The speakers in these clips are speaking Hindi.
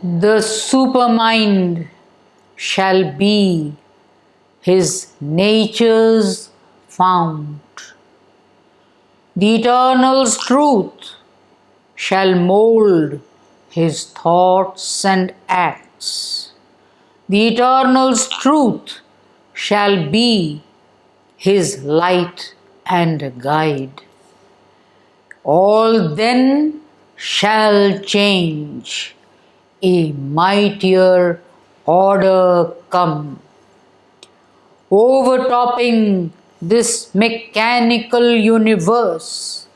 The supermind shall be his nature's fount. The eternal's truth shall mold his thoughts and acts. The eternal's truth shall be his light and guide. All then shall change, a mightier order come, overtopping this mechanical universe.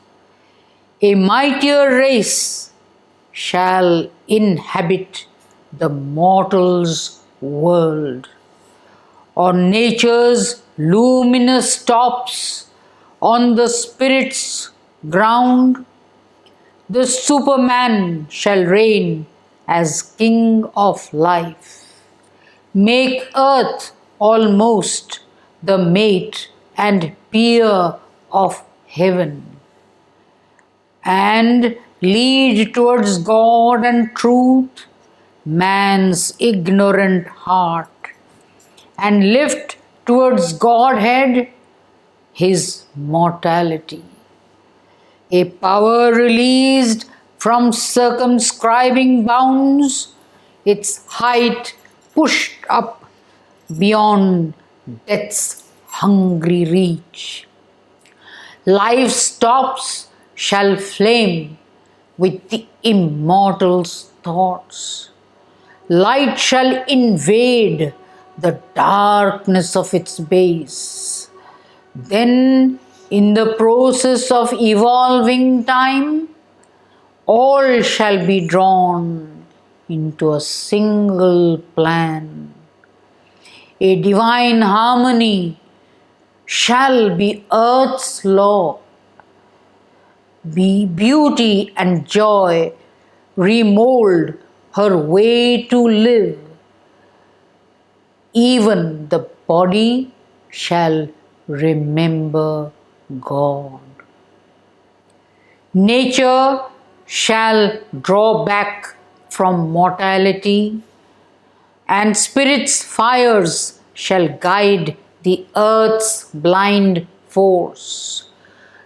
A mightier race shall inhabit the mortal's world. On nature's luminous tops, on the spirit's ground, the Superman shall reign as king of life, make earth almost the mate and peer of heaven, and lead towards God and truth man's ignorant heart, and lift towards Godhead his mortality. A power released from circumscribing bounds, its height pushed up beyond death's hungry reach. Life's tops shall flame with the immortal's thoughts. Light shall invade the darkness of its base. Then, in the process of evolving time, all shall be drawn into a single plan. A divine harmony shall be earth's law. Be beauty and joy remold her way to live. Even the body shall remember God. Nature shall draw back from mortality, and spirit's fires shall guide the earth's blind force.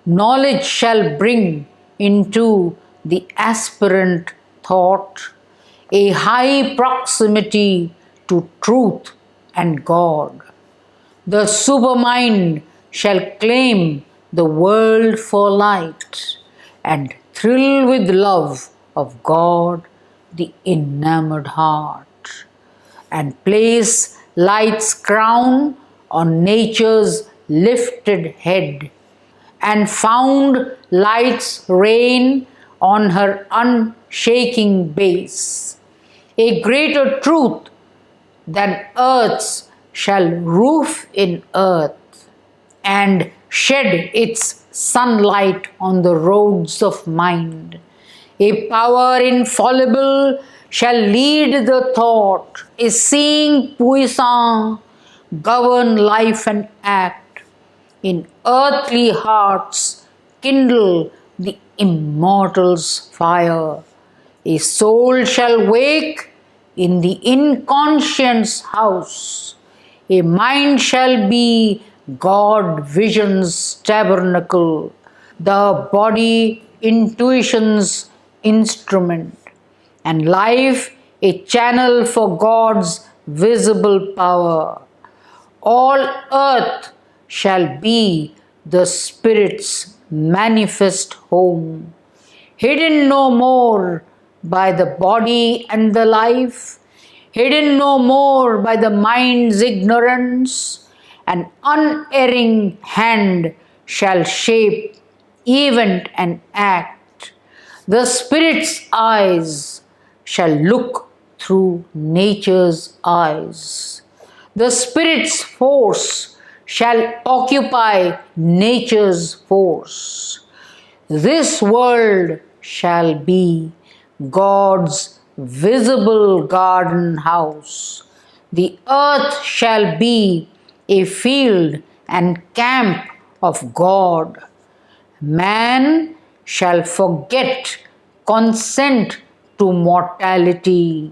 Knowledge shall bring into the aspirant thought a high proximity to truth and God. The supermind shall claim the world for light and thrill with love of God, the enamored heart, and place light's crown on nature's lifted head, and found light's reign on her unshaking base. A greater truth than earth's shall roof in earth, and shed its sunlight on the roads of mind. A power infallible shall lead the thought, a seeing puissant govern life and act. In earthly hearts kindle the immortal's fire. A soul shall wake in the inconscient's house. A mind shall be God vision's tabernacle, the body intuition's instrument, and life a channel for God's visible power. All earth shall be the Spirit's manifest home, hidden no more by the body and the life, hidden no more by the mind's ignorance. An unerring hand shall shape event and act. The Spirit's eyes shall look through nature's eyes. The Spirit's force shall occupy nature's force. This world shall be God's visible garden house. The earth shall be a field and camp of God. Man shall forget consent to mortality.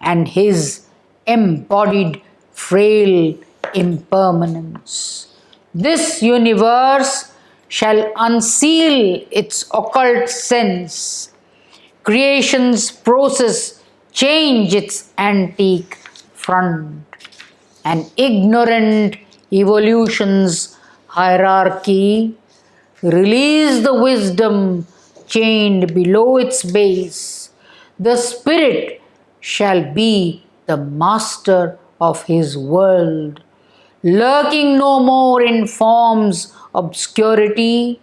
and his embodied frail impermanence. This universe shall unseal its occult sense. Creation's process change its antique front, and ignorant evolution's hierarchy release the wisdom chained below its base. The spirit shall be the master of his world, lurking no more in form's obscurity,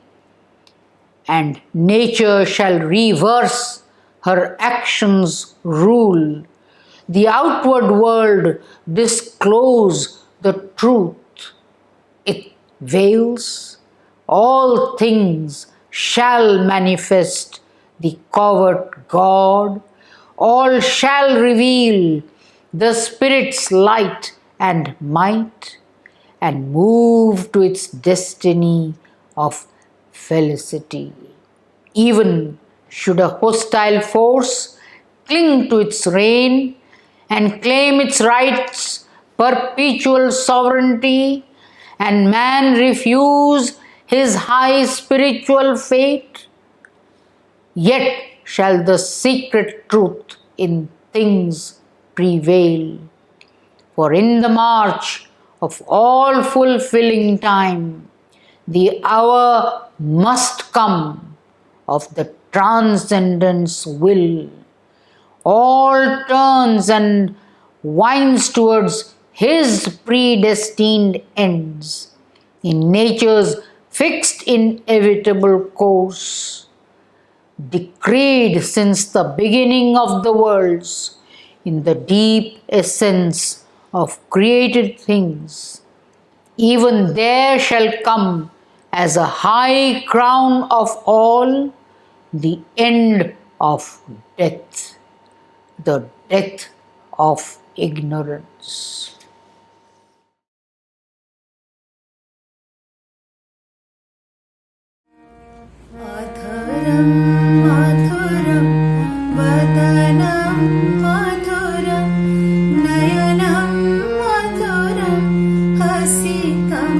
and nature shall reverse her actions' rule. The outward world disclose the truth it veils. All things shall manifest the covert God. All shall reveal the Spirit's light and might, and move to its destiny of felicity. Even should a hostile force cling to its reign and claim its rights, perpetual sovereignty, and man refuse his high spiritual fate, yet shall the secret truth in things prevail. For in the march of all fulfilling time, the hour must come of the transcendence will. All turns and winds towards his predestined ends in nature's fixed inevitable course, decreed since the beginning of the worlds in the deep essence of created things. Even there shall come as a high crown of all the end of death, the death of ignorance. Madhuram, madhuram, vadanam, madhuram, nayanam, madhuram, hasitam,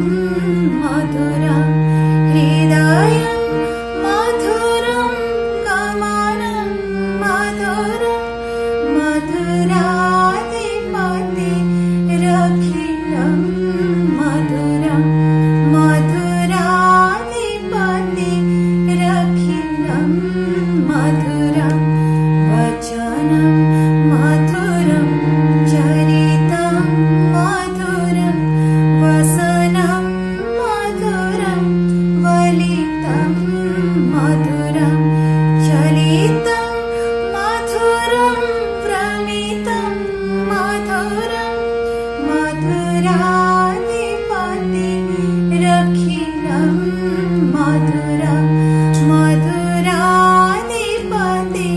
madhuram, hridayam, madhuram, gamanam, madhuram, madhuradipati, rakhilam, madhuram, madhuradipati, rakhilam, madhuram, vachanam, madhuram, charitam, madhuram, vasanam, madhuram, valitam, madhuram, chalitam, madhuram, pramitam, madhuram, madhuradipati, rakhilam, madhuram, madhuradipati,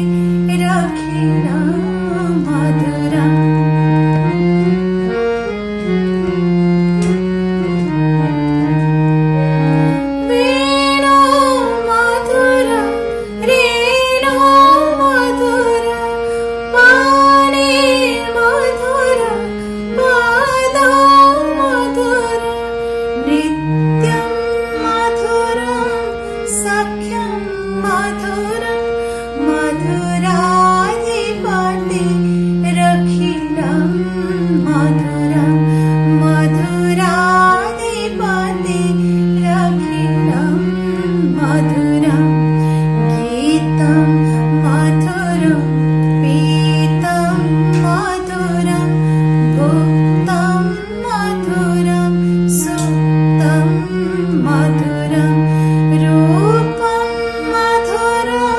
rakhilam, madhuram. Veno madhuram, reno madhuram, pane madhuram, pada madhuram, nityam madhuram, sakhyam madhuram, madhuradipati, rakhilam, madhuram, madhuradipati, rakhilam, madhuram, geetam madhuram, pitam madhuram, bhuktam madhuram, suktam madhuram, rupam madhuram,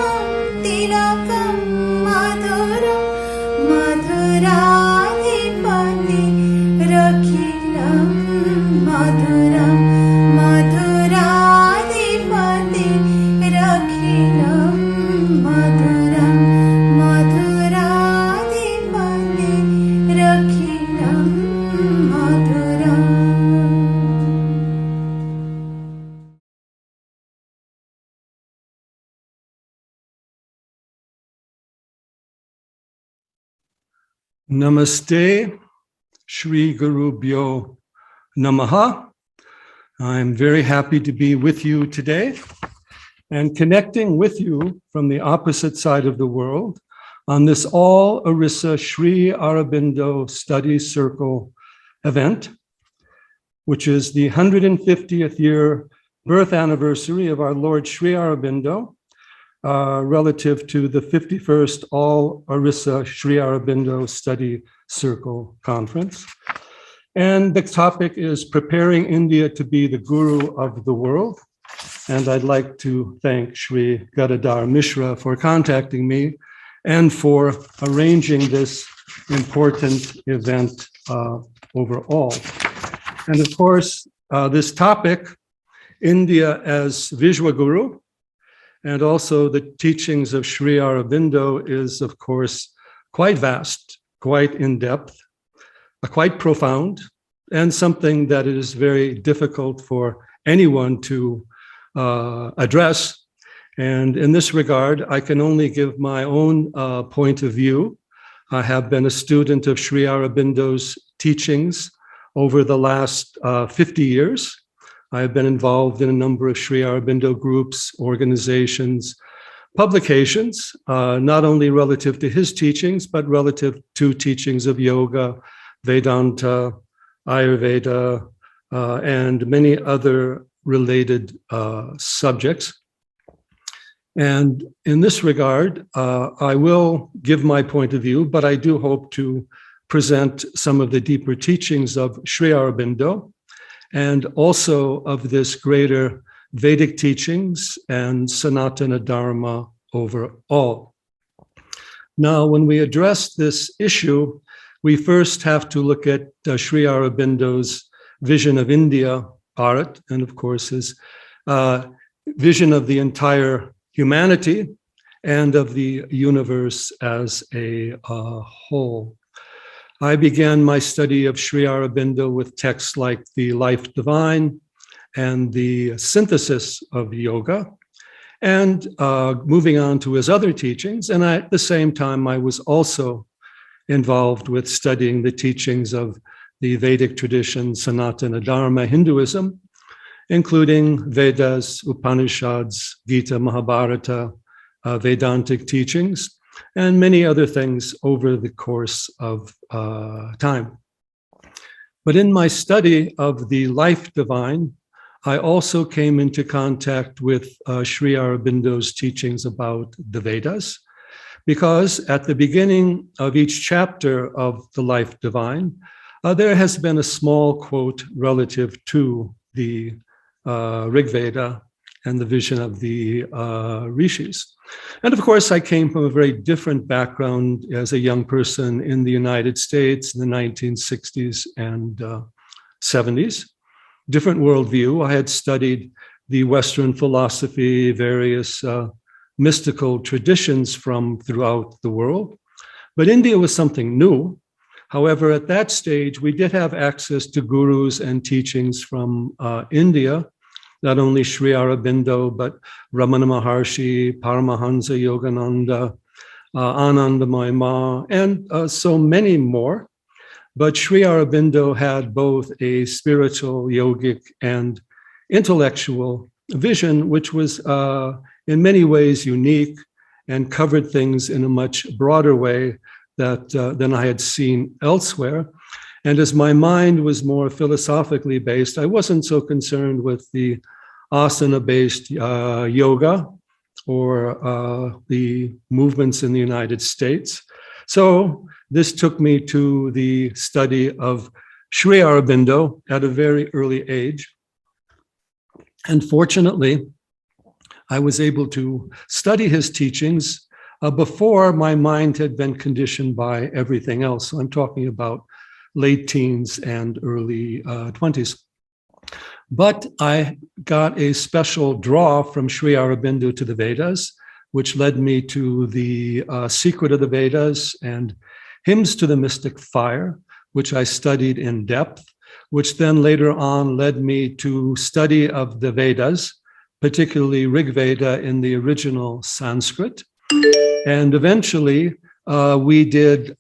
Namaste, Shri Gurubhyo Namaha. I'm very happy to be with you today and connecting with you from the opposite side of the world on this All Orissa Sri Aurobindo Study Circle event, which is the 150th year birth anniversary of our Lord Sri Aurobindo, relative to the 51st All Orissa Sri Aurobindo Study Circle Conference. And the topic is preparing India to be the guru of the world. And I'd like to thank Sri Gadadhar Mishra for contacting me and for arranging this important event overall. And of course, this topic, India as Vishwaguru, and also the teachings of Sri Aurobindo is, of course, quite vast, quite in-depth, quite profound, and something that is very difficult for anyone to address. And in this regard, I can only give my own point of view. I have been a student of Sri Aurobindo's teachings over the last 50 years. I have been involved in a number of Sri Aurobindo groups, organizations, publications, not only relative to his teachings, but relative to teachings of yoga, Vedanta, Ayurveda, and many other related subjects. And in this regard, I will give my point of view, but I do hope to present some of the deeper teachings of Sri Aurobindo, and also of this greater Vedic teachings and Sanatana Dharma overall. Now, when we address this issue, we first have to look at Sri Aurobindo's vision of India, Bharat, and of course his vision of the entire humanity and of the universe as a whole. I began my study of Sri Aurobindo with texts like The Life Divine and the Synthesis of Yoga, and moving on to his other teachings. And at the same time, I was also involved with studying the teachings of the Vedic tradition, Sanatana Dharma, Hinduism, including Vedas, Upanishads, Gita, Mahabharata, Vedantic teachings, and many other things over the course of time. But in my study of the Life Divine, I also came into contact with Sri Aurobindo's teachings about the Vedas, because at the beginning of each chapter of the Life Divine, there has been a small quote relative to the Rig Veda and the vision of the rishis. And of course, I came from a very different background as a young person in the United States in the 1960s and 70s. Different worldview. I had studied the Western philosophy, various mystical traditions from throughout the world. But India was something new. However, at that stage, we did have access to gurus and teachings from India, not only Sri Aurobindo, but Ramana Maharshi, Paramahansa Yogananda, Anandamayi Ma, and so many more. But Sri Aurobindo had both a spiritual, yogic, and intellectual vision, which was in many ways unique and covered things in a much broader way than I had seen elsewhere. And as my mind was more philosophically based, I wasn't so concerned with the asana-based yoga or the movements in the United States. So this took me to the study of Sri Aurobindo at a very early age. And fortunately, I was able to study his teachings before my mind had been conditioned by everything else. So I'm talking about late teens and early 20s. But I got a special draw from Sri Aurobindo to the Vedas, which led me to the Secret of the Vedas and Hymns to the Mystic Fire, which I studied in depth, which then later on led me to study of the Vedas, particularly Rig Veda in the original Sanskrit. And eventually, we did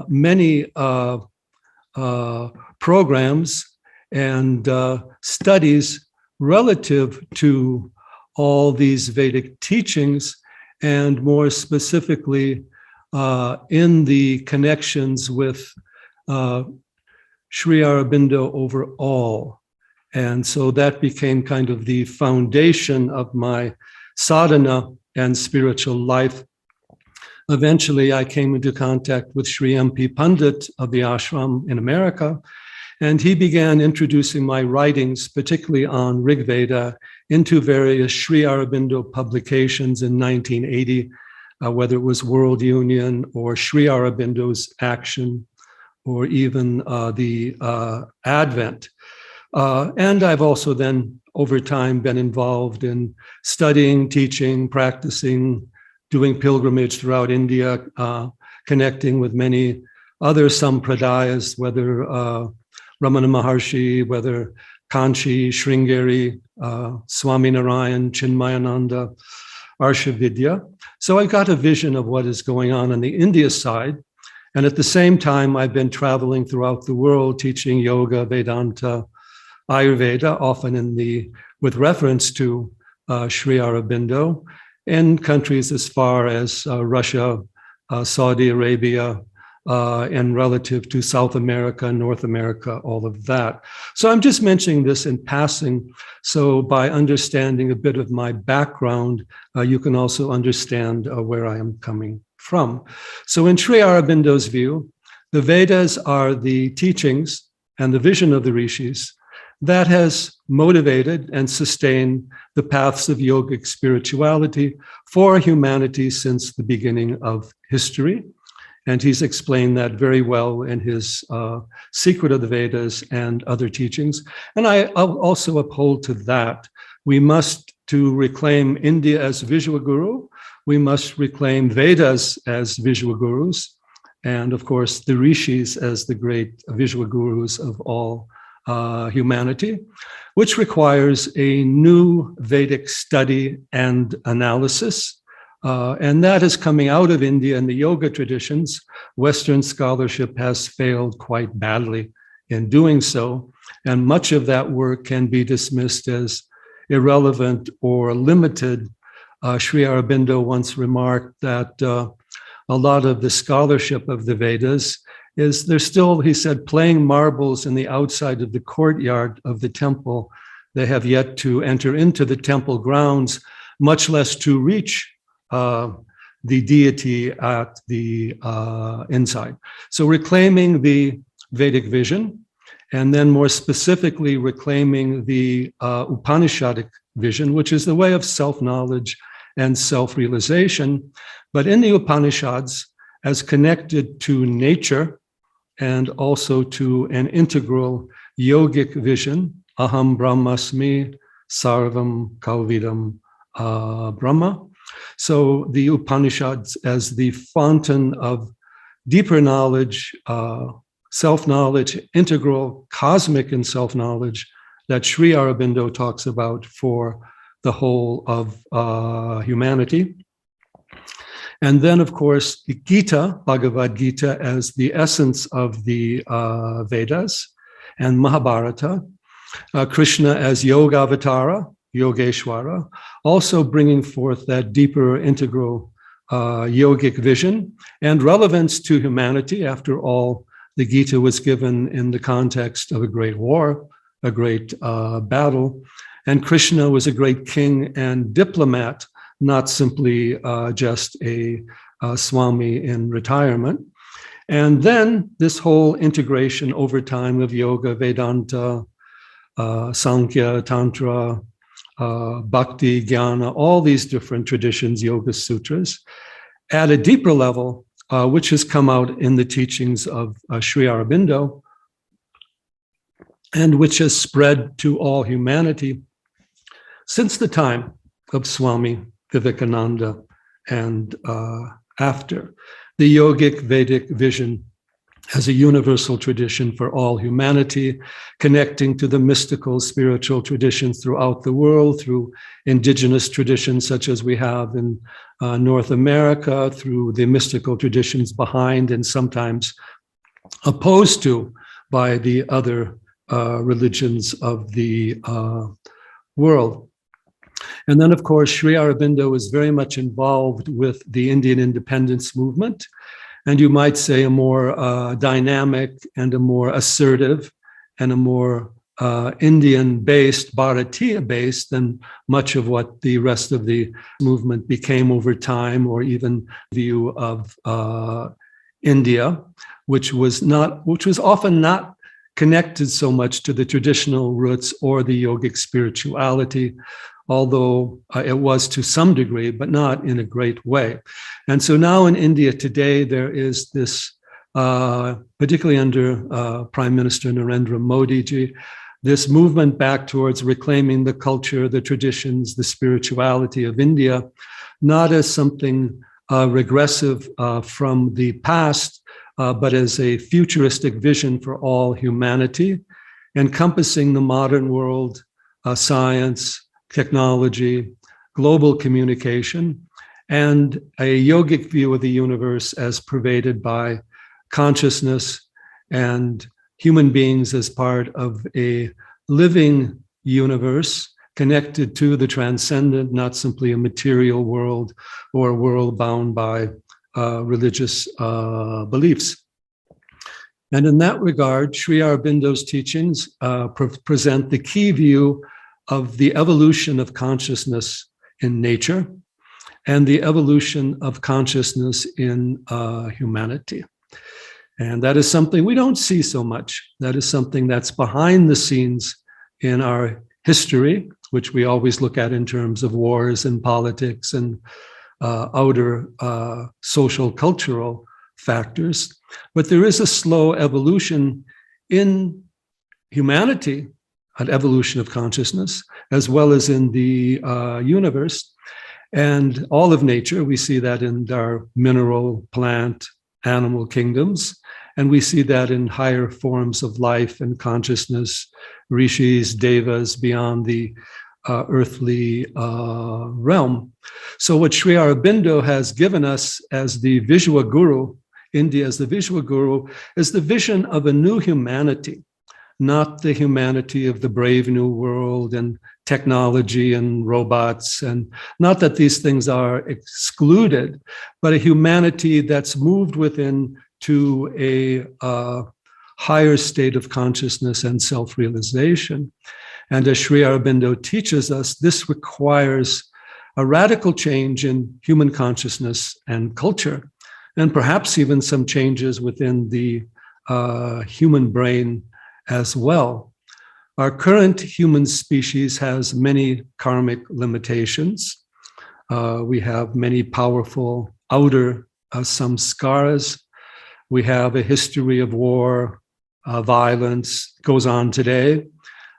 many programs and studies relative to all these Vedic teachings, and more specifically in the connections with Sri Aurobindo overall. And so that became kind of the foundation of my sadhana and spiritual life. Eventually, I came into contact with Sri M.P. Pandit of the ashram in America, and he began introducing my writings, particularly on Rig Veda, into various Sri Aurobindo publications in 1980, whether it was World Union or Sri Aurobindo's Action, or even the Advent. And I've also then, over time, been involved in studying, teaching, practicing, doing pilgrimage throughout India, connecting with many other sampradayas, whether Ramana Maharshi, whether Kanchi, Sringeri, Swami Narayan, Chinmayananda, Arshavidya. So I got a vision of what is going on the India side. And at the same time, I've been traveling throughout the world, teaching yoga, Vedanta, Ayurveda, often with reference to Sri Aurobindo, in countries as far as Russia, Saudi Arabia, and relative to South America, North America, all of that. So I'm just mentioning this in passing. So by understanding a bit of my background, you can also understand where I am coming from. So in Sri Aurobindo's view, the Vedas are the teachings and the vision of the rishis that has motivated and sustained the paths of yogic spirituality for humanity since the beginning of history. And he's explained that very well in his Secret of the Vedas and other teachings. And I'll also uphold to that. We must, to reclaim India as Vishwaguru, we must reclaim Vedas as Vishwagurus, and of course the rishis as the great Vishwagurus of all humanity, which requires a new Vedic study and analysis. And that is coming out of India and the yoga traditions. Western scholarship has failed quite badly in doing so. And much of that work can be dismissed as irrelevant or limited. Sri Aurobindo once remarked that a lot of the scholarship of the Vedas is they're still, he said, playing marbles in the outside of the courtyard of the temple. They have yet to enter into the temple grounds, much less to reach the deity at the inside. So reclaiming the Vedic vision, and then more specifically reclaiming the Upanishadic vision, which is the way of self-knowledge and self-realization. But in the Upanishads, as connected to nature and also to an integral yogic vision, Aham Brahmasmi Sarvam Kalvidam Brahma. So the Upanishads as the fountain of deeper knowledge, self-knowledge, integral, cosmic in self-knowledge that Sri Aurobindo talks about for the whole of humanity. And then, of course, the Gita, Bhagavad Gita, as the essence of the Vedas, and Mahabharata, Krishna as Yoga Avatara, Yogeshwara, also bringing forth that deeper integral yogic vision and relevance to humanity. After all, the Gita was given in the context of a great war, a great battle, and Krishna was a great king and diplomat, not simply just a Swami in retirement. And then this whole integration over time of yoga, Vedanta, Sankhya, Tantra, Bhakti, Jnana, all these different traditions, Yoga Sutras, at a deeper level, which has come out in the teachings of Sri Aurobindo, and which has spread to all humanity since the time of Swami Vivekananda and after. The yogic Vedic vision as a universal tradition for all humanity, connecting to the mystical spiritual traditions throughout the world, through indigenous traditions such as we have in North America, through the mystical traditions behind and sometimes opposed to by the other religions of the world. And then, of course, Sri Aurobindo is very much involved with the Indian independence movement, and you might say a more dynamic and a more assertive and a more Indian-based, Bharatiya-based than much of what the rest of the movement became over time, or even view of India, which was often not connected so much to the traditional roots or the yogic spirituality, although it was to some degree, but not in a great way. And so now in India today, there is this, particularly under Prime Minister Narendra Modi ji, this movement back towards reclaiming the culture, the traditions, the spirituality of India, not as something regressive from the past, but as a futuristic vision for all humanity, encompassing the modern world, science, technology, global communication, and a yogic view of the universe as pervaded by consciousness and human beings as part of a living universe connected to the transcendent, not simply a material world or a world bound by religious beliefs. And in that regard, Sri Aurobindo's teachings present the key view of the evolution of consciousness in nature and the evolution of consciousness in humanity. And that is something we don't see so much. That is something that's behind the scenes in our history, which we always look at in terms of wars and politics and outer social cultural factors. But there is a slow evolution in humanity, an evolution of consciousness, as well as in the universe and all of nature. We see that in our mineral, plant, animal kingdoms, and we see that in higher forms of life and consciousness, rishis, devas, beyond the earthly realm. So what Sri Aurobindo has given us as the Vishwa Guru, India as the Vishwa Guru, is the vision of a new humanity, not the humanity of the brave new world and technology and robots, and not that these things are excluded, but a humanity that's moved within to a higher state of consciousness and self-realization. And as Sri Aurobindo teaches us, this requires a radical change in human consciousness and culture, and perhaps even some changes within the human brain as well. Our current human species has many karmic limitations. We have many powerful outer samskaras. We have a history of war, violence, goes on today.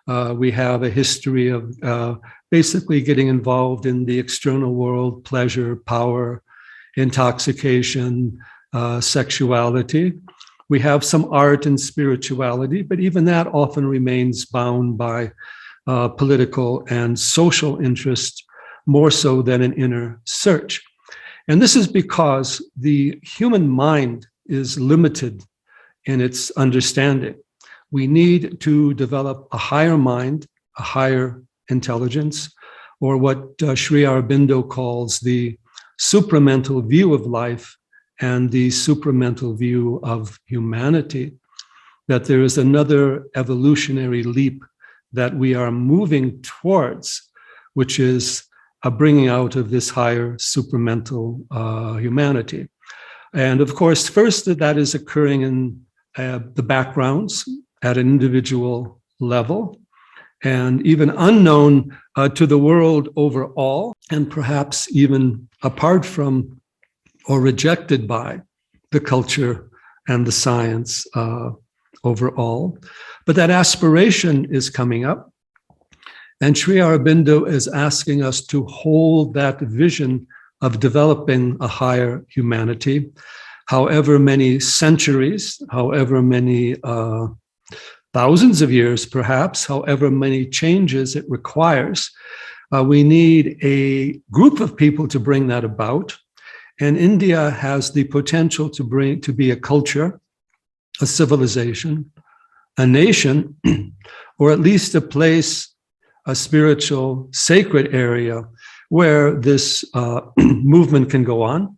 We have a history of basically getting involved in the external world, pleasure, power, intoxication, sexuality. We have some art and spirituality, but even that often remains bound by political and social interest, more so than an inner search. And this is because the human mind is limited in its understanding. We need to develop a higher mind, a higher intelligence, or what Sri Aurobindo calls the supramental view of life and the supramental view of humanity, that there is another evolutionary leap that we are moving towards, which is a bringing out of this higher supramental humanity. And of course, first, that is occurring in the backgrounds at an individual level, and even unknown to the world overall, and perhaps even apart from or rejected by the culture and the science overall. But that aspiration is coming up. And Sri Aurobindo is asking us to hold that vision of developing a higher humanity however many centuries, however many thousands of years, perhaps, however many changes it requires. We need a group of people to bring that about. And India has the potential to be a culture, a civilization, a nation, or at least a place, a spiritual, sacred area where this movement can go on,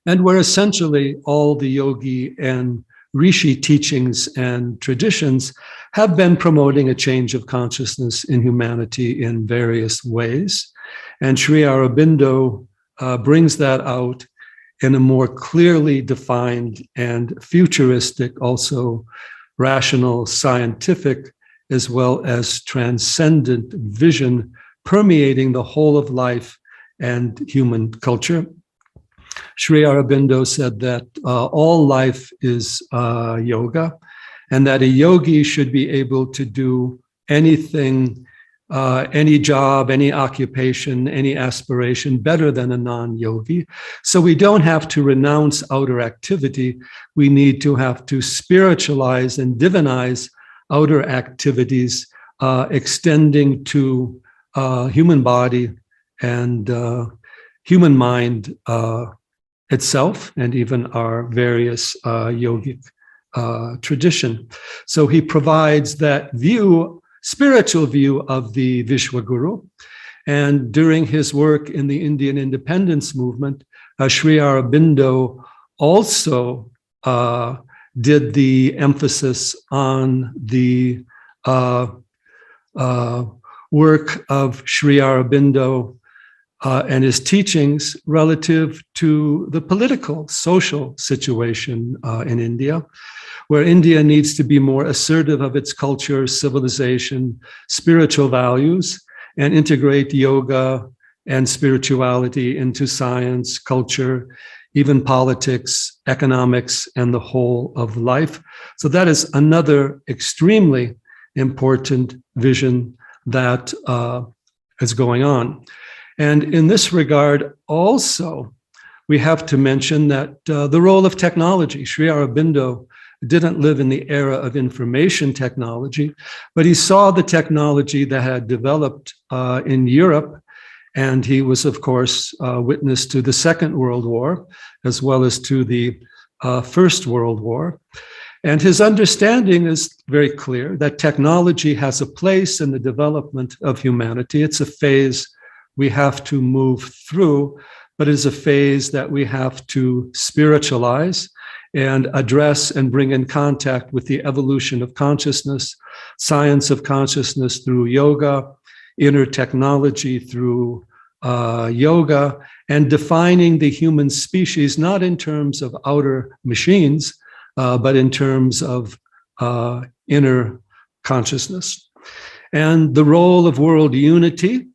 and where essentially all the yogi and rishi teachings and traditions have been promoting a change of consciousness in humanity in various ways. And Sri Aurobindo brings that out in a more clearly defined and futuristic, also rational, scientific, as well as transcendent vision permeating the whole of life and human culture. Sri Aurobindo said that all life is yoga, and that a yogi should be able to do anything, any job, any occupation, any aspiration better than a non-yogi. So we don't have to renounce outer activity. We need to have to spiritualize and divinize outer activities, extending to human body and human mind itself, and even our various yogic tradition. So he provides that view, spiritual view of the Vishwaguru. And during his work in the Indian independence movement, Sri Aurobindo also did the emphasis on the work of Sri Aurobindo and his teachings relative to the political, social situation in India, where India needs to be more assertive of its culture, civilization, spiritual values, and integrate yoga and spirituality into science, culture, even politics, economics, and the whole of life. So that is another extremely important vision that is going on. And in this regard, also, we have to mention that the role of technology. Sri Aurobindo didn't live in the era of information technology, but he saw the technology that had developed in Europe. And he was, of course, witness to the Second World War, as well as to the First World War. And his understanding is very clear that technology has a place in the development of humanity. It's a phase we have to move through, but is a phase that we have to spiritualize and address and bring in contact with the evolution of consciousness, science of consciousness through yoga, inner technology through yoga, and defining the human species, not in terms of outer machines, but in terms of inner consciousness. And the role of world unity,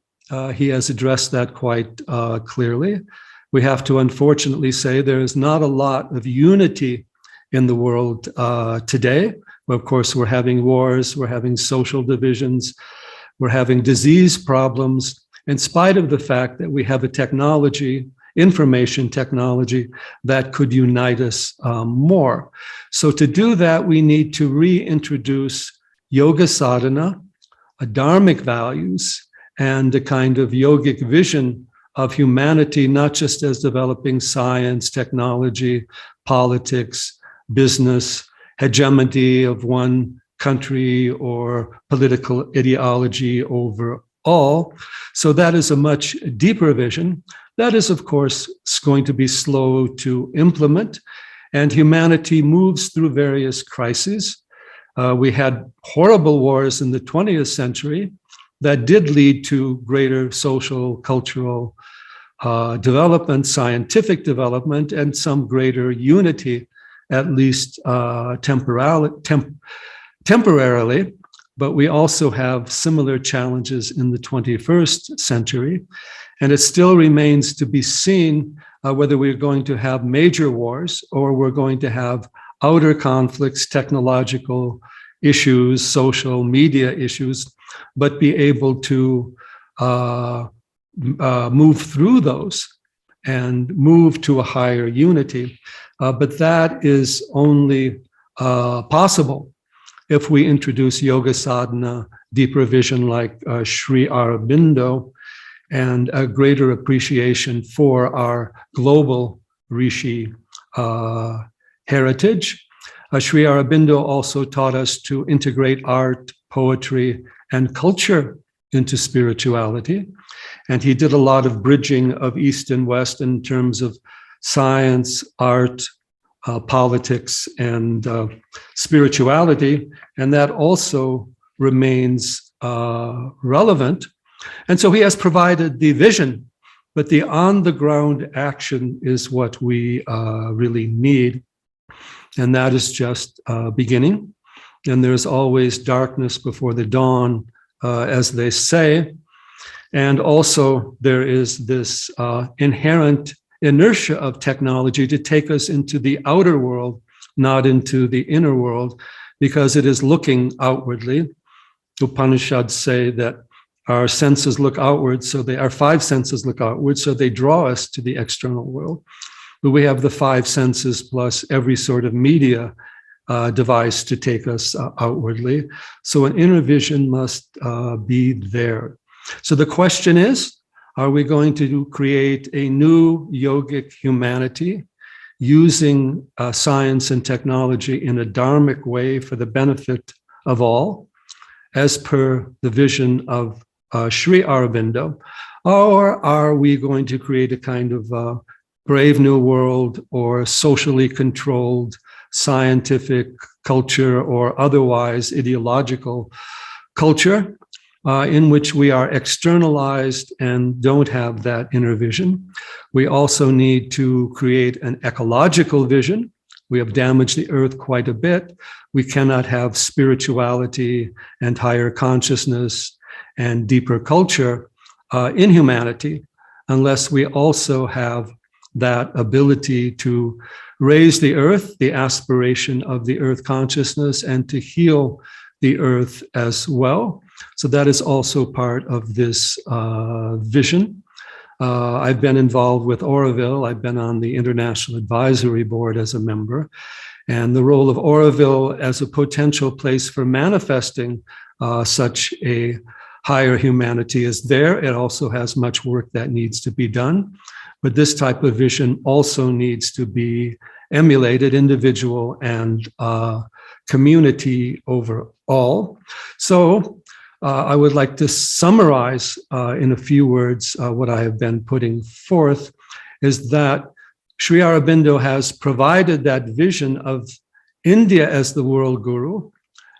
he has addressed that quite clearly. We have to unfortunately say there is not a lot of unity in the world today. Of course, we're having wars, we're having social divisions, we're having disease problems, in spite of the fact that we have a technology, information technology, that could unite us more. So to do that, we need to reintroduce yoga sadhana, dharmic values, and a kind of yogic vision of humanity, not just as developing science, technology, politics, business, hegemony of one country or political ideology over all. So that is a much deeper vision. That is, of course, going to be slow to implement. And humanity moves through various crises. We had horrible wars in the 20th century that did lead to greater social, cultural development, scientific development, and some greater unity, at least temporarily. But we also have similar challenges in the 21st century. And it still remains to be seen whether we're going to have major wars or we're going to have outer conflicts, technological issues, social media issues, but be able to move through those and move to a higher unity. But that is only possible if we introduce yoga sadhana, deeper vision like Sri Aurobindo, and a greater appreciation for our global rishi heritage. Sri Aurobindo also taught us to integrate art, poetry, and culture into spirituality. And he did a lot of bridging of East and West in terms of science, art, politics, and spirituality. And that also remains relevant. And so he has provided the vision, but the on-the-ground action is what we really need. And that is just beginning. And there's always darkness before the dawn, as they say. And also there is this inherent inertia of technology to take us into the outer world, not into the inner world, because it is looking outwardly. Upanishads say that our senses look outward, so our five senses look outward, so they draw us to the external world. But we have the five senses plus every sort of media device to take us outwardly. So an inner vision must be there. So the question is, are we going to create a new yogic humanity using science and technology in a dharmic way for the benefit of all, as per the vision of Sri Aurobindo? Or are we going to create a kind of brave new world or socially controlled scientific culture or otherwise ideological culture in which we are externalized and don't have that inner vision? We also need to create an ecological vision. We have damaged the earth quite a bit. We cannot have spirituality and higher consciousness and deeper culture in humanity unless we also have that ability to raise the earth, the aspiration of the earth consciousness, and to heal the earth as well. So that is also part of this vision. I've been involved with Auroville. I've been on the International Advisory Board as a member. And the role of Auroville as a potential place for manifesting such a higher humanity is there. It also has much work that needs to be done. But this type of vision also needs to be emulated, individual and community overall. So I would like to summarize in a few words what I have been putting forth, is that Sri Aurobindo has provided that vision of India as the world guru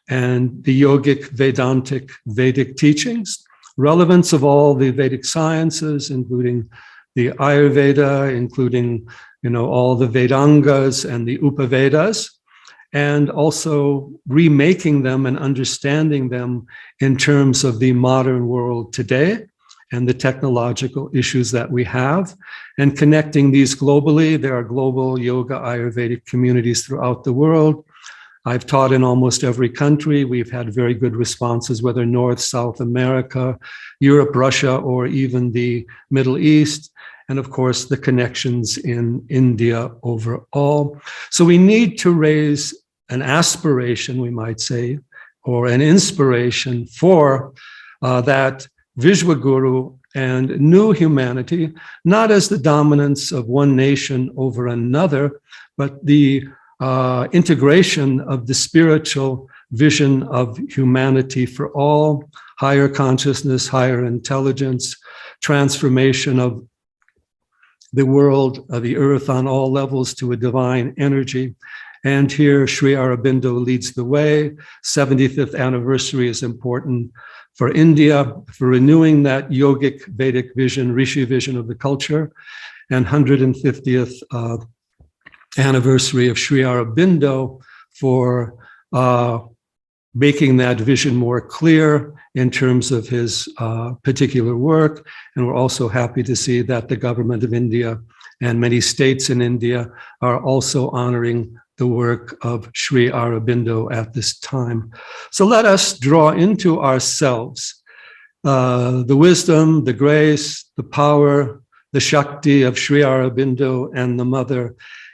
and the yogic Vedantic Vedic teachings, relevance of all the Vedic sciences, including the Ayurveda, including all the Vedangas and the Upavedas, and also remaking them and understanding them in terms of the modern world today and the technological issues that we have, and connecting these globally. There are global yoga Ayurvedic communities throughout the world. I've taught in almost every country. We've had very good responses, whether North, South America, Europe, Russia, or even the Middle East. And of course, the connections in India overall. So we need to raise an aspiration, we might say, or an inspiration for that Vishwaguru and new humanity, not as the dominance of one nation over another, but the integration of the spiritual vision of humanity for all, higher consciousness, higher intelligence, transformation of the world, of the earth on all levels to a divine energy. And here Sri Aurobindo leads the way. 75th anniversary is important for India, for renewing that yogic Vedic vision, Rishi vision of the culture, and 150th anniversary of Sri Aurobindo for making that vision more clear in terms of his particular work. And we're also happy to see that the government of India and many states in India are also honoring the work of Sri Aurobindo at this time. So let us draw into ourselves the wisdom, the grace, the power, the Shakti of Sri Aurobindo and the Mother,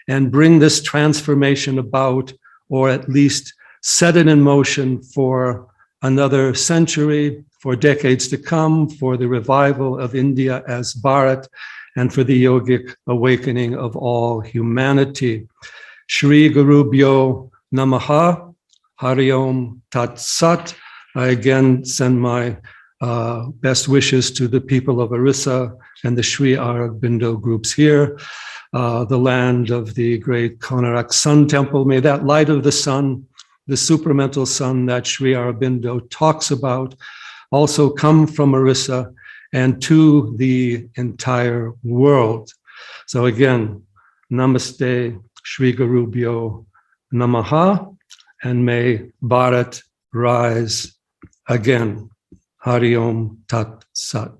and bring this transformation about, or at least set it in motion for another century, for decades to come, for the revival of India as Bharat, and for the yogic awakening of all humanity. Shri Gurubhyo Namaha, Hari Om Tat Sat. I again send my best wishes to the people of Orissa and the Sri Aurobindo groups here, the land of the great Konarak Sun Temple. May that light of the sun, the supramental sun that Sri Aurobindo talks about, also come from Orissa and to the entire world. So again, Namaste, Shri Gurubhyo Namaha, and may Bharat rise again. Hari Om Tat Sat.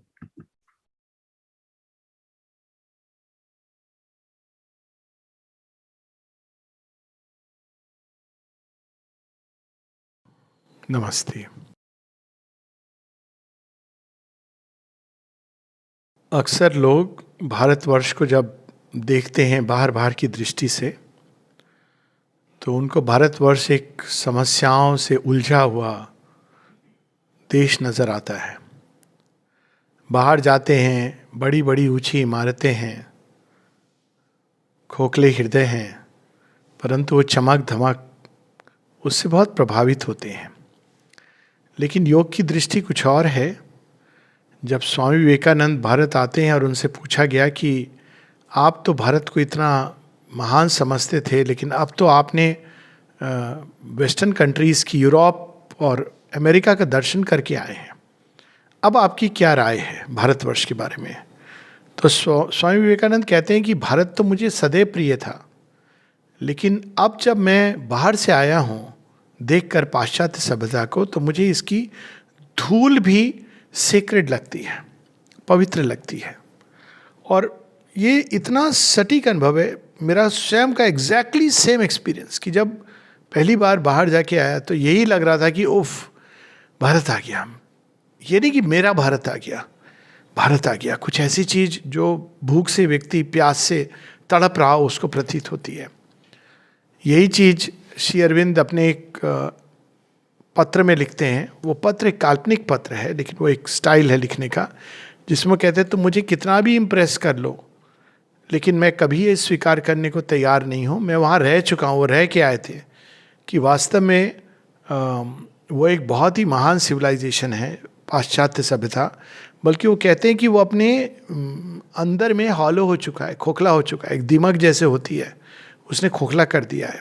नमस्ते। अक्सर लोग भारतवर्ष को जब देखते हैं बाहर की दृष्टि से, तो उनको भारतवर्ष एक समस्याओं से उलझा हुआ देश नज़र आता है। बाहर जाते हैं, बड़ी बड़ी ऊंची इमारतें हैं, खोखले हृदय हैं, परंतु वो चमक धमक उससे बहुत प्रभावित होते हैं। लेकिन योग की दृष्टि कुछ और है। जब स्वामी विवेकानंद भारत आते हैं और उनसे पूछा गया कि आप तो भारत को इतना महान समझते थे, लेकिन अब तो आपने वेस्टर्न कंट्रीज़ की, यूरोप और अमेरिका का दर्शन करके आए हैं, अब आपकी क्या राय है भारतवर्ष के बारे में? तो स्वामी विवेकानंद कहते हैं कि भारत तो मुझे सदैव प्रिय था, लेकिन अब जब मैं बाहर से आया हूँ देखकर पाश्चात्य सभ्यता को, तो मुझे इसकी धूल भी सेक्रेड लगती है, पवित्र लगती है। और ये इतना सटीक अनुभव है, मेरा स्वयं का एग्जैक्टली सेम एक्सपीरियंस, कि जब पहली बार बाहर जाके आया तो यही लग रहा था कि उफ, भारत आ गया। ये नहीं कि मेरा भारत आ गया, भारत आ गया। कुछ ऐसी चीज़ जो भूख से व्यक्ति, प्यास से तड़प रहा हो, उसको प्रतीत होती है। यही चीज़ श्री अरविंद अपने एक पत्र में लिखते हैं। वो पत्र एक काल्पनिक पत्र है, लेकिन वो एक स्टाइल है लिखने का, जिसमें वो कहते हैं तुम मुझे कितना भी इम्प्रेस कर लो, लेकिन मैं कभी ये स्वीकार करने को तैयार नहीं हूँ। मैं वहाँ रह चुका हूँ, वो रह के आए थे, कि वास्तव में वो एक बहुत ही महान सिविलाइजेशन है पाश्चात्य सभ्यता। बल्कि वो कहते हैं कि वो अपने अंदर में हॉलो हो चुका है, खोखला हो चुका है। एक दीमक जैसे होती है, उसने खोखला कर दिया है।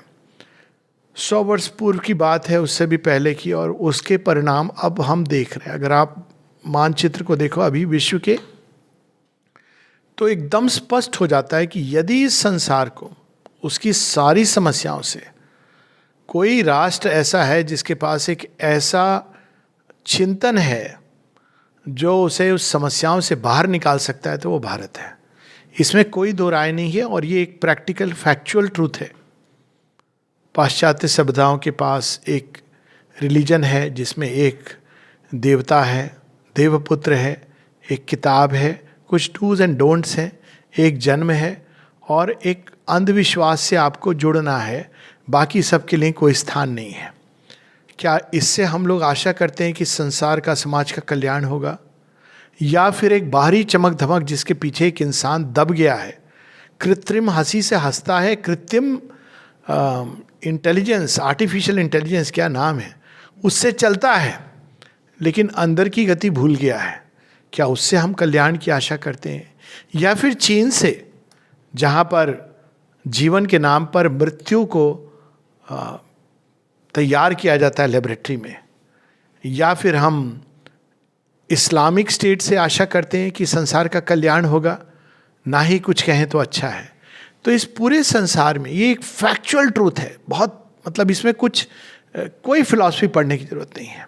100 वर्ष पूर्व की बात है, उससे भी पहले की, और उसके परिणाम अब हम देख रहे हैं। अगर आप मानचित्र को देखो अभी विश्व के, तो एकदम स्पष्ट हो जाता है कि यदि इस संसार को उसकी सारी समस्याओं से कोई राष्ट्र ऐसा है जिसके पास एक ऐसा चिंतन है जो उसे उस समस्याओं से बाहर निकाल सकता है, तो वो भारत है। इसमें कोई दो राय नहीं है, और ये एक प्रैक्टिकल फैक्चुअल ट्रूथ है। पाश्चात्य सभ्यताओं के पास एक रिलीजन है जिसमें एक देवता है, देवपुत्र है, एक किताब है, कुछ डूज एंड डोंट्स हैं, एक जन्म है, और एक अंधविश्वास से आपको जुड़ना है। बाकी सबके लिए कोई स्थान नहीं है। क्या इससे हम लोग आशा करते हैं कि संसार का, समाज का कल्याण होगा? या फिर एक बाहरी चमक धमक जिसके पीछे एक इंसान दब गया है, कृत्रिम हंसी से हंसता है, कृत्रिम इंटेलिजेंस, आर्टिफिशियल इंटेलिजेंस क्या नाम है, उससे चलता है, लेकिन अंदर की गति भूल गया है? क्या उससे हम कल्याण की आशा करते हैं? या फिर चीन से, जहाँ पर जीवन के नाम पर मृत्यु को तैयार किया जाता है लेबोरेटरी में? या फिर हम इस्लामिक स्टेट से आशा करते हैं कि संसार का कल्याण होगा? ना ही कुछ कहें तो अच्छा है। तो इस पूरे संसार में ये एक फैक्चुअल ट्रूथ है, बहुत, मतलब इसमें कुछ कोई फिलॉसफी पढ़ने की जरूरत नहीं है।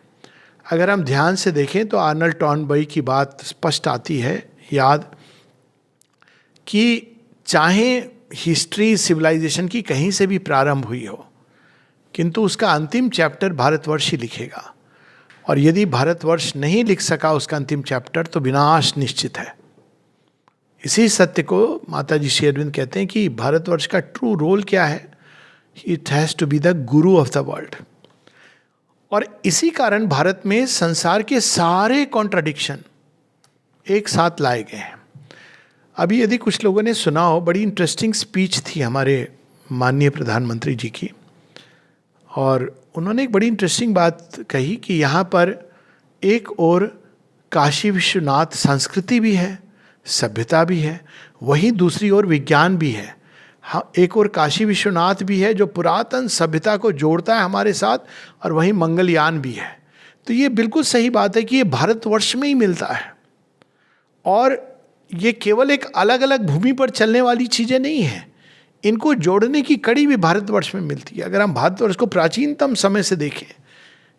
अगर हम ध्यान से देखें तो आर्नल्ड टॉर्नबी की बात स्पष्ट आती है याद, कि चाहे हिस्ट्री सिविलाइजेशन की कहीं से भी प्रारंभ हुई हो, किंतु उसका अंतिम चैप्टर भारतवर्ष ही लिखेगा। और यदि भारतवर्ष नहीं लिख सका उसका अंतिम चैप्टर, तो विनाश निश्चित है। इसी सत्य को माता जी श्री अरविंद कहते हैं कि भारतवर्ष का ट्रू रोल क्या है, it has to be the guru of the world. और इसी कारण भारत में संसार के सारे कॉन्ट्राडिक्शन एक साथ लाए गए हैं। अभी यदि कुछ लोगों ने सुना हो, बड़ी इंटरेस्टिंग स्पीच थी हमारे माननीय प्रधानमंत्री जी की, और उन्होंने एक बड़ी इंटरेस्टिंग बात कही कि यहाँ पर एक और काशी विश्वनाथ संस्कृति भी है, सभ्यता भी है, वहीं दूसरी ओर विज्ञान भी है। हाँ, एक और काशी विश्वनाथ भी है जो पुरातन सभ्यता को जोड़ता है हमारे साथ, और वहीं मंगलयान भी है। तो ये बिल्कुल सही बात है कि ये भारतवर्ष में ही मिलता है, और ये केवल एक अलग अलग भूमि पर चलने वाली चीज़ें नहीं हैं, इनको जोड़ने की कड़ी भी भारतवर्ष में मिलती है। अगर हम भारतवर्ष को प्राचीनतम समय से देखें,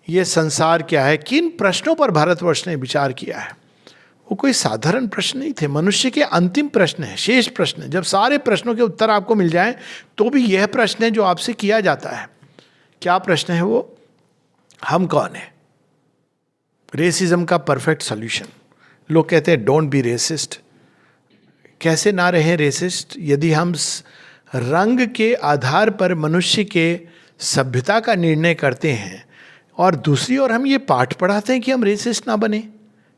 ये संसार क्या है, किन प्रश्नों पर भारतवर्ष ने विचार किया है, वो कोई साधारण प्रश्न नहीं थे, मनुष्य के अंतिम प्रश्न है, शेष प्रश्न है। जब सारे प्रश्नों के उत्तर आपको मिल जाएं तो भी यह प्रश्न है जो आपसे किया जाता है। क्या प्रश्न है वो? हम कौन है? रेसिज्म का परफेक्ट सॉल्यूशन। लोग कहते हैं डोंट बी रेसिस्ट। कैसे ना रहें रेसिस्ट यदि हम रंग के आधार पर मनुष्य के सभ्यता का निर्णय करते हैं, और दूसरी ओर हम ये पाठ पढ़ाते हैं कि हम रेसिस्ट ना बने?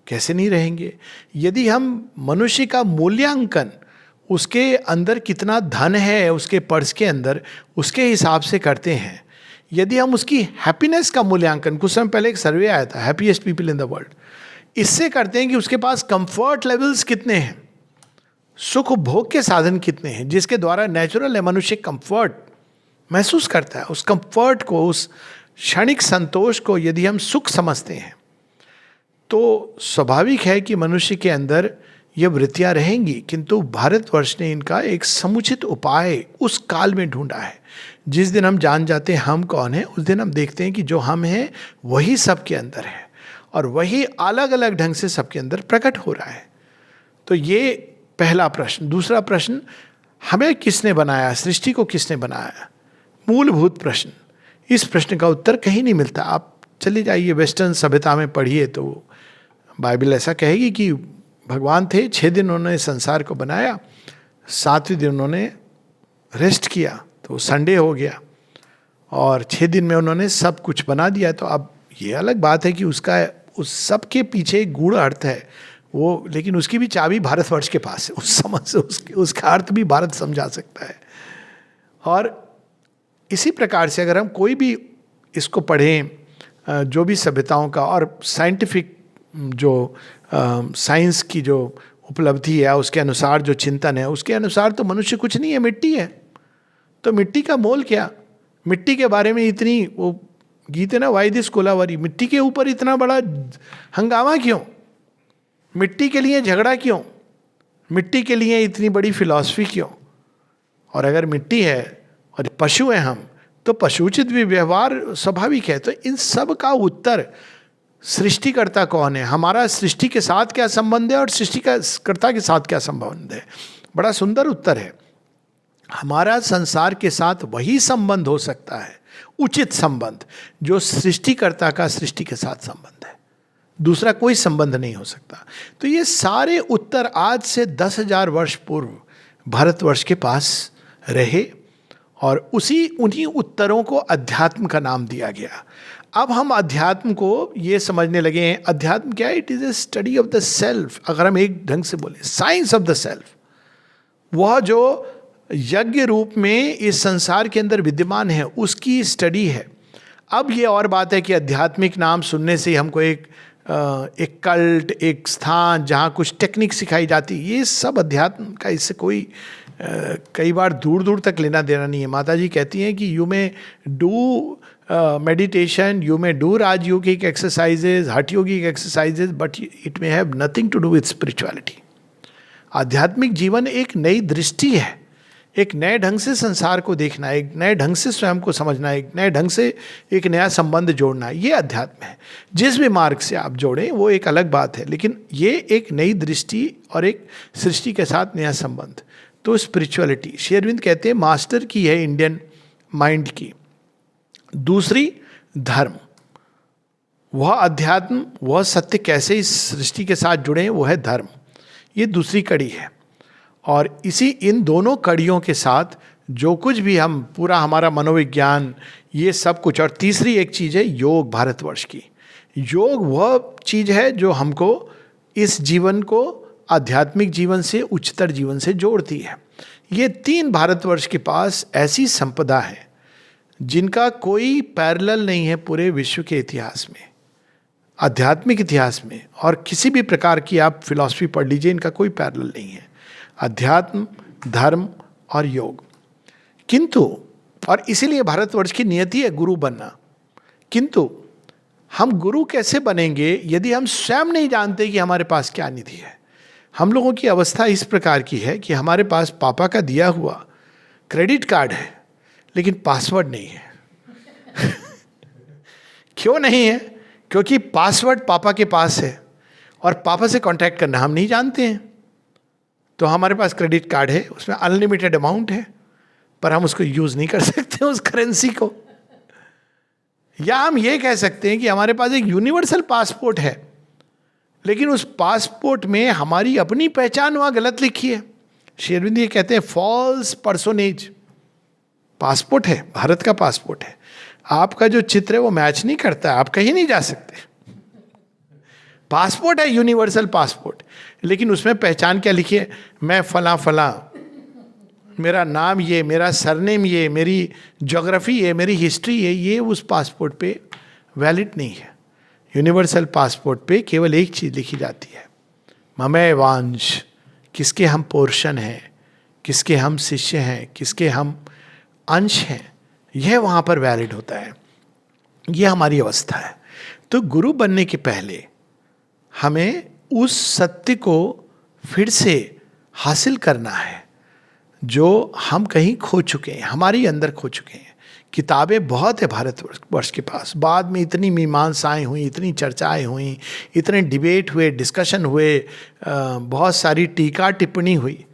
कैसे नहीं रहेंगे? यदि हम मनुष्य का मूल्यांकन उसके अंदर कितना धन है उसके पर्स के अंदर, उसके हिसाब से करते हैं, यदि हम उसकी हैप्पीनेस का मूल्यांकन, कुछ समय पहले एक सर्वे आया था, happiest people in the world, इससे करते हैं कि उसके पास कंफर्ट लेवल्स कितने हैं, सुख भोग के साधन कितने हैं, जिसके द्वारा नेचुरल है मनुष्य कंफर्ट महसूस करता है। उस कंफर्ट को, उस क्षणिक संतोष को यदि हम सुख समझते हैं, तो स्वाभाविक है कि मनुष्य के अंदर ये वृत्तियां रहेंगी। किंतु भारतवर्ष ने इनका एक समुचित उपाय उस काल में ढूंढा है। जिस दिन हम जान जाते हैं हम कौन हैं, उस दिन हम देखते हैं कि जो हम हैं वही सबके अंदर है, और वही अलग अलग ढंग से सबके अंदर प्रकट हो रहा है। तो ये पहला प्रश्न। दूसरा प्रश्न, हमें किसने बनाया, सृष्टि को किसने बनाया? मूलभूत प्रश्न। इस प्रश्न का उत्तर कहीं नहीं मिलता। आप चले जाइए वेस्टर्न सभ्यता में पढ़िए तो बाइबल ऐसा कहेगी कि भगवान थे, 6 दिन उन्होंने संसार को बनाया, 7वें दिन उन्होंने रेस्ट किया, तो संडे हो गया, और 6 दिन में उन्होंने सब कुछ बना दिया। तो अब ये अलग बात है कि उसका उस सब के पीछे एक गूढ़ अर्थ है वो, लेकिन उसकी भी चाबी भारतवर्ष के पास है। उस समझ से उसका अर्थ भी भारत समझा सकता है। और इसी प्रकार से अगर हम कोई भी इसको पढ़ें, जो भी सभ्यताओं का और साइंटिफिक जो साइंस की जो उपलब्धि है, उसके अनुसार जो चिंतन है, उसके अनुसार तो मनुष्य कुछ नहीं है, मिट्टी है। तो मिट्टी का मोल क्या? मिट्टी के बारे में इतनी वो गीत है ना, वाई दिस कोलावरी, मिट्टी के ऊपर इतना बड़ा हंगामा क्यों? मिट्टी के लिए झगड़ा क्यों? मिट्टी के लिए इतनी बड़ी फिलॉसफी क्यों? और अगर मिट्टी है और पशु हैं हम, तो पशुचित भी व्यवहार स्वाभाविक है। तो इन सब का उत्तर सृष्टिकर्ता कौन है, हमारा सृष्टि के साथ क्या संबंध है और सृष्टिकर्ता के साथ क्या संबंध है, बड़ा सुंदर उत्तर है। हमारा संसार के साथ वही संबंध हो सकता है, उचित संबंध, जो सृष्टिकर्ता का सृष्टि के साथ संबंध है। दूसरा कोई संबंध नहीं हो सकता। तो ये सारे उत्तर आज से 10,000 वर्ष पूर्व भारतवर्ष के पास रहे, और उन्हीं उत्तरों को अध्यात्म का नाम दिया गया। अब हम अध्यात्म को ये समझने लगे हैं, अध्यात्म क्या है? It is a study of the self. अगर हम एक ढंग से बोले, साइंस ऑफ द सेल्फ, वह जो यज्ञ रूप में इस संसार के अंदर विद्यमान है, उसकी स्टडी है। अब ये और बात है कि आध्यात्मिक नाम सुनने से हमको एक कल्ट, एक स्थान जहाँ कुछ टेक्निक सिखाई जाती, ये सब अध्यात्म का इससे कोई कई बार दूर दूर तक लेना देना नहीं है। माता जी कहती हैं कि you may do meditation, you may do rajyogic exercises, hatha yogic exercises, but it may have nothing to do with spirituality. आध्यात्मिक जीवन एक नई दृष्टि है, एक नए ढंग से संसार को देखना, एक नए ढंग से स्वयं को समझना, एक नए ढंग से एक नया संबंध जोड़ना, ये अध्यात्म है। जिस भी मार्ग से आप जोड़ें वो एक अलग बात है, लेकिन ये एक नई दृष्टि और एक सृष्टि के साथ नया संबंध। तो स्पिरिचुअलिटी, श्री अरविंद कहते हैं, मास्टर की है इंडियन माइंड की। दूसरी धर्म, वह अध्यात्म, वह सत्य कैसे इस सृष्टि के साथ जुड़े हैं, वो है धर्म। ये दूसरी कड़ी है। और इसी इन दोनों कड़ियों के साथ जो कुछ भी हम पूरा हमारा मनोविज्ञान ये सब कुछ, और तीसरी एक चीज है योग भारतवर्ष की। योग वह चीज है जो हमको इस जीवन को आध्यात्मिक जीवन से उच्चतर जीवन से जोड़ती है। ये तीन भारतवर्ष के पास ऐसी संपदा है जिनका कोई पैरेलल नहीं है पूरे विश्व के इतिहास में, आध्यात्मिक इतिहास में, और किसी भी प्रकार की आप फिलॉसफी पढ़ लीजिए, इनका कोई पैरेलल नहीं है। अध्यात्म, धर्म और योग। किंतु, और इसीलिए भारतवर्ष की नियति है गुरु बनना। किंतु हम गुरु कैसे बनेंगे यदि हम स्वयं नहीं जानते कि हमारे पास क्या निधि है। हम लोगों की अवस्था इस प्रकार की है कि हमारे पास पापा का दिया हुआ क्रेडिट कार्ड है लेकिन पासवर्ड नहीं है। क्यों नहीं है? क्योंकि पासवर्ड पापा के पास है और पापा से कांटेक्ट करना हम नहीं जानते हैं। तो हमारे पास क्रेडिट कार्ड है, उसमें अनलिमिटेड अमाउंट है, पर हम उसको यूज नहीं कर सकते उस करेंसी को। या हम ये कह सकते हैं कि हमारे पास एक यूनिवर्सल पासपोर्ट है, लेकिन उस पासपोर्ट में हमारी अपनी पहचान वहां गलत लिखी है। श्री अरविंद ये कहते हैं फॉल्स पर्सोनेज। पासपोर्ट है, भारत का पासपोर्ट है, आपका जो चित्र है वो मैच नहीं करता है, आप कहीं नहीं जा सकते। पासपोर्ट है, यूनिवर्सल पासपोर्ट, लेकिन उसमें पहचान क्या लिखी है? मैं फला फला, मेरा नाम ये, मेरा सरनेम ये, मेरी ज्योग्राफी ये, मेरी हिस्ट्री ये उस पासपोर्ट पे वैलिड नहीं है। यूनिवर्सल पासपोर्ट पे केवल एक चीज लिखी जाती है, ममय वांश, किसके हम पोर्शन हैं, किसके हम शिष्य हैं, किसके हम अंश हैं, यह वहाँ पर वैलिड होता है। यह हमारी अवस्था है। तो गुरु बनने के पहले हमें उस सत्य को फिर से हासिल करना है जो हम कहीं खो चुके हैं, हमारी अंदर खो चुके हैं। किताबें बहुत है भारतवर्ष के पास, बाद में इतनी मीमांसाएं हुई, इतनी चर्चाएं हुई, इतने डिबेट हुए, डिस्कशन हुए, बहुत सारी टीका टिप्पणी हुई।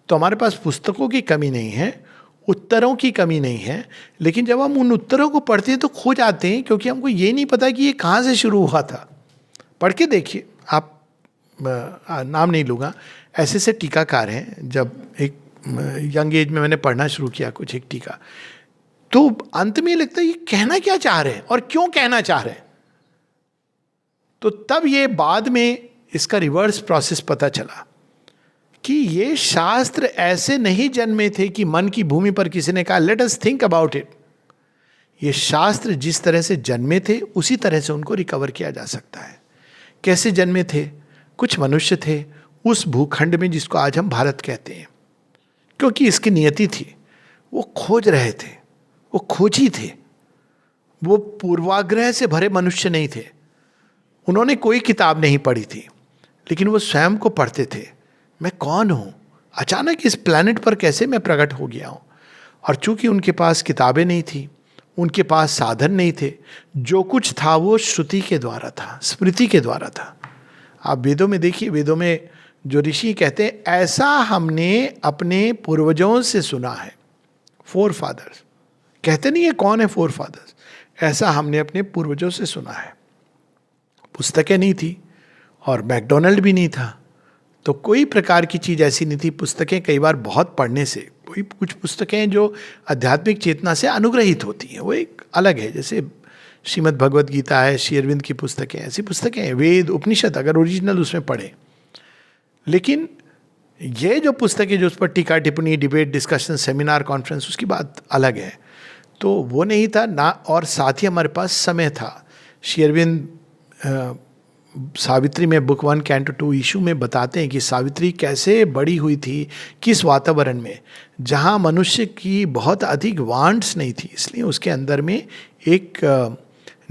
तो हमारे पास पुस्तकों की कमी नहीं है, उत्तरों की कमी नहीं है, लेकिन जब हम उन उत्तरों को पढ़ते हैं तो खो जाते हैं, क्योंकि हमको ये नहीं पता कि ये कहाँ से शुरू हुआ था। पढ़ के देखिए आप, नाम नहीं लूँगा, ऐसे ऐसे टीकाकार हैं। जब एक यंग एज में मैंने पढ़ना शुरू किया कुछ एक टीका, तो अंत में ये लगता है ये कहना क्या चाह रहे हैं और क्यों कहना चाह रहे हैं। तो तब ये बाद में इसका रिवर्स प्रोसेस पता चला कि ये शास्त्र ऐसे नहीं जन्मे थे कि मन की भूमि पर किसी ने कहा let us think about it. ये शास्त्र जिस तरह से जन्मे थे उसी तरह से उनको रिकवर किया जा सकता है। कैसे जन्मे थे? कुछ मनुष्य थे उस भूखंड में जिसको आज हम भारत कहते हैं, क्योंकि इसकी नियति थी, वो खोज रहे थे, वो खोजी थे, वो पूर्वाग्रह से भरे मनुष्य नहीं थे। उन्होंने कोई किताब नहीं पढ़ी थी, लेकिन वो स्वयं को पढ़ते थे। मैं कौन हूँ? अचानक इस प्लैनेट पर कैसे मैं प्रकट हो गया हूँ? और चूंकि उनके पास किताबें नहीं थी, उनके पास साधन नहीं थे, जो कुछ था वो श्रुति के द्वारा था, स्मृति के द्वारा था। आप वेदों में देखिए, वेदों में जो ऋषि कहते हैं ऐसा हमने अपने पूर्वजों से सुना है। फोर फादर्स कहते नहीं है कौन है फोर फादर्स, ऐसा हमने अपने पूर्वजों से सुना है। पुस्तकें नहीं थी और मैकडोनल्ड भी नहीं था, तो कोई प्रकार की चीज ऐसी नहीं थी। पुस्तकें कई बार बहुत पढ़ने से, कोई कुछ पुस्तकें जो आध्यात्मिक चेतना से अनुग्रहित होती हैं वो एक अलग है, जैसे श्रीमद् भगवद गीता है, श्री अरविंद की पुस्तकें, ऐसी पुस्तकें हैं, वेद उपनिषद अगर ओरिजिनल उसमें पढ़े। लेकिन ये जो पुस्तकें जो उस पर टीका टिप्पणी, डिबेट, डिस्कशन, सेमिनार, कॉन्फ्रेंस, उसकी बात अलग है। तो वो नहीं था ना, और साथ ही हमारे पास समय था। श्री अरविंद सावित्री में बुक 1 कैंटो 2 इशू में बताते हैं कि सावित्री कैसे बड़ी हुई थी, किस वातावरण में, जहाँ मनुष्य की बहुत अधिक वांट्स नहीं थी, इसलिए उसके अंदर में एक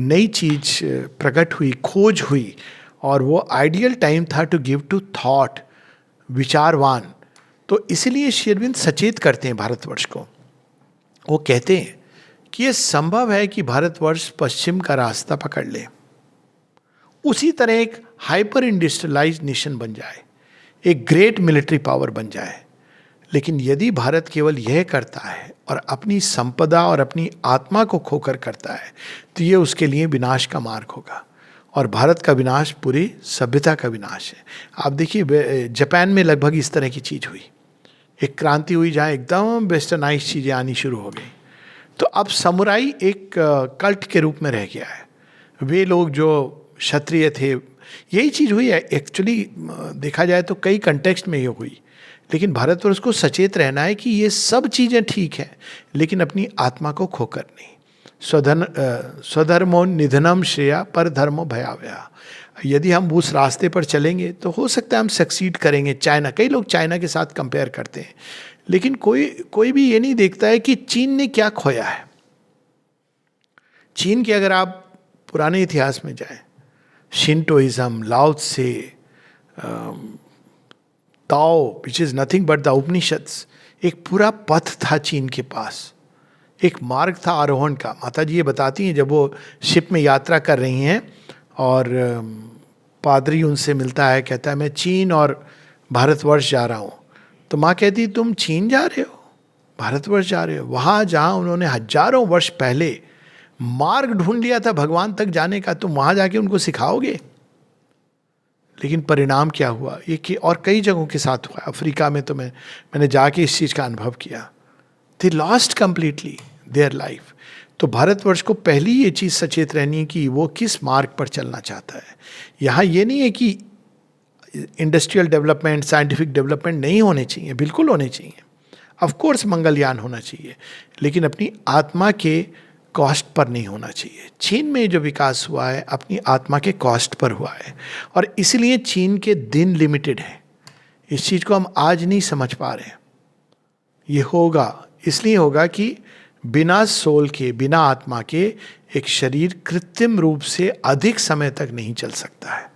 नई चीज प्रकट हुई, खोज हुई, और वो आइडियल टाइम था टू गिव टू थॉट, विचारवान। तो इसलिए श्री अरविंद सचेत करते हैं भारतवर्ष को। वो कहते हैं कि ये संभव है कि भारतवर्ष पश्चिम का रास्ता पकड़ ले, उसी तरह एक हाइपर इंडस्ट्रियलाइज्ड नेशन बन जाए, एक ग्रेट मिलिट्री पावर बन जाए। लेकिन यदि भारत केवल यह करता है और अपनी संपदा और अपनी आत्मा को खोकर करता है, तो ये उसके लिए विनाश का मार्ग होगा। और भारत का विनाश पूरी सभ्यता का विनाश है। आप देखिए जापान में लगभग इस तरह की चीज हुई। एक क्रांति हुई जहाँ एकदम वेस्टर्नाइज चीज़ें आनी शुरू हो गई। तो अब समुराई एक कल्ट के रूप में रह गया है। वे लोग जो क्षत्रिय थे, यही चीज़ हुई है एक्चुअली। देखा जाए तो कई कंटेक्स्ट में ये हुई, लेकिन भारतवर्ष को सचेत रहना है कि ये सब चीज़ें ठीक हैं, लेकिन अपनी आत्मा को खोकर नहीं। स्वधर्मो निधनम श्रेया पर धर्मो भयावया। यदि हम उस रास्ते पर चलेंगे तो हो सकता है हम सक्सीड करेंगे। चाइना, कई लोग चाइना के साथ कंपेयर करते हैं, लेकिन कोई भी ये नहीं देखता है कि चीन ने क्या खोया है। चीन के अगर आप पुराने इतिहास में जाएं, Shintoism, Lao Tse, Tao, which is nothing but the Upanishads, एक पूरा पथ था चीन के पास, एक मार्ग था आरोहण का। माता जी ये बताती हैं, जब वो शिप में यात्रा कर रही हैं और पादरी उनसे मिलता है, कहता है मैं चीन और भारतवर्ष जा रहा हूँ। तो माँ कहती तुम चीन जा रहे हो, भारतवर्ष जा रहे हो? वहाँ जहाँ उन्होंने हजारों वर्ष पहले मार्ग ढूंढ लिया था भगवान तक जाने का, तुम वहाँ जाके उनको सिखाओगे? लेकिन परिणाम क्या हुआ, ये कि और कई जगहों के साथ हुआ। अफ्रीका में तो मैंने जाके इस चीज़ का अनुभव किया। They lost completely their life. तो भारतवर्ष को पहली ये चीज़ सचेत रहनी है कि वो किस मार्ग पर चलना चाहता है। यहाँ ये नहीं है कि इंडस्ट्रियल डेवलपमेंट, साइंटिफिक डेवलपमेंट नहीं होने चाहिए, बिल्कुल होने चाहिए। ऑफ कोर्स मंगलयान होना चाहिए, लेकिन अपनी आत्मा के कॉस्ट पर नहीं होना चाहिए। चीन में जो विकास हुआ है अपनी आत्मा के कॉस्ट पर हुआ है, और इसलिए चीन के दिन लिमिटेड हैं। इस चीज़ को हम आज नहीं समझ पा रहे हैं। ये होगा, इसलिए होगा कि बिना सोल के, बिना आत्मा के एक शरीर कृत्रिम रूप से अधिक समय तक नहीं चल सकता है।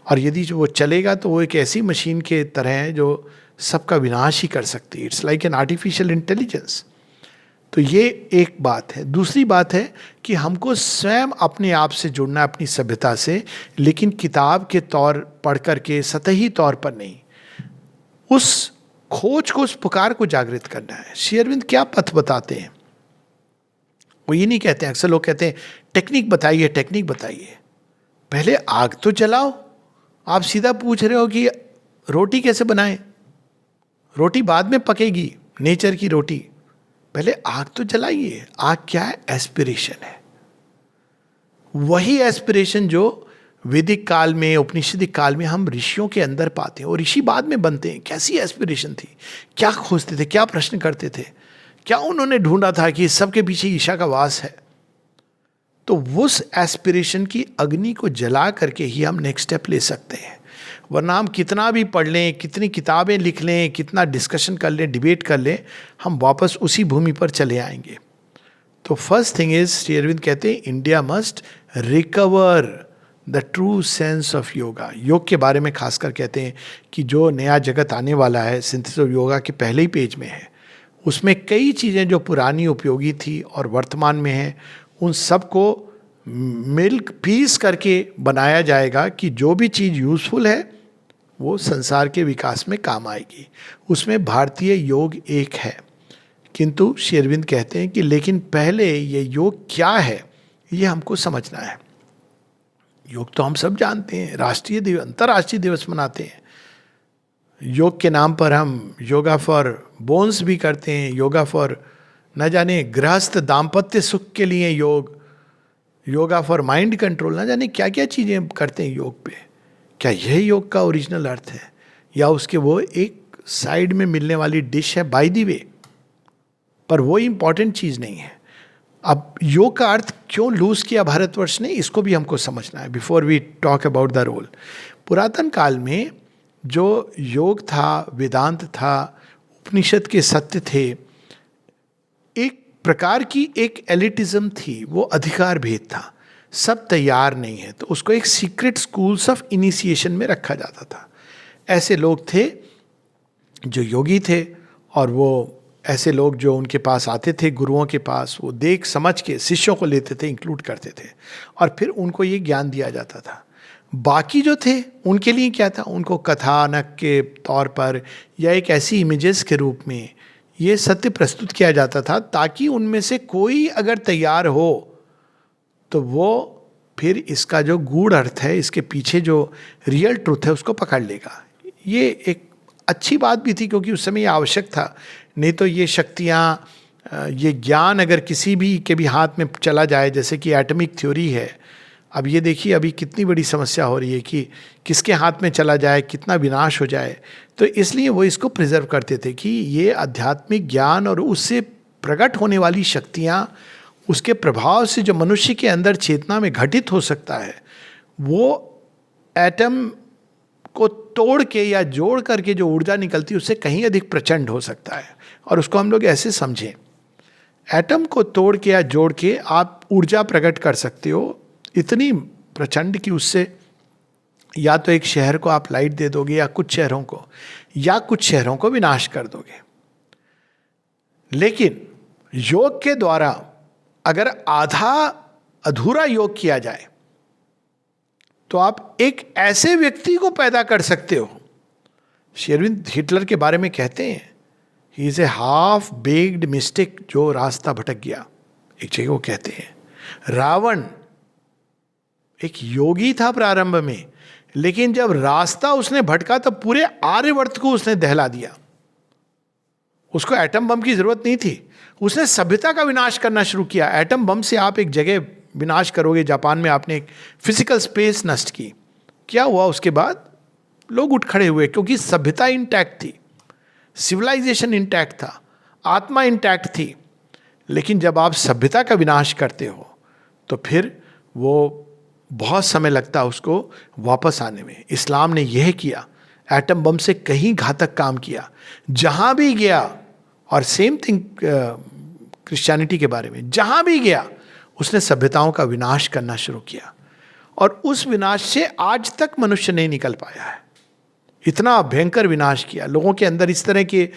और यदि वो चलेगा तो वो एक ऐसी मशीन के तरह है जो सबका विनाश ही कर सकती है। It's like an artificial intelligence. तो ये एक बात है। दूसरी बात है कि हमको स्वयं अपने आप से जुड़ना है, अपनी सभ्यता से, लेकिन किताब के तौर पढ़ करके सतही तौर पर नहीं। उस खोज को, उस पुकार को जागृत करना है। श्री अरविंद क्या पथ बताते हैं? वो ये नहीं कहते हैं, अक्सर लोग कहते हैं टेक्निक बताइए, टेक्निक बताइए। पहले आग तो जलाओ। आप सीधा पूछ रहे हो कि रोटी कैसे बनाएं? रोटी बाद में पकेगी, नेचर की रोटी। पहले आग तो जलाइए। आग क्या है? एस्पिरेशन है। वही एस्पिरेशन जो वैदिक काल में, उपनिषदिक काल में हम ऋषियों के अंदर पाते हैं, और ऋषि बाद में बनते हैं। कैसी एस्पिरेशन थी, क्या खोजते थे, क्या प्रश्न करते थे, क्या उन्होंने ढूंढा था कि सबके पीछे ईशा का वास है? तो उस एस्पिरेशन की अग्नि को जला करके ही हम नेक्स्ट स्टेप ले सकते हैं। वरना हम कितना भी पढ़ लें, कितनी किताबें लिख लें, कितना डिस्कशन कर लें, डिबेट कर लें, हम वापस उसी भूमि पर चले आएंगे। तो first thing is, Shri Aurobindo कहते हैं India must recover the true sense of yoga. योग के बारे में खासकर कहते हैं कि जो नया जगत आने वाला है, सिंथेसिस ऑफ योगा के पहले ही पेज में है, उसमें कई चीज़ें जो पुरानी उपयोगी थी और वर्तमान में हैं, उन सब को मिल्क पीस करके बनाया जाएगा कि जो भी चीज़ यूज़फुल है वो संसार के विकास में काम आएगी। उसमें भारतीय योग एक है। किंतु श्री अरविंद कहते हैं कि लेकिन पहले ये योग क्या है ये हमको समझना है। योग तो हम सब जानते हैं, राष्ट्रीय दिवस, अंतर्राष्ट्रीय दिवस मनाते हैं। योग के नाम पर हम योगा फॉर बोन्स भी करते हैं, योगा फॉर न जाने गृहस्थ दाम्पत्य सुख के लिए योग, योगा फॉर माइंड कंट्रोल, न जाने क्या क्या चीज़ें करते हैं योग पे। क्या यह योग का ओरिजिनल अर्थ है, या उसके वो एक साइड में मिलने वाली डिश है बाय द वे, पर वो इंपॉर्टेंट चीज़ नहीं है। अब योग का अर्थ क्यों लूज किया भारतवर्ष ने, इसको भी हमको समझना है before we talk about the role. पुरातन काल में जो योग था, वेदांत था, उपनिषद के सत्य थे, एक प्रकार की एक एलिटिज्म थी, वो अधिकार भेद था। सब तैयार नहीं है तो उसको एक सीक्रेट स्कूल्स ऑफ इनिशिएशन में रखा जाता था। ऐसे लोग थे जो योगी थे, और वो ऐसे लोग जो उनके पास आते थे गुरुओं के पास, वो देख समझ के शिष्यों को लेते थे, इंक्लूड करते थे, और फिर उनको ये ज्ञान दिया जाता था। बाकी जो थे उनके लिए क्या था, उनको कथानक के तौर पर या एक ऐसी इमेजेस के रूप में ये सत्य प्रस्तुत किया जाता था, ताकि उनमें से कोई अगर तैयार हो तो वो फिर इसका जो गूढ़ अर्थ है, इसके पीछे जो रियल ट्रूथ है उसको पकड़ लेगा। ये एक अच्छी बात भी थी, क्योंकि उस समय ये आवश्यक था। नहीं तो ये शक्तियाँ, ये ज्ञान अगर किसी भी के भी हाथ में चला जाए, जैसे कि एटॉमिक थ्योरी है, अब ये देखिए अभी कितनी बड़ी समस्या हो रही है कि किसके हाथ में चला जाए, कितना विनाश हो जाए। तो इसलिए वो इसको प्रिजर्व करते थे कि ये आध्यात्मिक ज्ञान और उससे प्रकट होने वाली शक्तियाँ, उसके प्रभाव से जो मनुष्य के अंदर चेतना में घटित हो सकता है, वो एटम को तोड़ के या जोड़ करके जो ऊर्जा निकलती है उससे कहीं अधिक प्रचंड हो सकता है। और उसको हम लोग ऐसे समझें, एटम को तोड़ के या जोड़ के आप ऊर्जा प्रकट कर सकते हो इतनी प्रचंड कि उससे या तो एक शहर को आप लाइट दे दोगे, या कुछ शहरों को विनाश कर दोगे। लेकिन योग के द्वारा अगर आधा अधूरा योग किया जाए तो आप एक ऐसे व्यक्ति को पैदा कर सकते हो। श्री अरविंद हिटलर के बारे में कहते हैं, he is a half baked mistake, जो रास्ता भटक गया, एक जगह वो कहते हैं। रावण एक योगी था प्रारंभ में, लेकिन जब रास्ता उसने भटका तो पूरे आर्यवर्त को उसने दहला दिया। उसको एटम बम की जरूरत नहीं थी, उसने सभ्यता का विनाश करना शुरू किया। एटम बम से आप एक जगह विनाश करोगे, जापान में आपने एक फिजिकल स्पेस नष्ट की, क्या हुआ उसके बाद? लोग उठ खड़े हुए, क्योंकि सभ्यता इंटैक्ट थी, सिविलाइजेशन इंटैक्ट था, आत्मा इंटैक्ट थी। लेकिन जब आप सभ्यता का विनाश करते हो तो फिर वो बहुत समय लगता है उसको वापस आने में। इस्लाम ने यह किया, एटम बम से कहीं घातक काम किया जहां भी गया। और सेम थिंग क्रिश्चियनिटी के बारे में, जहां भी गया उसने सभ्यताओं का विनाश करना शुरू किया, और उस विनाश से आज तक मनुष्य नहीं निकल पाया है। इतना भयंकर विनाश किया, लोगों के अंदर इस तरह के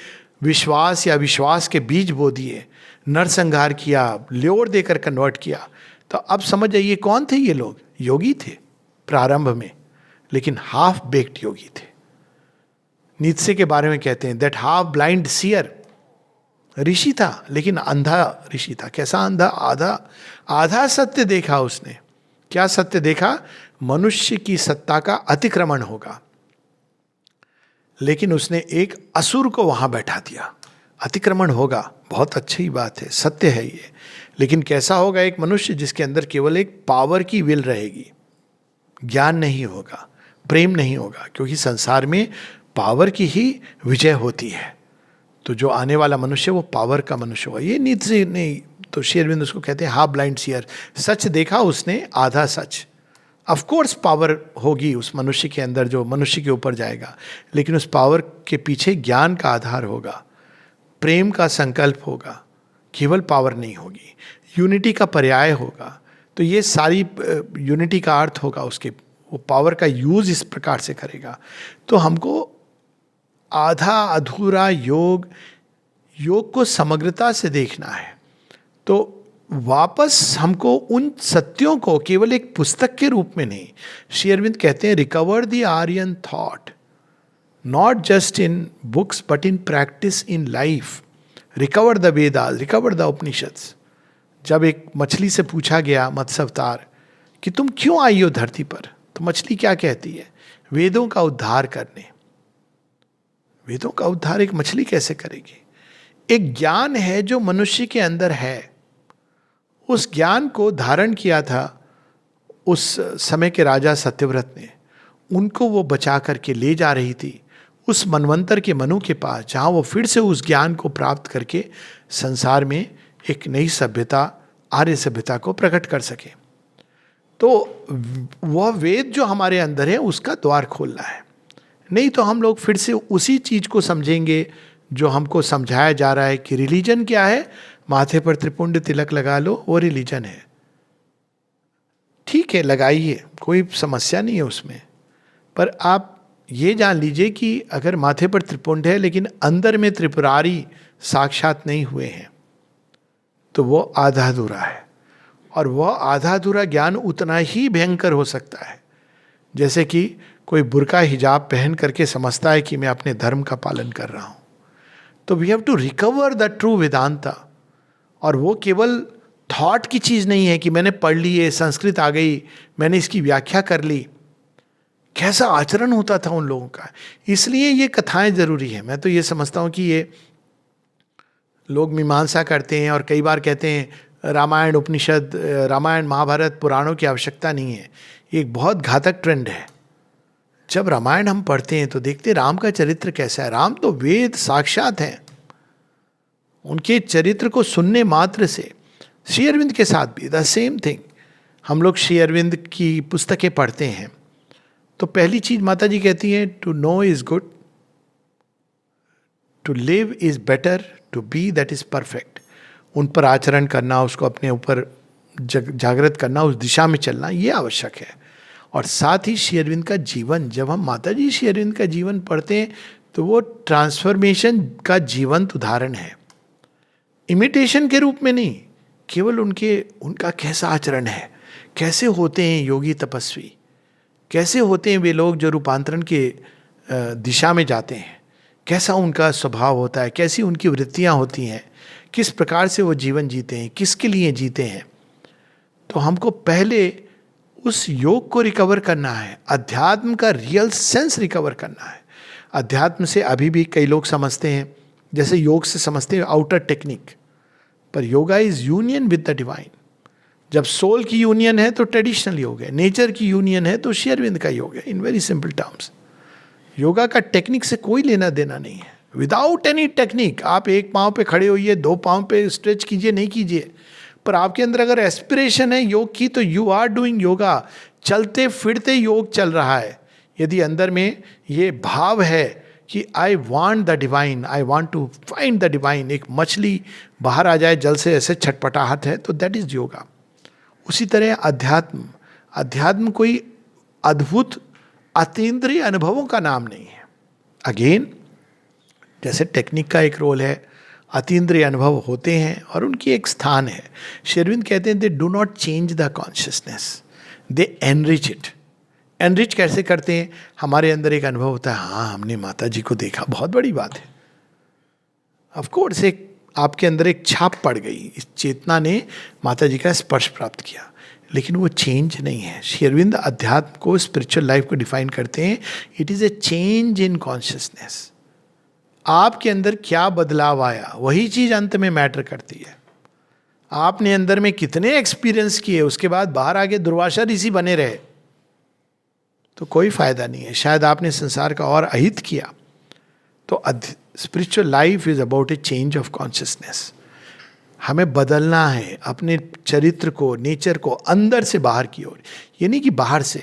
विश्वास या विश्वास के बीज बो दिए, नरसंहार किया, ल्योर देकर कन्वर्ट किया। तो अब समझ जाइए कौन थे ये लोग? योगी थे प्रारंभ में, लेकिन हाफ बेक्ड योगी थे। नीत्शे के बारे में कहते हैं, दैट हाफ ब्लाइंड सीयर, ऋषि था लेकिन अंधा ऋषि था। कैसा अंधा? आधा सत्य देखा उसने। क्या सत्य देखा? मनुष्य की सत्ता का अतिक्रमण होगा, लेकिन उसने एक असुर को वहां बैठा दिया। अतिक्रमण होगा, बहुत अच्छी बात है, सत्य है ये, लेकिन कैसा होगा? एक मनुष्य जिसके अंदर केवल एक पावर की विल रहेगी, ज्ञान नहीं होगा, प्रेम नहीं होगा, क्योंकि संसार में पावर की ही विजय होती है। तो जो आने वाला मनुष्य वो पावर का मनुष्य होगा। ये नीति से नहीं, तो श्री अरविंद उसको कहते हैं हाफ ब्लाइंड सीयर। सच देखा उसने, आधा सच। ऑफ कोर्स पावर होगी उस मनुष्य के अंदर जो मनुष्य के ऊपर जाएगा, लेकिन उस पावर के पीछे ज्ञान का आधार होगा, प्रेम का संकल्प होगा, केवल पावर नहीं होगी, यूनिटी का पर्याय होगा। तो ये सारी यूनिटी का अर्थ होगा उसके, वो पावर का यूज इस प्रकार से करेगा। तो हमको आधा अधूरा योग को समग्रता से देखना है। तो वापस हमको उन सत्यों को केवल एक पुस्तक के रूप में नहीं, श्री अरविंद कहते हैं recover the Aryan thought, not just in books but in practice in life. Recover the Vedas, recover the Upanishads. जब एक मछली से पूछा गया मत्स्य अवतार कि तुम क्यों आई हो धरती पर, तो मछली क्या कहती है? वेदों का उद्धार करने। वेदों का उद्धार एक मछली कैसे करेगी? एक ज्ञान है जो मनुष्य के अंदर है, उस ज्ञान को धारण किया था उस समय के राजा सत्यव्रत ने। उनको वो बचा करके ले जा रही थी उस मनवंतर के मनु के पास, जहाँ वो फिर से उस ज्ञान को प्राप्त करके संसार में एक नई सभ्यता, आर्य सभ्यता को प्रकट कर सके। तो वह वेद जो हमारे अंदर है उसका द्वार खोलना है। नहीं तो हम लोग फिर से उसी चीज को समझेंगे जो हमको समझाया जा रहा है कि रिलीजन क्या है, माथे पर त्रिपुंड तिलक लगा लो, वो रिलीजन है। ठीक है, लगाइए, कोई समस्या नहीं है उसमें, पर आप ये जान लीजिए कि अगर माथे पर त्रिपुंड है लेकिन अंदर में त्रिपुरारी साक्षात नहीं हुए हैं तो वो आधा अधूरा है। और वह आधा अधूरा ज्ञान उतना ही भयंकर हो सकता है जैसे कि कोई बुर्का हिजाब पहन करके समझता है कि मैं अपने धर्म का पालन कर रहा हूं। तो we have to recover the true Vedanta. और वो केवल थॉट की चीज नहीं है कि मैंने पढ़ ली है, संस्कृत आ गई, मैंने इसकी व्याख्या कर ली। कैसा आचरण होता था उन लोगों का। इसलिए ये कथाएं जरूरी है। मैं तो ये समझता हूँ कि ये लोग मीमांसा करते हैं और कई बार कहते हैं रामायण उपनिषद, रामायण महाभारत पुराणों की आवश्यकता नहीं है। ये एक बहुत घातक ट्रेंड है। जब रामायण हम पढ़ते हैं तो देखते हैं राम का चरित्र कैसा है। राम तो वेद साक्षात हैं। उनके चरित्र को सुनने मात्र से, श्री अरविंद के साथ भी द सेम थिंग। हम लोग श्री अरविंद की पुस्तकें पढ़ते हैं तो पहली चीज माता जी कहती हैं, to know is good, to live is better, to be that is perfect. उन पर आचरण करना, उसको अपने ऊपर जागृत करना, उस दिशा में चलना, ये आवश्यक है। और साथ ही श्री अरविंद का जीवन, जब हम माता जी श्री अरविंद का जीवन पढ़ते हैं तो वो ट्रांसफॉर्मेशन का जीवंत उदाहरण है। इमिटेशन के रूप में नहीं, केवल उनका कैसा आचरण है, कैसे होते हैं योगी तपस्वी, कैसे होते हैं वे लोग जो रूपांतरण के दिशा में जाते हैं, कैसा उनका स्वभाव होता है, कैसी उनकी वृत्तियां होती हैं, किस प्रकार से वो जीवन जीते हैं, किसके लिए जीते हैं। तो हमको पहले उस योग को रिकवर करना है, अध्यात्म का रियल सेंस रिकवर करना है। अध्यात्म से अभी भी कई लोग समझते हैं, जैसे योग से समझते हैं आउटर टेक्निक, पर yoga is union with the divine. जब सोल की यूनियन है तो ट्रेडिशनल योग है, नेचर की यूनियन है तो श्री अरविंद का योग है। In very simple terms, yoga का टेक्निक से कोई लेना देना नहीं है। विदाउट एनी टेक्निक आप एक पांव पे खड़े होइए, दो पांव पे स्ट्रेच कीजिए, नहीं कीजिए, पर आपके अंदर अगर एस्पिरेशन है योग की तो यू आर डूइंग योगा। चलते फिरते योग चल रहा है। यदि अंदर में ये भाव है कि I want the divine, I want to find the divine, एक मछली बाहर आ जाए जल से ऐसे छटपटाहट है, तो दैट इज योगा। उसी तरह अध्यात्म कोई अद्भुत अतीन्द्रिय अनुभवों का नाम नहीं है। अगेन, जैसे टेक्निक का एक रोल है, अतीन्द्रिय अनुभव होते हैं और उनकी एक स्थान है। श्री अरविंद कहते हैं they do not change the consciousness, they enrich it. Enrich कैसे करते हैं? हमारे अंदर एक अनुभव होता है, हाँ हमने माता जी को देखा, बहुत बड़ी बात है। ऑफ कोर्स एक आपके अंदर एक छाप पड़ गई, इस चेतना ने माता जी का स्पर्श प्राप्त किया, लेकिन वो चेंज नहीं है। श्री अरविंद अध्यात्म को, स्पिरिचुअल लाइफ को डिफाइन करते हैं, it is a change in consciousness. आपके अंदर क्या बदलाव आया, वही चीज अंत में मैटर करती है। आपने अंदर में कितने एक्सपीरियंस किए, उसके बाद बाहर आके दुर्वासा ऋषि बने रहे तो कोई फायदा नहीं है। शायद आपने संसार का और अहित किया। तो spiritual life is about A change of consciousness. हमें बदलना है अपने चरित्र को, नेचर को, अंदर से बाहर की ओर। ये नहीं कि बाहर से,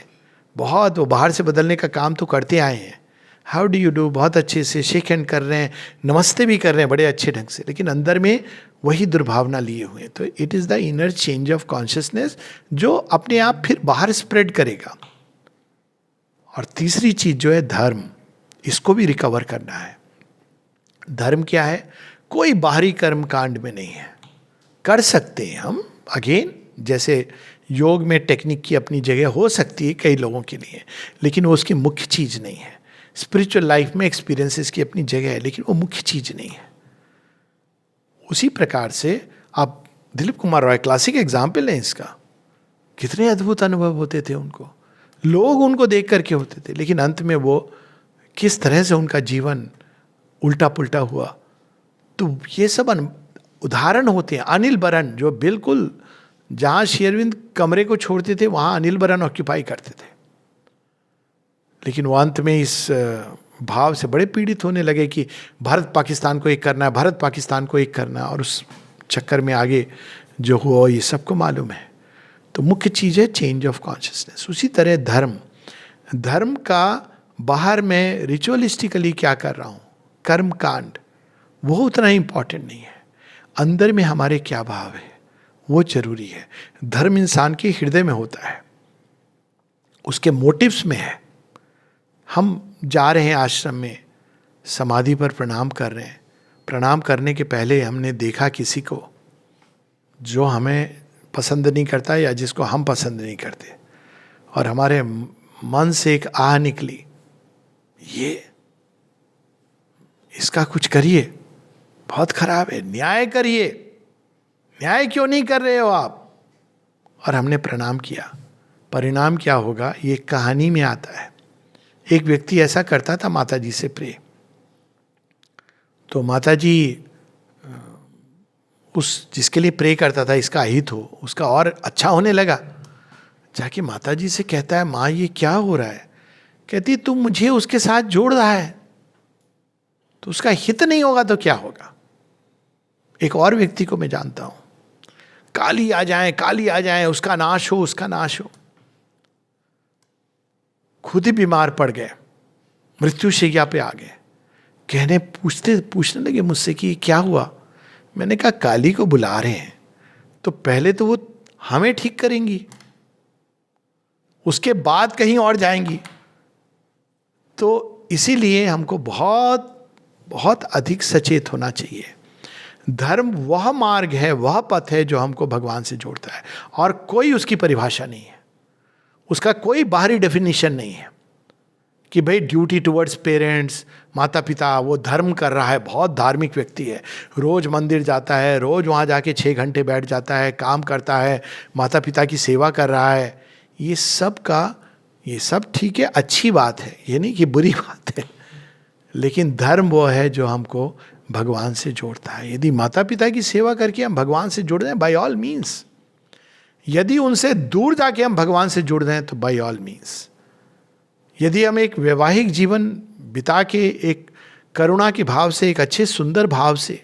बहुत वो बाहर से बदलने का काम तो करते आए हैं। हाउ डू यू डू, बहुत अच्छे से शेक हैंड कर रहे हैं, नमस्ते भी कर रहे हैं बड़े अच्छे ढंग से, लेकिन अंदर में वही दुर्भावना लिए हुए हैं। तो it is the inner change of consciousness जो अपने आप फिर बाहर स्प्रेड करेगा। और तीसरी चीज जो है धर्म, इसको भी रिकवर करना है। धर्म क्या है? कोई बाहरी कर्म कांड में नहीं है। कर सकते हैं हम, अगेन जैसे योग में टेक्निक की अपनी जगह हो सकती है कई लोगों के लिए, लेकिन वो उसकी मुख्य चीज नहीं है। स्पिरिचुअल लाइफ में एक्सपीरियंसेस की अपनी जगह है, लेकिन वो मुख्य चीज नहीं है। उसी प्रकार से आप दिलीप कुमार रॉय क्लासिक एग्जाम्पल है इसका। कितने अद्भुत अनुभव होते थे उनको, लोग उनको देख करके होते थे, लेकिन अंत में वो किस तरह से उनका जीवन उल्टा पुल्टा हुआ। तो ये सब उदाहरण होते हैं। अनिल बरन, जो बिल्कुल जहां श्री अरविंद कमरे को छोड़ते थे वहां अनिल बरन ऑक्यूपाई करते थे, लेकिन वो अंत में इस भाव से बड़े पीड़ित होने लगे कि भारत पाकिस्तान को एक करना है, भारत पाकिस्तान को एक करना है, और उस चक्कर में आगे जो हुआ ये सबको मालूम है। तो मुख्य चीज है चेंज ऑफ कॉन्शियसनेस। उसी तरह धर्म का बाहर में रिचुअलिस्टिकली क्या कर रहा हूं, कर्म कांड, वो उतना ही इंपॉर्टेंट नहीं है। अंदर में हमारे क्या भाव है वो जरूरी है। धर्म इंसान के हृदय में होता है, उसके मोटिव्स में है। हम जा रहे हैं आश्रम में, समाधि पर प्रणाम कर रहे हैं, प्रणाम करने के पहले हमने देखा किसी को जो हमें पसंद नहीं करता या जिसको हम पसंद नहीं करते, और हमारे मन से एक आह निकली, ये इसका कुछ करिए, बहुत खराब है, न्याय करिए, न्याय क्यों नहीं कर रहे हो आप। और हमने प्रणाम किया। परिणाम क्या होगा ये कहानी में आता है। एक व्यक्ति ऐसा करता था माता जी से प्रे, तो माता जी उस जिसके लिए प्रे करता था इसका अहित हो, उसका और अच्छा होने लगा, जाके माता जी से कहता है, माँ ये क्या हो रहा है? कहती तुम मुझे उसके साथ जोड़ रहा है, तो उसका हित नहीं होगा तो क्या होगा? एक और व्यक्ति को मैं जानता हूं, काली आ जाए, काली आ जाए, उसका नाश हो, उसका नाश हो। खुद ही बीमार पड़ गए, मृत्यु शैया पे आ गए, पूछने लगे मुझसे कि क्या हुआ? मैंने कहा काली को बुला रहे हैं, तो पहले तो वो हमें ठीक करेंगी, उसके बाद कहीं और जाएंगी। तो इसीलिए हमको बहुत बहुत अधिक सचेत होना चाहिए। धर्म वह मार्ग है, वह पथ है जो हमको भगवान से जोड़ता है, और कोई उसकी परिभाषा नहीं है, उसका कोई बाहरी डेफिनेशन नहीं है कि भाई ड्यूटी टुवर्ड्स पेरेंट्स, माता पिता, वो धर्म कर रहा है, बहुत धार्मिक व्यक्ति है, रोज मंदिर जाता है, रोज वहाँ जाके 6 घंटे बैठ जाता है, काम करता है, माता पिता की सेवा कर रहा है। ये सब ठीक है, अच्छी बात है, ये नहीं कि बुरी बात है, लेकिन धर्म वो है जो हमको भगवान से जोड़ता है। यदि माता पिता की सेवा करके हम भगवान से जुड़ रहे हैं, बाय ऑल मीन्स। यदि उनसे दूर जाके हम भगवान से जुड़ रहे हैं तो बाय ऑल मीन्स। यदि हम एक वैवाहिक जीवन बिता के एक करुणा के भाव से, एक अच्छे सुंदर भाव से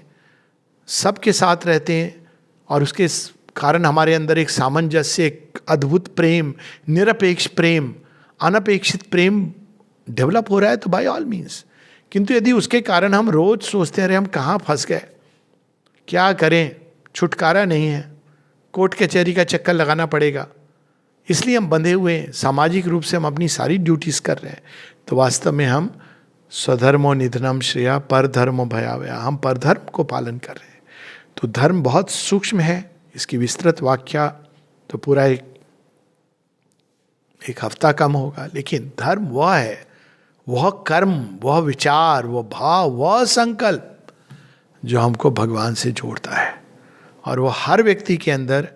सबके साथ रहते हैं, और उसके कारण हमारे अंदर एक सामंजस्य, एक अद्भुत प्रेम, निरपेक्ष प्रेम, अनपेक्षित प्रेम डेवलप हो रहा है, तो बाय ऑल मीन्स। किंतु यदि उसके कारण हम रोज सोचते रहे हम कहाँ फंस गए, क्या करें, छुटकारा नहीं है, कोर्ट कचहरी का चक्कर लगाना पड़ेगा, इसलिए हम बंधे हुए हैं, सामाजिक रूप से हम अपनी सारी ड्यूटीज कर रहे हैं, तो वास्तव में हम स्वधर्मो निधनम श्रेया परधर्मो भयावया, हम परधर्म को पालन कर रहे हैं। तो धर्म बहुत सूक्ष्म है, इसकी विस्तृत व्याख्या तो पूरा एक हफ्ता कम होगा, लेकिन धर्म वह है, वह कर्म, वह विचार, वह भाव, वह संकल्प जो हमको भगवान से जोड़ता है, और वह हर व्यक्ति के अंदर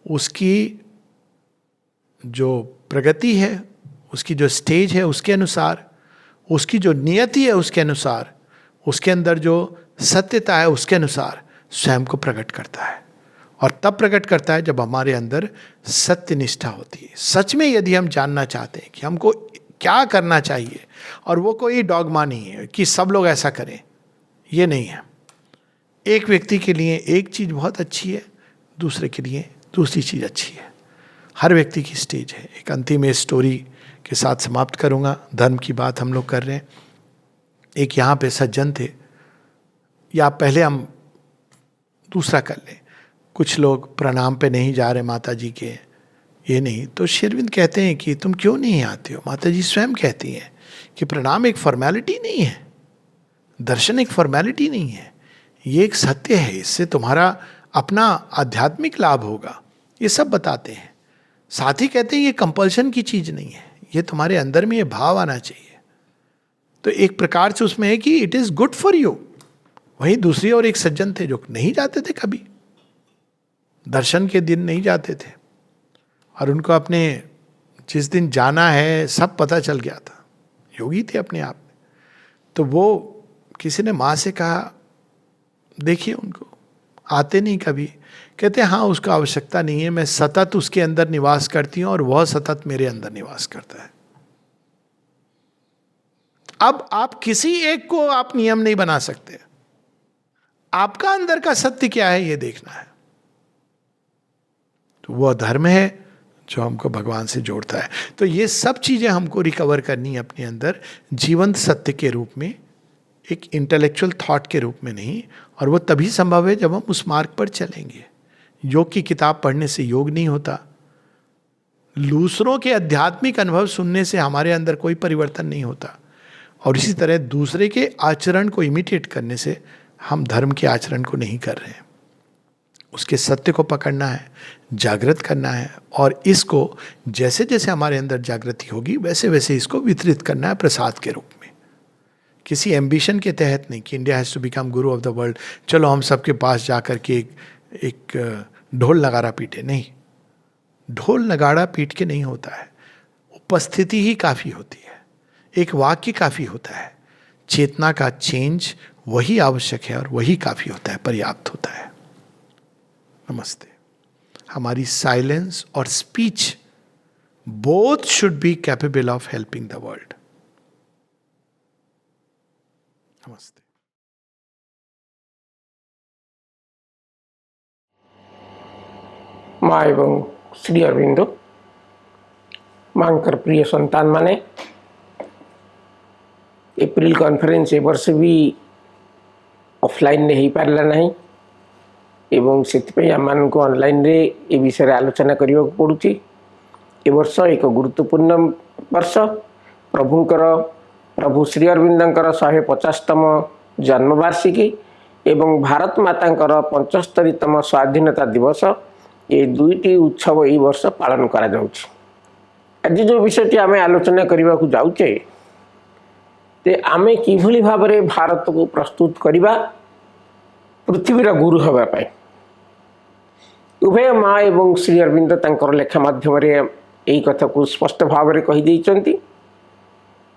उसकी जो प्रगति है, उसकी जो स्टेज है उसके अनुसार, उसकी जो नियति है उसके अनुसार, उसके अंदर जो सत्यता है उसके अनुसार स्वयं को प्रकट करता है। और तब प्रकट करता है जब हमारे अंदर सत्य निष्ठा होती है। सच में यदि हम जानना चाहते हैं कि हमको क्या करना चाहिए, और वो कोई डॉगमा नहीं है कि सब लोग ऐसा करें, ये नहीं है। एक व्यक्ति के लिए एक चीज़ बहुत अच्छी है, दूसरे के लिए दूसरी चीज़ अच्छी है, हर व्यक्ति की स्टेज है। एक अंतिम स्टोरी के साथ समाप्त करूँगा। धर्म की बात हम लोग कर रहे हैं। एक यहाँ पे सज्जन थे, या पहले हम दूसरा कर लें, कुछ लोग प्रणाम पे नहीं जा रहे माता जी के, ये नहीं, तो श्री अरविंद कहते हैं कि तुम क्यों नहीं आते हो? माता जी स्वयं कहती हैं कि प्रणाम एक फॉर्मेलिटी नहीं है, दर्शन एक फॉर्मेलिटी नहीं है, ये एक सत्य है, इससे तुम्हारा अपना आध्यात्मिक लाभ होगा, ये सब बताते हैं। साथ ही कहते हैं ये कंपल्शन की चीज नहीं है, ये तुम्हारे अंदर में ये भाव आना चाहिए। तो एक प्रकार से उसमें है कि it is good for you. वहीं दूसरी ओर एक सज्जन थे जो नहीं जाते थे, कभी दर्शन के दिन नहीं जाते थे, और उनको अपने जिस दिन जाना है सब पता चल गया था, योगी थे अपने आप में। तो वो किसी ने माँ से कहा, देखिए उनको आते नहीं कभी, कहते हाँ उसका आवश्यकता नहीं है, मैं सतत उसके अंदर निवास करती हूँ और वह सतत मेरे अंदर निवास करता है। अब आप किसी एक को आप नियम नहीं बना सकते, आपका अंदर का सत्य क्या है ये देखना है। तो वह धर्म है जो हमको भगवान से जोड़ता है। तो ये सब चीजें हमको रिकवर करनी है अपने अंदर, जीवंत सत्य के रूप में, एक इंटेलेक्चुअल थॉट के रूप में नहीं। और वो तभी संभव है जब हम उस मार्ग पर चलेंगे। योग की किताब पढ़ने से योग नहीं होता, दूसरों के आध्यात्मिक अनुभव सुनने से हमारे अंदर कोई परिवर्तन नहीं होता, और इसी तरह दूसरे के आचरण को इमिटेट करने से हम धर्म के आचरण को नहीं कर रहे हैं। उसके सत्य को पकड़ना है, जागृत करना है, और इसको जैसे जैसे हमारे अंदर जागृति होगी वैसे वैसे इसको वितरित करना है प्रसाद के रूप में। किसी एम्बिशन के तहत नहीं कि India has to become Guru of the world, चलो हम सबके पास जा कर के एक ढोल नगाड़ा पीटे। नहीं, ढोल नगाड़ा पीट के नहीं होता है, उपस्थिति ही काफ़ी होती है। एक वाक्य काफी होता है। चेतना का चेंज वही आवश्यक है और वही काफी होता है, पर्याप्त होता है। नमस्ते। हमारी साइलेंस और speech both should be capable of helping the world. नमस्ते। माँ एवं श्री अरविंदो मांकर प्रिय संतान माने एप्रिल कॉन्फ्रेंस ए वर्ष भी ऑफलाइन नहीं पारला नहीं एवं से आम को ऑनलाइन रे ए विषय आलोचना करने को पड़ुछि। ए वर्ष एक गुरुत्वपूर्ण वर्ष प्रभु श्री अरविंदर 150तम जन्मवार्षिकी एवं भारत मातांकर 75तम स्वाधीनता दिवस, ये दुईटी उत्सव यही वर्ष पालन करा जाउछि। आज जो विषयटी आम आलोचना करने को जाऊे ते आमे किभली भाव में भारत को प्रस्तुत करवा पृथ्वीर गुरु हवापाई। उभय माँ एवं श्री अरविंद तांकर लेखा माध्यम यही कथा को स्पष्ट भाव में कहीदे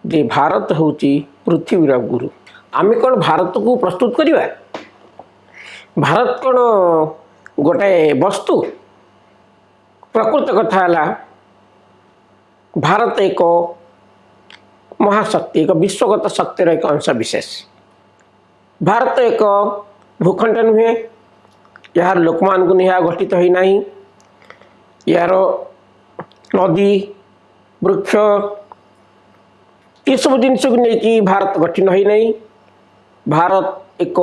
जे भारत होची पृथ्वीर गुरु। आमे कौन भारत को प्रस्तुत करवा? भारत कौन गोटे वस्तु? प्रकृत कथा है भारत एक महाशक्ति, एक विश्वगत शक्तिर एक अंश विशेष। भारत एक भूखंड नुहे, यार लोक मान को नहीं गठित हो ना, यार नदी वृक्ष ये सब जिनस को लेकिन भारत गठन हो ना। भारत एक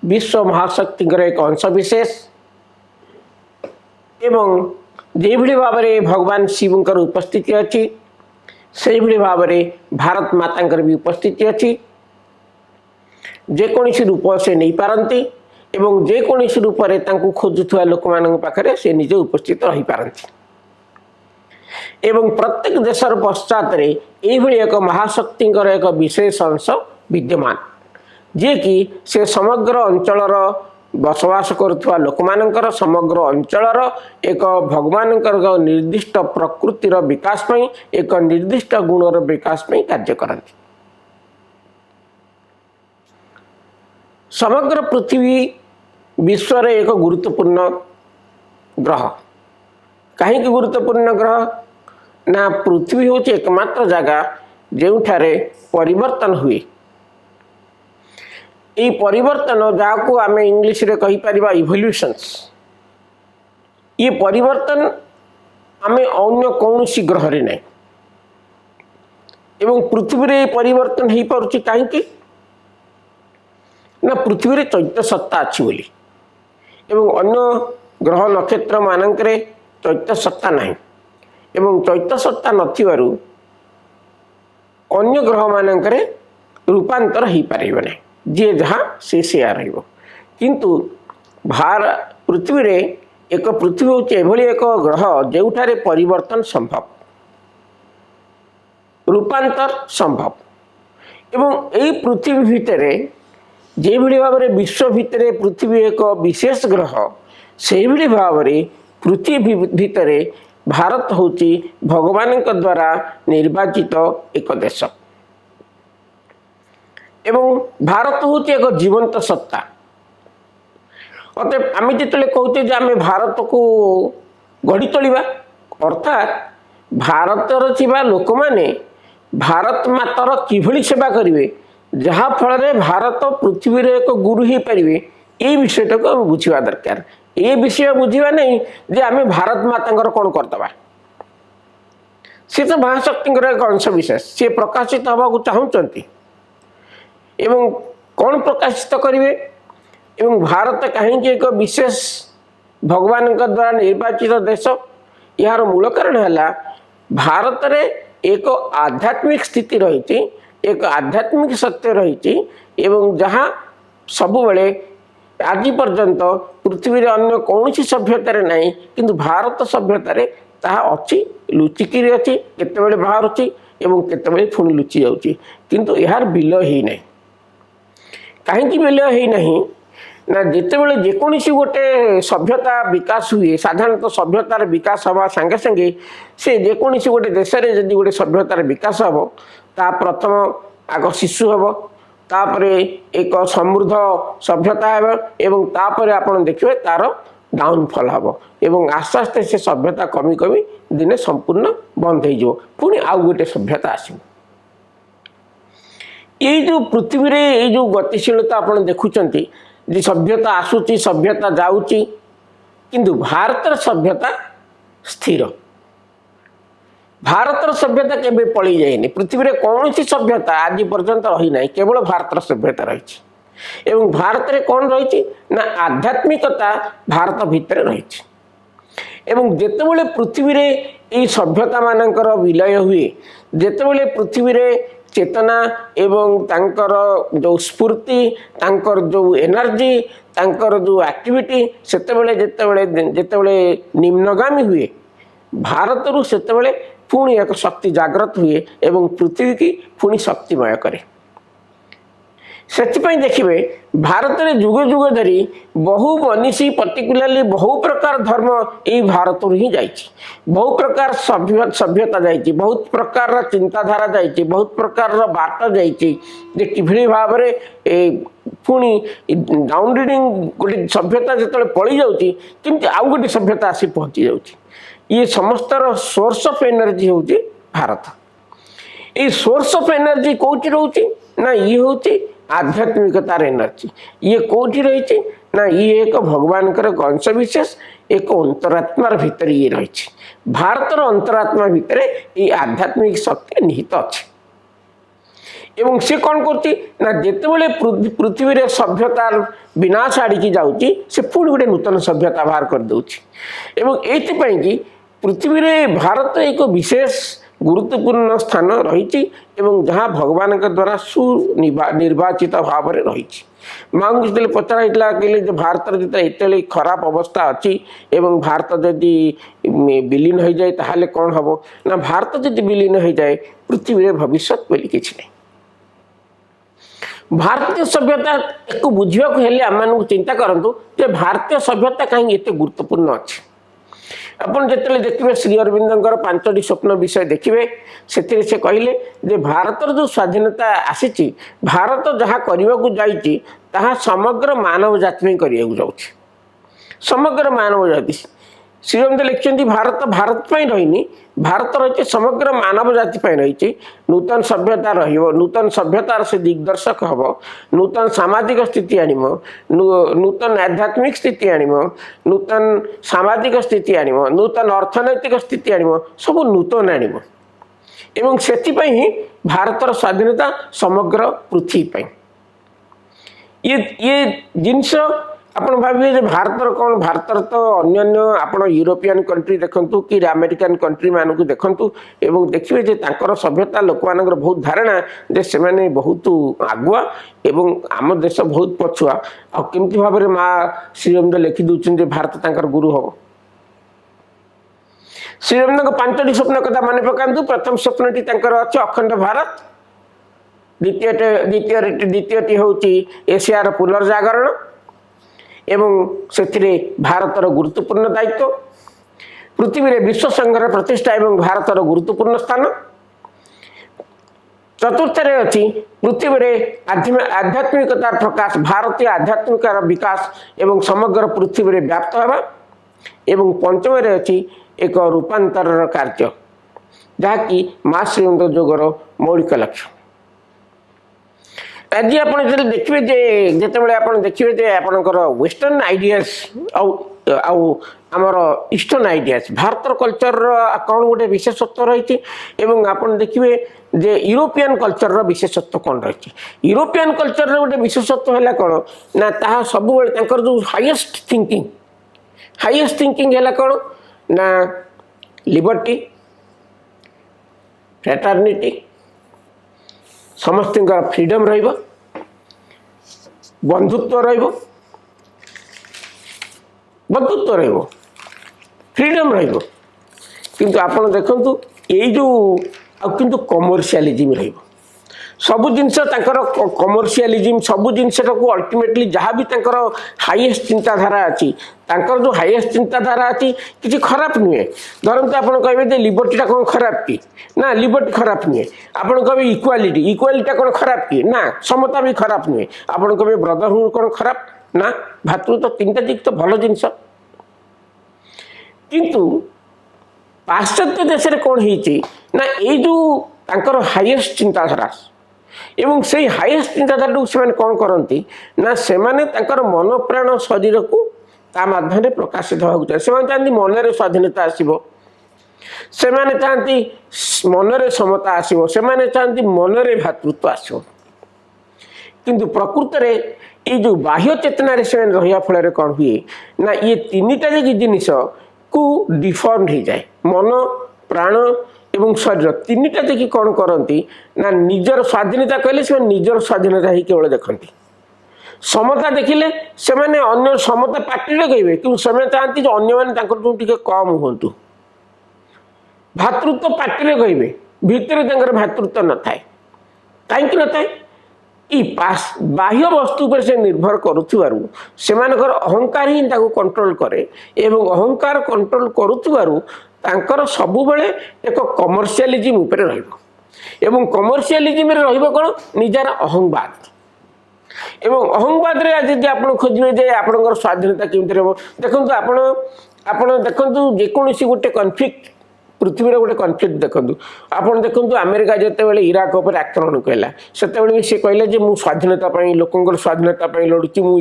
विश्व महाशक्ति एक अंश विशेष एवं जो भाव में भगवान शिवंकर उपस्थिति अच्छी से भाव में भारत मातांकर भी उपस्थिति अच्छी। जेकोसी रूप से नहीं पारती एवं जेकोसी रूप में खोजुवा लोक मान पाखे से निजे उपस्थित रही पारती एवं प्रत्येक देशर पश्चात यही एक महाशक्ति एक विशेष अंश विद्यमान जे कि से समग्र अंचलर बसवास करुवा लोक मानकर समग्र अंचलर एक भगवान निर्दिष्ट प्रकृतिर विकास में एक निर्दिष्ट गुणर विकास में कार्य करती। समग्र पृथ्वी विश्व रे एक गुरुत्वपूर्ण ग्रह। कहीं गुरुत्वपूर्ण ग्रह ना पृथ्वी हूँ एकमात्र जगह जो परिवर्तन हुए। ये परिवर्तन जहाँ को आम इंग्लिश रे कही परिबा इवोल्यूशंस, ये परिवर्तन आम अन्य कौन सी ग्रह रे नहीं एवं पृथ्वी रे परिवर्तन हो पारुछि कहीं ना पृथ्वी रे चैत्य सत्ता अच्छी बोली एवं अन्य ग्रह नक्षत्र मानकरे चैत्य सत्ता नहीं एवं चैत्य सत्ता नथिबारु अन्य ग्रह मानकरे रूपांतर हो पारिबो नहीं, जी जहाँ से रहिबो। किंतु पृथ्वी रे एक पृथ्वी हूँ एभली एक ग्रह जोठारे परिवर्तन संभव, रूपांतर संभव एवं यही पृथ्वी भितर जो भाव में विश्व भितर पृथ्वी एक विशेष ग्रह से भाव में पृथ्वी भितर भारत होची भगवान द्वारा निर्वाचित एक देश एवं भारत हूँ एक जीवंत सत्ता। अतः आम जो कहते आम भारत को गढ़ी तोलिबा अर्थात भारतर थिबा लोक माने भारत मातर किभली सेवा करिवे जहाँ फल भारत पृथ्वी रे एक गुरु हो पारिबे, ये विषयटा को आम बुझा दरकार। ये विषय बुझा नहीं जे आम भारत माता कौन करदबा, सी तो महाशक्ति एक अंश विशेष, सी प्रकाशित हवा चाहती एवं कौन प्रकाशित करेंगे एवं भारत कहीं एक विशेष भगवान द्वारा निर्वाचित देश। यार मूल कारण है भारत रे एक आध्यात्मिक स्थिति रही, एक आध्यात्मिक सत्य रही एवं जहाँ सबुबले आज पर्यंत पृथ्वी रे अन्य कौन सी सभ्यतार नहीं किंतु भारत सभ्यतार ताहा अच्छी लुचिकी अच्छी केतबेले बाहर एवं केतबेले पुणी लुचि जाउची किंतु यार विलय ही नहीं। कहीं विलय ही नहीं ना जितेबले जेकोसी गोटे सभ्यता विकास हुए साधारणतः सभ्यतार विकास हवा संगे संगे से जेकोसी गोटे देश में जदि गोटे सभ्यतार विकास हम ता प्रथम आग शिशु हम तापर एक समृद्ध सभ्यता एवं तापर आपण देखिए तार डाउनफॉल हम एवं आस्ते आस्ते से सभ्यता कमी कमी दिने संपूर्ण बंद हो पुणी आउ गोटे सभ्यता आसो ये जो पृथ्वी रे ये जो गतिशीलता आप देखुंट सभ्यता आसूची सभ्यता जाऊँगी किंतु भारतर सभ्यता स्थिर भारतर सभ्यता केबे पड़ी जाएनि पृथ्वी रे कौन सी सभ्यता आज पर्यंत रही ना केवल भारतर सभ्यता रही एवं भारत रे कौन रही ना आध्यात्मिकता भारत भितर रही एवं जेतेबेले पृथ्वी रे ई सभ्यता मानकर विलय हुए जेतेबेले पृथ्वी रे चेतना एवं तांकर जो स्फूर्ति तांकर जो एनर्जी तांकर जो एक्टिविटी सेतेबेले जेतेबेले निम्नगामी हुए भारत रु सेतेबेले पुणी एक शक्ति जागृत हुए एवं पृथ्वी की पुणी शक्तिमय करे से देखिए भारत में जुग जुग धरी बहु मनीषी पर्टिकुलरली बहु प्रकार धर्म यही भारत ही जाइए बहु प्रकार सभ्यता जाइए बहुत प्रकार चिंताधारा जाइए बहुत प्रकार बाट जाइए कि भाव में पुणी डाउन रिडिंग गोटे सभ्यता जो पड़ी जाऊँगी किंतु आउ गोटे सभ्यता आसी पहुँची जाऊँगी ये समस्तर सोर्स ऑफ एनर्जी हूँ भारत ये सोर्स ऑफ एनर्जी कौटी रोचे ना ये हूँ आध्यात्मिकतार एनर्जी ये कौटी रही ना ये एक भगवान अंश विशेष एक अंतरात्मार भितर ये रही भारतर अंतरात्मा भितर ये आध्यात्मिक शक्ति निहित अच्छे एवं से कौन करती ना जितेबले पृथ्वी रे सभ्यतार विनाश आड़िकी जाऊँगी से पुणी गोटे नूतन सभ्यता बाहर कर दूची एवं एथिपाई कि पृथ्वी रे भारत एक विशेष गुरुत्वपूर्ण स्थान रही एवं जहाँ भगवान के द्वारा सुनिर्वाचित भाव में रही माँ को जो पचरा कहले जो भारत जो खराब अवस्था अच्छी एवं भारत जदि विलीन हो जाए ताहले कौन हम ना भारत जदि विलीन हो जाए पृथ्वी रे भविष्य बोली किसी नहीं भारतीय सभ्यता एक बुझा आम चिंता करूँ जे भारतीय सभ्यता कहीं एत गुरुत्वपूर्ण अच्छे अपन जिते देखिए श्री अरविंदर 5टी स्वप्न विषय देखिए से कहले जे भारतर जो स्वाधीनता आसी भारत जहाँ करने को जाइए ताहा समग्र मानव जाति करने को जाऊँ समग्र मानव जाति श्री अरविंद लिखिं भारत भारत रहीनी भारत रही समग्र मानव जाति रही नूतन सभ्यता नूतन सभ्यतार से दिग्दर्शक हम नूतन सामाजिक स्थिति आनिम नूतन आध्यात्मिक स्थिति आनिम नूतन सामाजिक स्थिति आनिम नूतन अर्थनैतिक स्थिति आनिम सब नूतन आनिम एवं सेथिपाई ही भारतर स्वाधीनता समग्र पृथ्वी ये जिनस आपण भाविए भारतर कौन भारतर तो अन्य आपण यूरोपियन कंट्री देखंतु कि अमेरिकन कंट्री मानक देखंतु एवं देखिए जे तांकर सभ्यता लोक मानकर बहुत धारणा जे से माने बहुत आगुआ एवं आम देश बहुत पछुआ आ केमती भाव में माँ श्रीअरविंद लिखि दउछन जे भारत तांकर गुरु हो श्रीअरविंद 5टी स्वप्न कथा मन पकांतु प्रथम स्वप्नटी तांकर अछि अखंड भारत द्वितीयटी होउची एशियार पुनर्जागरण एवं से भारतर गुरुत्वपूर्ण दायित्व पृथ्वी रे विश्व संघर प्रतिष्ठा एवं भारतर गुरुत्वपूर्ण स्थान चतुर्थ अच्छी पृथ्वी रे आध्यात्मिकतार प्रकाश भारतीय आध्यात्मिकार विकास एवं समग्र पृथ्वी रे व्याप्त होगा एवं पंचम अच्छी एक रूपांतर कार्य जहाँकि माँ श्रीअरविंद योगर मौलिक लक्ष्य आज आप देखिए जितेबाला आप देखिए जे आपणकर वेस्टर्न आइडियाज आमर ईस्टर्न आइडियाज भारतर कल्चर कौन गोटे विशेषत्व रही एवं आप देखिए जे यूरोपियन कल्चर विशेषत्व कौन रही यूरोपियन कल्चर गोटे विशेषत्व है कौन ना ता सब जो हाईएस्ट थिंकिंग है कौन ना लिबर्टी फ्रेटर्निटी समस्त फ्रीडम बंधुत्व फ्रीडम किंतु आपण देखंतु ये जो किंतु कमर्शियलिज्म ସବୁ ଜିନିଷ ତାଙ୍କର କମର୍ସିଆଲିଜିମ୍, ସବୁ ଜିନିଷଟାକୁ ଅଲ୍ଟିମେଟଲି ଯାହା ବି ତାଙ୍କର ହାଇଏଷ୍ଟ ଚିନ୍ତାଧାରା ଅଛି, ତାଙ୍କର ଯେଉଁ ହାଇଏଷ୍ଟ ଚିନ୍ତାଧାରା ଅଛି କିଛି ଖରାପ ନୁହେଁ। ଧରନ୍ତୁ ଆପଣ କହିବେ ଯେ ଲିବର୍ଟିଟା କ'ଣ ଖରାପ କି? ନା, ଲିବର୍ଟି ଖରାପ ନୁହେଁ। ଆପଣ କହିବେ ଇକ୍ୱାଲିଟିଟା କ'ଣ ଖରାପ କି? ନା, ସମତା ବି ଖରାପ ନୁହେଁ। ଆପଣ କହିବେ ବ୍ରଦରହୁଡ୍ କ'ଣ ଖରାପ? ନା, ଭାତୃତ୍ୱ, ତିନିଟା ଦିକ ତ ଭଲ ଜିନିଷ। କିନ୍ତୁ ପାଶ୍ଚାତ୍ୟ ଦେଶରେ କ'ଣ ହେଇଛି ନା, ଏଇ ଯେଉଁ ତାଙ୍କର ହାଇଏଷ୍ଟ ଚିନ୍ତାଧାରା ଏବଂ ସେଇ ହାଇଏଷ୍ଟ ଚିନ୍ତାଧାରାକୁ ସେମାନେ କ'ଣ କରନ୍ତି ନା, ସେମାନେ ତାଙ୍କର ମନ ପ୍ରାଣ ଶରୀରକୁ ତା ମାଧ୍ୟମରେ ପ୍ରକାଶିତ ହେବାକୁ ଚାହାନ୍ତି। ସେମାନେ ଚାହାନ୍ତି ମନରେ ସ୍ୱାଧୀନତା ଆସିବ, ସେମାନେ ଚାହାନ୍ତି ମନରେ ସମତା ଆସିବ, ସେମାନେ ଚାହାନ୍ତି ମନରେ ଭାତୃତ୍ୱ ଆସିବ। କିନ୍ତୁ ପ୍ରକୃତରେ ଏଇ ଯେଉଁ ବାହ୍ୟ ଚେତନାରେ ସେମାନେ ରହିବା ଫଳରେ କ'ଣ ହୁଏ ନା, ଇଏ ତିନିଟା ଜିନିଷକୁ ଡିଫର୍ମ ହେଇଯାଏ। ମନ, ପ୍ରାଣ ଏବଂ ଶରୀର ତିନିଟା ଦେଖି କ'ଣ କରନ୍ତି ନା, ନିଜର ସ୍ୱାଧୀନତା କହିଲେ ସେମାନେ ନିଜର ସ୍ୱାଧୀନତା ହିଁ କେବଳ ଦେଖନ୍ତି। ସମତା ଦେଖିଲେ ସେମାନେ ଅନ୍ୟ ସମତା ପାଟିରେ କହିବେ, କିନ୍ତୁ ସେମାନେ ଚାହାନ୍ତି ଯେ ଅନ୍ୟମାନେ ତାଙ୍କଠୁ ଟିକେ କମ୍ ହୁଅନ୍ତୁ। ଭାତୃତ୍ୱ ପାଟିରେ କହିବେ, ଭିତରେ ତାଙ୍କର ଭାତୃତ୍ୱ ନଥାଏ। କାହିଁକି ନଥାଏ? ବାହ୍ୟ ବସ୍ତୁ ଉପରେ ସେ ନିର୍ଭର କରୁଥିବାରୁ ସେମାନଙ୍କର ଅହଙ୍କାର ହିଁ ତାକୁ କଣ୍ଟ୍ରୋଲ କରେ ଏବଂ ଅହଙ୍କାର କଣ୍ଟ୍ରୋଲ କରୁଥିବାରୁ ତାଙ୍କର ସବୁବେଳେ ଏକ କମର୍ସିଆଲିଜିମ୍ ଉପରେ ରହିବ। ଏବଂ କମର୍ସିଆଲିଜିମ୍ରେ ରହିବ କ'ଣ? ନିଜର ଅହଂବାଦ। ଏବଂ ଅହଂବାଦରେ ଯଦି ଆପଣ ଖୋଜିବେ ଯେ ଆପଣଙ୍କର ସ୍ୱାଧୀନତା କେମିତି ରହିବ, ଦେଖନ୍ତୁ ଆପଣ ଦେଖନ୍ତୁ ଯେକୌଣସି ଗୋଟେ କନଫ୍ଲିକ୍ଟ, ପୃଥିବୀର ଗୋଟେ କନଫ୍ଲିକ୍ଟ ଦେଖନ୍ତୁ। ଆପଣ ଦେଖନ୍ତୁ ଆମେରିକା ଯେତେବେଳେ ଇରାକ ଉପରେ ଆକ୍ରମଣ କଲା, ସେତେବେଳେ ବି ସେ କହିଲେ ଯେ ମୁଁ ସ୍ୱାଧୀନତା ପାଇଁ, ଲୋକଙ୍କର ସ୍ୱାଧୀନତା ପାଇଁ ଲଢ଼ୁଛି, ମୁଁ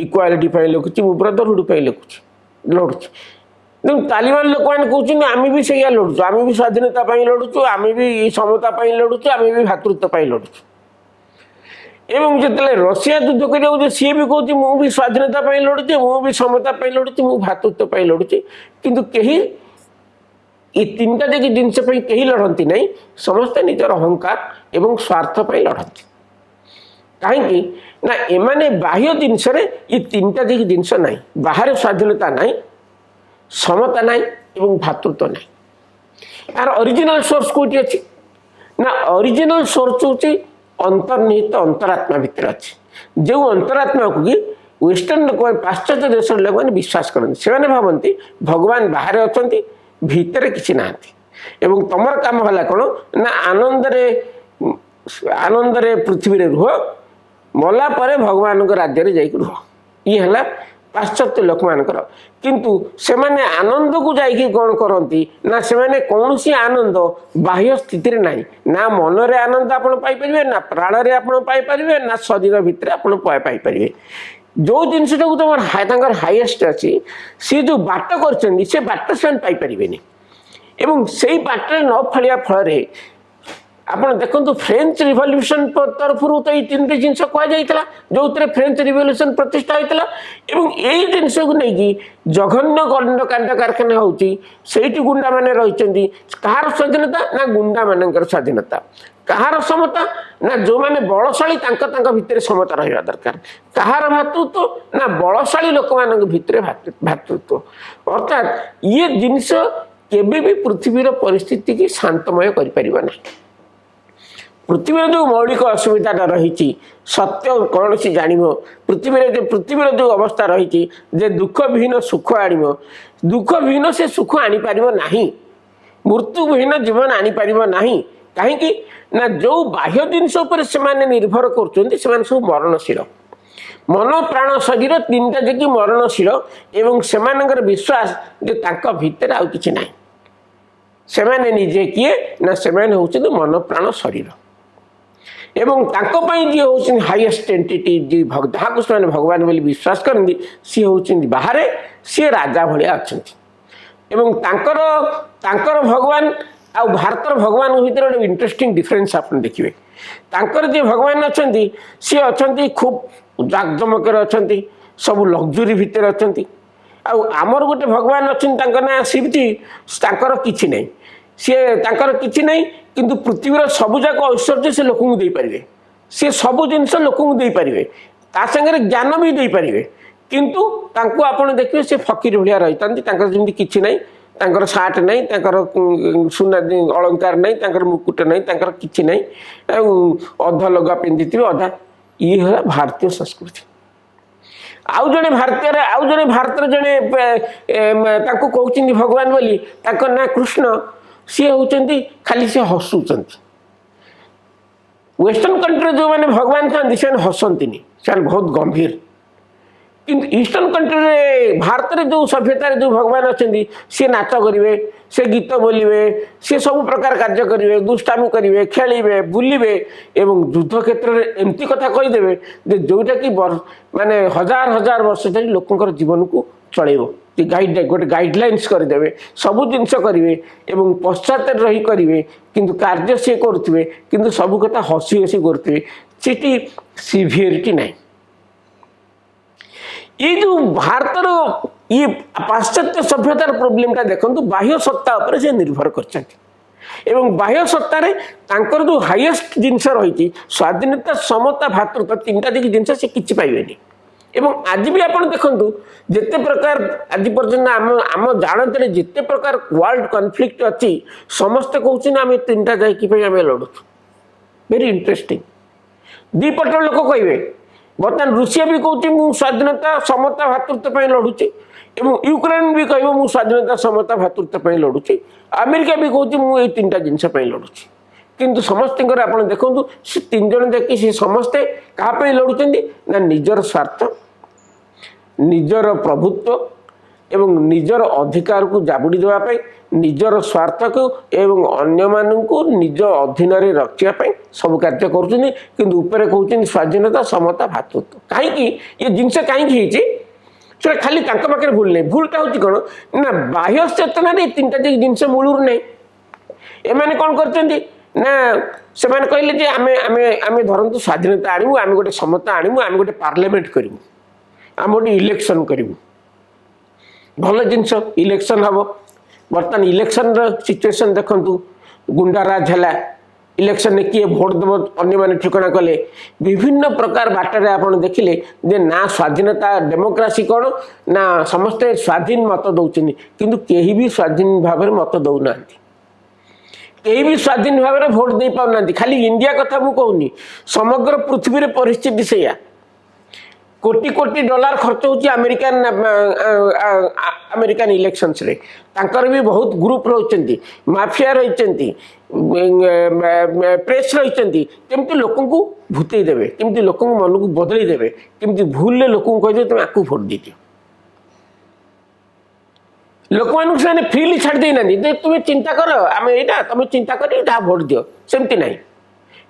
ଇକ୍ୱାଲିଟି ପାଇଁ ଲଢ଼ୁଛି, ମୁଁ ବ୍ରଦରହୁଡ୍ ପାଇଁ ଲଢ଼ୁଛି। ତେଣୁ ତାଲିବାନ ଲୋକମାନେ କହୁଛନ୍ତି ଆମେ ବି ସେଇଆ ଲଢ଼ୁଛୁ, ଆମେ ବି ସ୍ୱାଧୀନତା ପାଇଁ ଲଢ଼ୁଛୁ, ଆମେ ବି ସମତା ପାଇଁ ଲଢ଼ୁଛୁ, ଆମେ ବି ଭାତୃତ୍ୱ ପାଇଁ ଲଢ଼ୁଛୁ। ଏବଂ ଯେତେବେଳେ ରଷିଆ ଯୁଦ୍ଧ କରିବାକୁ ଯେ ସିଏ ବି କହୁଛି ମୁଁ ବି ସ୍ୱାଧୀନତା ପାଇଁ ଲଢ଼ୁଛି, ମୁଁ ବି ସମତା ପାଇଁ ଲଢ଼ୁଛି, ମୁଁ ଭାତୃତ୍ୱ ପାଇଁ ଲଢ଼ୁଛି। କିନ୍ତୁ କେହି ଏ ତିନିଟା ଜିନିଷ ପାଇଁ କେହି ଲଢ଼ନ୍ତି ନାହିଁ, ସମସ୍ତେ ନିଜର ଅହଙ୍କାର ଏବଂ ସ୍ୱାର୍ଥ ପାଇଁ ଲଢ଼ନ୍ତି। କାହିଁକି ନା ଏମାନେ ବାହ୍ୟ ଜିନିଷରେ ଏ ତିନିଟା ଜିନିଷ ନାହିଁ। ବାହାରେ ସ୍ୱାଧୀନତା ନାହିଁ, ସମତା ନାହିଁ ଏବଂ ଭାତୃତ୍ୱ ନାହିଁ। ଏହାର ଅରିଜିନାଲ ସୋର୍ସ କେଉଁଠି ଅଛି ନା, ଅରିଜିନାଲ ସୋର୍ସ ହେଉଛି ଅନ୍ତର୍ନିହିତ ଅନ୍ତରାତ୍ମା ଭିତରେ ଅଛି। ଯେଉଁ ଅନ୍ତରାତ୍ମାକୁ କି ୱେଷ୍ଟର୍ଣ୍ଣ ଲୋକମାନେ, ପାଶ୍ଚାତ୍ୟ ଦେଶର ଲୋକମାନେ ବିଶ୍ୱାସ କରନ୍ତି। ସେମାନେ ଭାବନ୍ତି ଭଗବାନ ବାହାରେ ଅଛନ୍ତି, ଭିତରେ କିଛି ନାହାନ୍ତି। ଏବଂ ତମର କାମ ହେଲା କ'ଣ ନା, ଆନନ୍ଦରେ ପୃଥିବୀରେ ରୁହ, ମଲା ପରେ ଭଗବାନଙ୍କ ରାଜ୍ୟରେ ଯାଇକି ରୁହ। ଇଏ ହେଲା ପାଶ୍ଚାତ୍ୟ ଲୋକମାନଙ୍କର। କିନ୍ତୁ ସେମାନେ ଆନନ୍ଦକୁ ଯାଇକି କ'ଣ କରନ୍ତି ନା, ସେମାନେ କୌଣସି ଆନନ୍ଦ ବାହ୍ୟ ସ୍ଥିତିରେ ନାହିଁ। ନା ମନରେ ଆନନ୍ଦ ଆପଣ ପାଇପାରିବେ, ନା ପ୍ରାଣରେ ଆପଣ ପାଇପାରିବେ, ନା ଶରୀର ଭିତରେ ଆପଣ ପାଇପାରିବେ। ଯେଉଁ ଜିନିଷଟାକୁ ତାଙ୍କର ହାଇଏଷ୍ଟ ଅଛି, ସିଏ ଯେଉଁ ବାଟ କରିଛନ୍ତି ସେ ବାଟ ସେମାନେ ପାଇପାରିବେନି। ଏବଂ ସେଇ ବାଟରେ ନ ଫଳିବା ଫଳରେ ଆପଣ ଦେଖନ୍ତୁ ଫ୍ରେଞ୍ଚ ରିଭଲ୍ୟୁସନ୍ ତରଫରୁ ତ ଏଇ ତିନିଟି ଜିନିଷ କୁହାଯାଇଥିଲା, ଯେଉଁଥିରେ ଫ୍ରେଞ୍ଚ ରିଭଲ୍ୟୁସନ୍ ପ୍ରତିଷ୍ଠା ହୋଇଥିଲା। ଏବଂ ଏଇ ଜିନିଷକୁ ନେଇକି ଜଘନ୍ୟ କାଣ୍ଡ କାରଖାନା ହେଉଛି। ସେଇଠି ଗୁଣ୍ଡାମାନେ ରହିଛନ୍ତି। କାହାର ସ୍ୱାଧୀନତା ନା, ଗୁଣ୍ଡାମାନଙ୍କର ସ୍ୱାଧୀନତା। କାହାର ସମତା ନା, ଯେଉଁମାନେ ବଳଶାଳୀ ତାଙ୍କ ଭିତରେ ସମତା ରହିବା ଦରକାର। କାହାର ଭାତୃତ୍ୱ ନା, ବଳଶାଳୀ ଲୋକମାନଙ୍କ ଭିତରେ ଭାତୃତ୍ୱ। ଅର୍ଥାତ୍ ଇଏ ଜିନିଷ କେବେ ବି ପୃଥିବୀର ପରିସ୍ଥିତିକି ଶାନ୍ତମୟ କରିପାରିବ ନାହିଁ। ପୃଥିବୀର ଯେଉଁ ମୌଳିକ ଅସୁବିଧାଟା ରହିଛି, ସତ୍ୟ କ'ଣ ସେ ଜାଣିବ। ପୃଥିବୀର ଯେଉଁ ଅବସ୍ଥା ରହିଛି ଯେ ଦୁଃଖ ବିହୀନ ସୁଖ ଆଣିବ, ଦୁଃଖ ବିହୀନ ସେ ସୁଖ ଆଣିପାରିବ ନାହିଁ। ମୃତ୍ୟୁ ବିହୀନ ଜୀବନ ଆଣିପାରିବ ନାହିଁ। କାହିଁକି ନା ଯେଉଁ ବାହ୍ୟ ଜିନିଷ ଉପରେ ସେମାନେ ନିର୍ଭର କରୁଛନ୍ତି ସେମାନେ ସବୁ ମରଣଶୀଳ। ମନ, ପ୍ରାଣ, ଶରୀର ତିନିଟା ଯାକି ମରଣଶୀଳ। ଏବଂ ସେମାନଙ୍କର ବିଶ୍ୱାସ ଯେ ତାଙ୍କ ଭିତରେ ଆଉ କିଛି ନାହିଁ। ସେମାନେ ନିଜେ କିଏ ନା, ସେମାନେ ହେଉଛନ୍ତି ମନ, ପ୍ରାଣ, ଶରୀର। ଏବଂ ତାଙ୍କ ପାଇଁ ଯିଏ ହେଉଛନ୍ତି ହାଇଏଷ୍ଟ ଏଣ୍ଟିଟି, ଯାହାକୁ ସେମାନେ ଭଗବାନ ବୋଲି ବିଶ୍ୱାସ କରନ୍ତି, ସିଏ ହେଉଛନ୍ତି ବାହାରେ, ସିଏ ରାଜା ଭଳିଆ ଅଛନ୍ତି। ଏବଂ ତାଙ୍କର ଭଗବାନ ଆଉ ଭାରତର ଭଗବାନଙ୍କ ଭିତରେ ଗୋଟେ ଇଣ୍ଟରେଷ୍ଟିଂ ଡିଫରେନ୍ସ ଆପଣ ଦେଖିବେ। ତାଙ୍କର ଯିଏ ଭଗବାନ ଅଛନ୍ତି ସିଏ ଅଛନ୍ତି ଖୁବ୍ ଜାକଜମକରେ ଅଛନ୍ତି, ସବୁ ଲକ୍ଜୁରୀ ଭିତରେ ଅଛନ୍ତି। ଆଉ ଆମର ଗୋଟେ ଭଗବାନ ଅଛନ୍ତି, ତାଙ୍କ ନାଁ ଶିବଜୀ। ତାଙ୍କର କିଛି ନାହିଁ, ତାଙ୍କର କିଛି ନାହିଁ। କିନ୍ତୁ ପୃଥିବୀର ସବୁଯାକ ଐଶ୍ୱର୍ଯ୍ୟ ସେ ଲୋକଙ୍କୁ ଦେଇପାରିବେ। ସେ ସବୁ ଜିନିଷ ଲୋକଙ୍କୁ ଦେଇପାରିବେ, ତା ସାଙ୍ଗରେ ଜ୍ଞାନ ବି ଦେଇପାରିବେ। କିନ୍ତୁ ତାଙ୍କୁ ଆପଣ ଦେଖିବେ ସେ ଫକୀର ଭଳିଆ ରହିଥାନ୍ତି। ତାଙ୍କର ଯେମିତି କିଛି ନାହିଁ, तांकर सार्ट नहीं, तांकर सुना अलंकार नहीं, तांकर मुकुट नहीं, तांकर किछि नहीं, अधा लगा पिंधिथिबे अधा। ये है भारतीय संस्कृति। आउ जने भारतीय जने तांको कहउचिंदी भगवान बोली, तांको ना कृष्ण, सी होचंदी खाली से हसुचंदी। वेस्टर्न कंट्री जो मैंने भगवान था से हसंती से बहुत गंभीर, किंतु ईस्टर्न कंट्री रे भारत रे जो सभ्यता जो भगवान अच्छा सी नाच करेंगे, से गीत बोलिए, सी सब प्रकार कार्य करेंगे, दुष्टामी करेंगे, खेलिए, बुलिए एवं युद्ध क्षेत्र में एमती कथा कहीदेवे जोटा कि माने हजार हजार वर्ष धरी लोकंर जीवन को चलेब। गोटे गाइडलाइंस करदे, सबू जिनस करेंगे एवं पश्चात रही करेंगे, किंतु कार्य सी करुवे, किंतु सब कथा हसी हसी करुवे, सीटी सिवियरिटी नहीं। ये जो भारतर ये पाश्चात्य सभ्यतार प्रोब्लेमटा देखो, बाह्य सत्ता उपर से निर्भर कर बाह्य सत्तार तांकर जो हाईएस्ट जिनस रही स्वाधीनता, समता, भातृत्व, तीनटा दिख जिनस से किसी पाइबेनी। एवं आज भी आप देखूँ जिते प्रकार आज पर्यटन आम जानते जिते प्रकार वर्ल्ड कन्फ्लिक्ट अच्छी समस्ते कहते आम तीनटा जाकि आम लड़ू। Very interesting. दीपट लोक कहे बर्तमान रूसिया भी कहूँ स्वाधीनता, समता, भातृत्व लड़ुची, यूक्रेन भी कह स्वाधीनता, समता, भातृत्व लड़ुची, अमेरिका भी कहूँ मुझे तीनटा जिनस लड़ुची। किंतु समस्त आप देखूँ से तीन जन जाकि सी समस्ते क्या लड़ुं ना निजर स्वार्थ, निजर प्रभुत्व एवं निजर अधिकार को जाबुड़ी देवाई, निजर स्वार्थ को एवं अन्य मानू निज अधीन रखापी सब कार्य कर स्वाधीनता, समता, भातृत्व। कहीं ये जिनस कहीं खाली पाखे भूल नहीं। भूलटा हूँ कौन ना बाह्य चेतना तीन टाइम जिनस मूलर नहीं। एम कौन कर ना से कहले आमे धरतु स्वाधीनता आणवु, आम गोटे समता आणवु, आम गोटे पार्लियामेंट करूँ, आम गोटे इलेक्शन करूँ। भल जिनस इलेक्शन हम बर्तमान इलेक्शन सिचुएशन देखु, गुंडाराज है इलेक्शन में किए भोट देव अन्य माने ठिकाना कले, विभिन्न प्रकार बाटर आप देखिले जे ना स्वाधीनता डेमोक्रेसी कौन ना समस्ते स्वाधीन मत दौरान, किंतु केही भी स्वाधीन भाव में मत दौना, कहीं भी स्वाधीन भाव में भोट दे पाना। खाली इंडिया कथा मु कहूनी, समग्र पृथ्वी परिस्थिति से कोटी कोटी डॉलर खर्च होची अमेरिकन इलेक्शंस रे। तांकर भी बहुत ग्रुप रही, माफिया रही, प्रेस रही, केमती लोक को भूतई देवे, केमती लोक मन को बदली देवे, केमती भूल लोक कहे तुम आपको भोट दीजिए। लोक मान से फ्रीली छाड़ देना तुम्हें चिंता कर, आम यहाँ तुम चिंता कर भोट दियो, सेमती ना।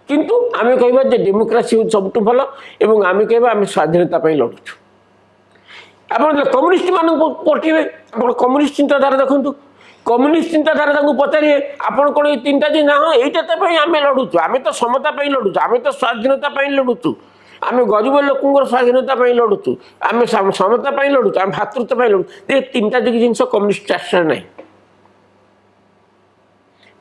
किंतु आम कह डेमोक्रेसी हूँ सब भल एवं आम कह आम स्वाधीनता लड़ुचु। आप कम्युनिस्ट मान पठे आप कम्युनिस्ट चिंताधारा देखूँ, कम्युनिस्ट चिंताधारा पचारे आपड़ कौन ये तीन टा दिन हाँ यही आम लड़ुचु, आम तो समता लड़ुचु, आम तो स्वाधीनता लड़ुचु, आम गरीब लोक स्वाधीनता लड़ुचु, आम समता लड़ुचु, आम भातृत्व लड़ु। तीन टा दिख जिनस कम्युनिस्ट राष्ट्र ना,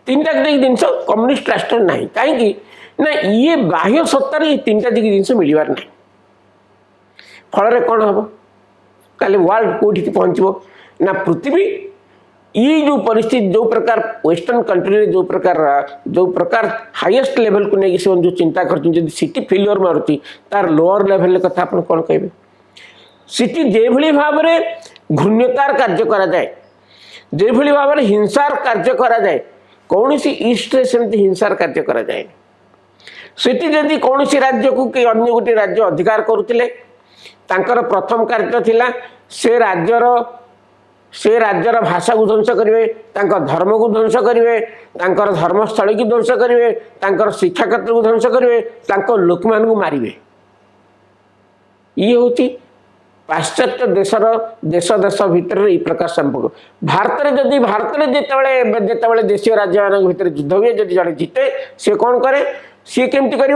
तीन टा दिख जिनस कम्युनिस्ट राष्ट्र ना। कहीं ना ये बाह्य सत्तार ये तीन टा दिख जिनस मिलबार ना। फल कौन हम काले वर्ल्ड कौटी पहुँचब ना पृथ्वी ये जो परिस्थिति जो प्रकार वेस्टर्न कंट्री जो प्रकार हाईएस्ट लेवल को लेकिन से जो चिंता कर सिटी फेलियर मारुति तार लोअर लेवल कथा आप कौन कहे। सिटी जे भाव में घूर्ण्यतार कार्य करा जाए, जे भाव में हिंसार कार्य करा जाए, कौन सी ईस्ट रे सेमती हिंसार कार्य करा जाए। सिटी जदि कौन सी राज्य को कि अन्य गोटे राज्य अधिकार करुले, तांकर प्रथम कार्य थिला से राज्यर भाषा को ध्वंस करेंगे, धर्म को ध्वंस करेंगे, धर्मस्थली को ध्वंस करेंगे, शिक्षा क्षेत्र को ध्वंस करेंगे, लोक मान को मारे। ये हूँ पाश्चात्य देशर देश भितर ये प्रकार संपर्क। भारत में जिते देशीय राज्य मान भर युद्ध हुए, जब जड़े जीते सी कौन करे, सी केमती कर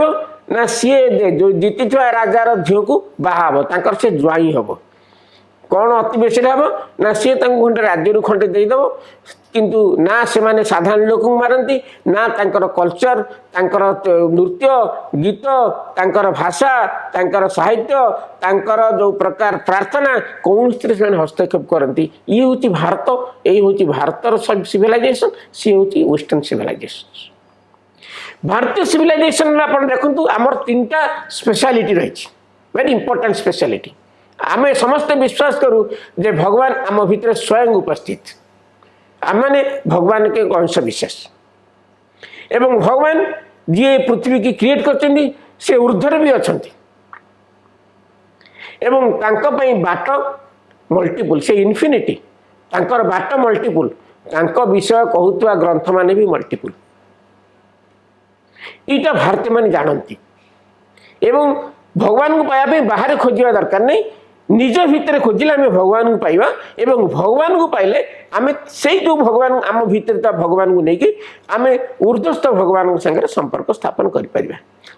ना सी जो जीति राजार झील को बाहा से ज्वाई हम। कौन अति बेसी हम ना सी खंडे राज्य खंडे देदेव किंतु ना से माने साधारण लोक मारती ना तांकर कल्चर तांकर नृत्य गीत तांकर भाषा तांकर साहित्य तांकर जो प्रकार प्रार्थना कौन से हस्तक्षेप करती ये हूँ भारत यही हूँ भारतर सिविलाइजेशन सी हूँ वेस्टर्न सिविलाइजेशन भारतीय सिविलाइजेशन आप देखु आमर 3टा स्पेशलिटी रही वेरी इंपोर्टेंट स्पेशलिटी आम समस्ते विश्वास करूँ जे भगवान आम भितर स्वयं उपस्थित आम मैंने भगवान के अंश विशेष एवं भगवान जी पृथ्वी की क्रिएट कर ऊर्धर भी अच्छा एवं बाट मल्टीपुल से इनफिनिटी तांकर बाट मल्टीपुल तांको विषय कहूवा ग्रंथ माने भी मल्टीपुल इटा भारतीय मैंने जानती एवं भगवान को पाया बाहर खोजा दरकार नहीं निज भितर खोजिले आम भगवान को पाइबा एवं भगवान को पाइले आम से जो भगवान आम भितर भगवान को लेकिन आम ऊर्ध्वस्थ भगवान संगे संपर्क स्थापन कर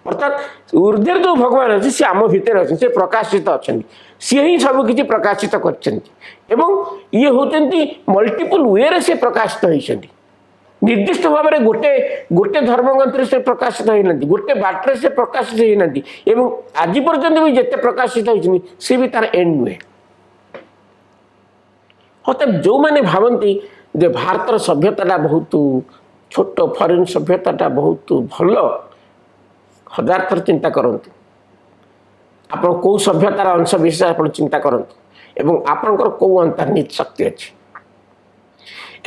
अर्थात ऊर्धर जो भगवान अच्छे सी आम भितर अच्छे से प्रकाशित अच्छा सी ही सबकि प्रकाशित कर ये होती मल्टीपुल वे से प्रकाशित होती निर्दिष्ट भाव में गोटे गोटे धर्मग्रंथ से प्रकाशित होना गोटे बाटर से प्रकाशित होना एवं आज पर्यंत भी जिते प्रकाशित होती सी भी तार एंड नुहे अतएव जो मैंने भावती जे भारतर सभ्यता बहुत छोट फॉरेन सभ्यता बहुत भल 1000 थर चिंता करूँ आप कौ सभ्यतार अंश विशेष आप चिंता करूँ एवं आपणकर कौ अंतर्निहित शक्ति अच्छी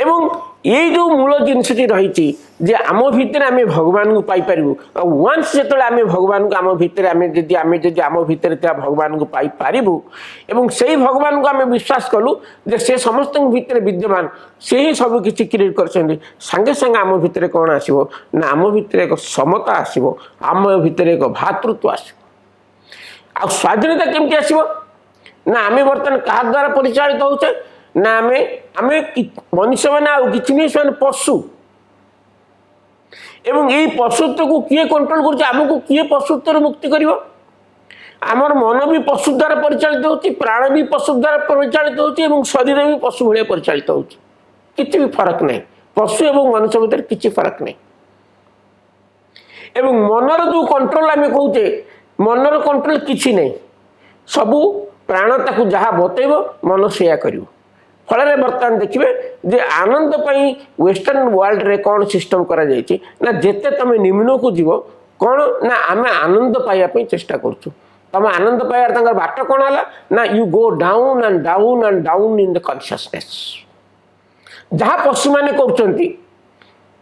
एवं ये जो मूल जिनसटी रही जे आम भितर आम भगवान को पाई पारू वन्स जो आम भगवान को आम भितर आम भितर भगवान को पाई पारू एवं से भगवान को आम विश्वास कलु जे से समस्त भितर विद्यमान से ही सब किसी क्रिएट कर सांगे सांगे आम भितर कौन आसो ना आम भितर एक समता आसो आम भितर एक भातृत्व आसो आ स्वाधीनता केमती आसो ना आम बर्तमान क्या द्वारा परिचालित होचे ना आमे मनुष्य मैंने आउ कि नहीं पशु एवं यही पशुत्व को किए कंट्रोल करमको किए पशुत्व मुक्ति कर आमर मन भी पशु द्वारा परिचालित होती प्राण भी पशु द्वारा परिचालित होती एवं शरीर भी पशु भाया परिचालित होती किसी भी फरक नहीं पशु एवं मनुष्य भितर किसी फरक नहीं एवं मनर जो कंट्रोल आम कहते मनर कंट्रोल किसी नहीं सबू प्राण ताकू जहाँ बतैब मन सेया कर फल बर्तमान देखिए जे आनंद पाई वेस्टर्न वर्ल्ड रे कौन सिस्टम करा जायछि ना जेते तमे निम्न को जीव कौन ना आम आनंद पाइबा चेष्टा करूँ तुम आनंद पाइबार तंकर बाट कौन है ना you go down and down and down in the consciousness जहाँ पशु मैंने कर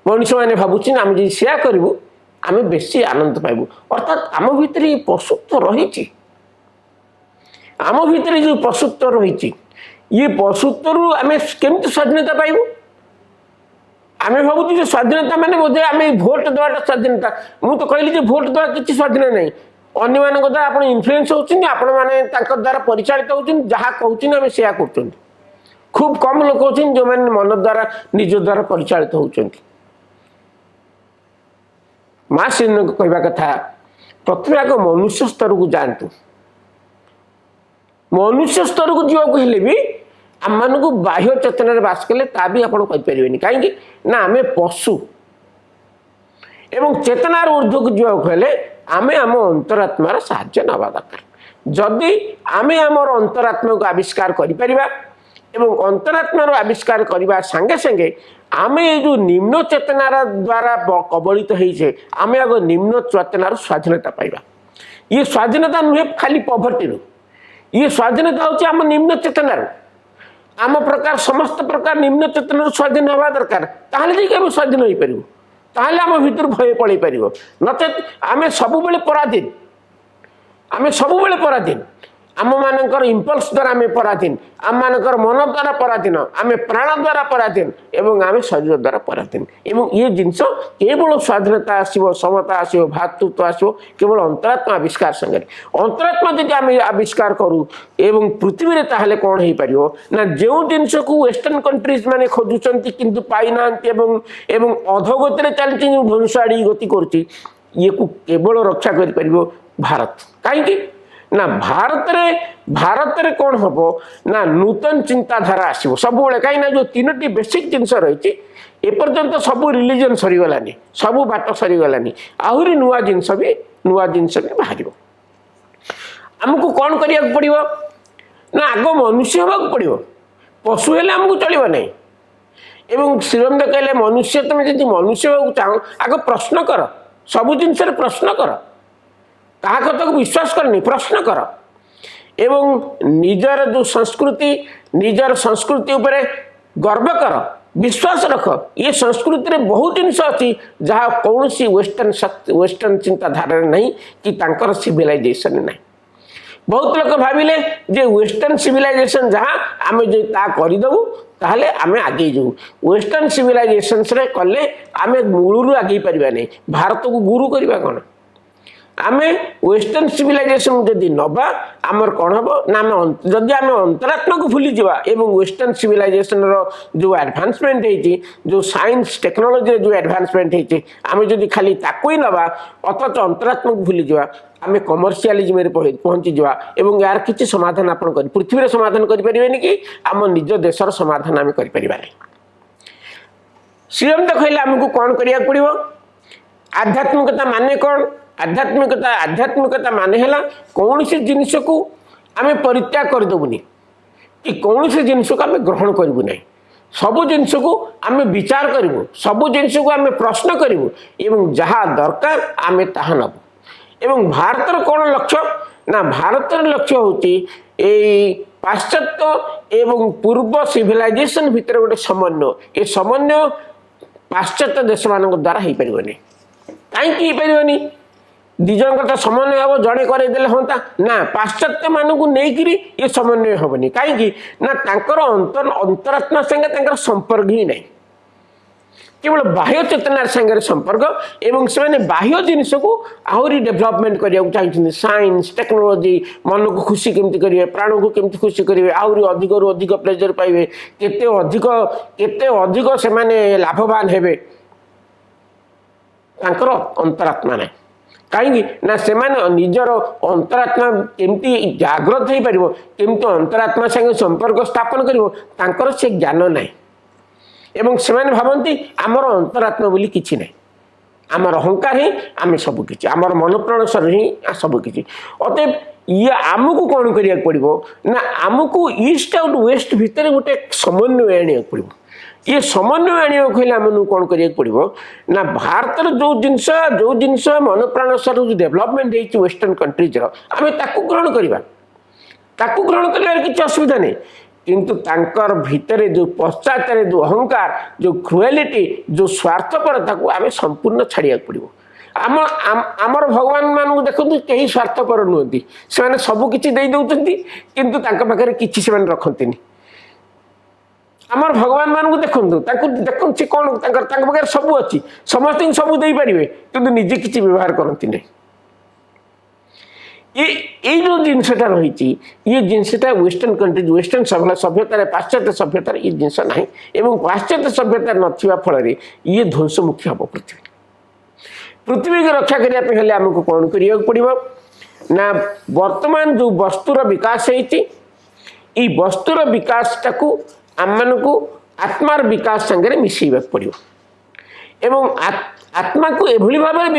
मनुष्य मैंने भावुँ आम जी सेया करूँ आम बेसी आनंद पाइबू अर्थात आम भितर ये पशुत्व रही आम भितर जो पशुत्व रही ये पशुत्व आम केमती स्वाधीनता पाइबू आम भावुँ स्वाधीनता माने बोधे आम भोट देवाटा स्वाधीनता मुझे तो कहली भोट देवा किसी स्वाधीन नहीं अन्य मान द्वारा आप इनफ्लुएंस होती आपण मैंने द्वारा परिचालित होती जहाँ कहते आम सेया कर खूब कम लोक होती जो मैंने मन द्वारा निज द्वारा परिचालित होती माँ श्री कहवा कथा प्रथम आग मनुष्य स्तर को जातु मनुष्य स्तर को जावाक भी आम मान बाह्य चेतन बास कले ता भी आप कहीं कहीं ना आम पशु एवं चेतनार ऊर्ध्व को जावाक आम आम अंतरात्मार साहाय्य नवा दरकार जदि आम आमर अंतरात्मा को आविष्कार करिपरिबा एवं अंतरात्मार आविष्कार करने संगे संगे आम ये जो निम्न चेतनार द्वारा कबलित होइछे आम आग निम्न चेतनार स्वाधीनता पाइबा ये स्वाधीनता नुहे खाली पॉवर्टी रू ये स्वाधीनता होची आम निम्न चेतनार आम प्रकार समस्त प्रकार निम्न चेतनार स्वाधीन हवा दरकार ताहले जे आम स्वाधीन होई परिबो ताहले आम भीतर भय पड़े पारिबो नचेत आम सब बेले पराधीन आम सब बेले पराधीन आम मानकर इम्पल्स द्वारा आम पराधीन आम मानकर मन द्वारा पराधीन आम प्राण द्वारा पराधीन एवं आम शरीर द्वारा पराधीन एवं ये जिनस केवल स्वाधीनता आसो समता आसो भातृत्व आसो केवल अंतरात्मा आविष्कार संगे अंतरात्मा जब आम आविष्कार करूँ एवं पृथ्वी में ताहले कौन हो पार ना जो जिनस को वेस्टर्न कंट्रीज माने खोजुंट किंतु पाई ना एवं अधोगति चलती ध्वंस आड़ गति कर केवल रक्षा कर भारत कहीं ना भारत रे कौन हम ना नूतन चिंताधारा आसो सब कहीं जो 3टी बेसिक जिनस रही एपर्यंत सब रिलीजन सरीगलानी सब बाट सरीगलानी आहरी नुआ जिनस भी बाहर आमको कौन करिया पड़ो ना आग मनुष्य होगा पड़ो पशु हेले आमको चलो ना एवं श्रीरंद कहले मनुष्य तुम जब मनुष्य होगा चाहो आग प्रश्न कर सब जिनस प्रश्न कर कहा कथा को विश्वास करनी प्रश्न कर एवं निजर जो संस्कृति उपरे गर्व कर विश्वास रख ये संस्कृति रे बहुत जिनस अच्छी जहाँ कौन सी वेस्टर्न चिंताधारा नहीं कि तांकर सिविलाइजेशन नहीं बहुत लोग भाविले जे वेस्टर्न सिविलाइजेशन जहाँ आम जो करदेबू ताहले आमे आगे जाऊ वेस्टर्न सिविलाइजेशन रे कले आमे मूलरू आगे पारिबा नहीं भारत को गुरु करबा कोन आमे वेस्टर्न सिविलाइजेशन जदि नबा आमर कौन हम ना जदि आम अंतरात्मा को भूली जावा एवं वेस्टर्न सिविलाइजेशन रो जो एडवांसमेंट है जो साइंस टेक्नोलॉजी जो एडवांसमेंट है आम जदि खाली ताको ही नबा अथच अंतरात्मा को भूली जावा आम कमर्शियलिज्म रे पहुंची जावा एवं यार किछि समाधान आपण कर पृथ्वी रे समाधान करि परिबेनी कि आम निज देशर समाधान आम करि परिबा नै श्रीराम कहले आमको कौन करिया पड़िबो आध्यात्मिकता माने कौन आध्यात्मिकता माने है कौन सी जिनस को आम परित्याग करदेबुनि कि कौन सी जिनस को आम ग्रहण करूँ ना सबु जिनस को आम विचार करूँ सबु जिनस को आम प्रश्न करूँ एवं जहाँ दरकार आम ताहा नबू एवं भारतर कौन लक्ष्य ना भारतर लक्ष्य होती पाश्चात्य एवं पूर्व सिविलाइजेशन भितर गोटे समन्वय ये समन्वय पाश्चात्य देश मान द्वारा हो पारे कहीं दिजन तो समन्वय हम जड़े करदेले हाँ ना पाश्चात्य मानक नहीं ये समन्वय हेनी कहीं ना अंतरात्मा संगे संपर्क ही नहीं केवल बाह्य चेतनार संगे संपर्क एवं से बाह्य जिनस को आहरी डेभलपमेंट करने चाहिए साइंस टेक्नोलोजी मन को खुशी केमती करेंगे प्राण को केमती खुशी करेंगे आहरी अधिक रु अधिक प्लेजर पाइबे केते अधिक से लाभवान हेबे तांकर अंतरात्मा नहीं कहीं ना से निजर अंतरात्मा केमती जागृत हो पार केमती अंतरात्मा संगे संपर्क स्थापन कर से ज्ञान नहीं एवं से भावती आमर अंतरात्मा बोली किछि नहीं आमर अहंकार ही आम सबकि आमर मन प्राण शरीर ही सबकि अतएव ये आमको कौन करिया पड़ो ना आमको ईस्ट आउट वेस्ट भितर गोटे समन्वय आने पड़ो ये समन्वय आने कहले आम कौन करिया पड़ो ना भारत जो जिनस मन प्राण शरीर डेभलपमेंट हो वेस्टर्न कंट्रीज आम ताकू ग्रहण करवा ताकू ग्रहण कर किसी असुविधा नहीं किंतु तांकर भितर जो पश्चात जो अहंकार जो क्रुएलिटी जो स्वार्थपरता को आम संपूर्ण छाड़िया पड़ो आमर भगवान मान देखो कहीं स्वार्थपर नुहति से सबकि दौरान किंतु पाखे किसी से रखती आमर भगवान मान देखो देखो सी कौन पाखे सब अच्छी समस्त सब दे पारे किंतु निजे किसी व्यवहार करती नहीं ये जो जिनसटा रही ये जिनसटा वेस्टर्न कंट्रीज वेस्टर्न सभ्यतार पाश्चात्य सभ्यतार ये जिनस ना एवं पाश्चात्य सभ्यता नथिबा फल ये ध्वंसमुखी हम पृथ्वी को रक्षा करने आमको कौन करिया पड़ो ना वर्तमान जो वस्तुर विकास होती वस्तुर विकास टाकू आम को आत्मार विकास संगे मिसेबा पड़ो एवं आत्मा को एभली भाव आम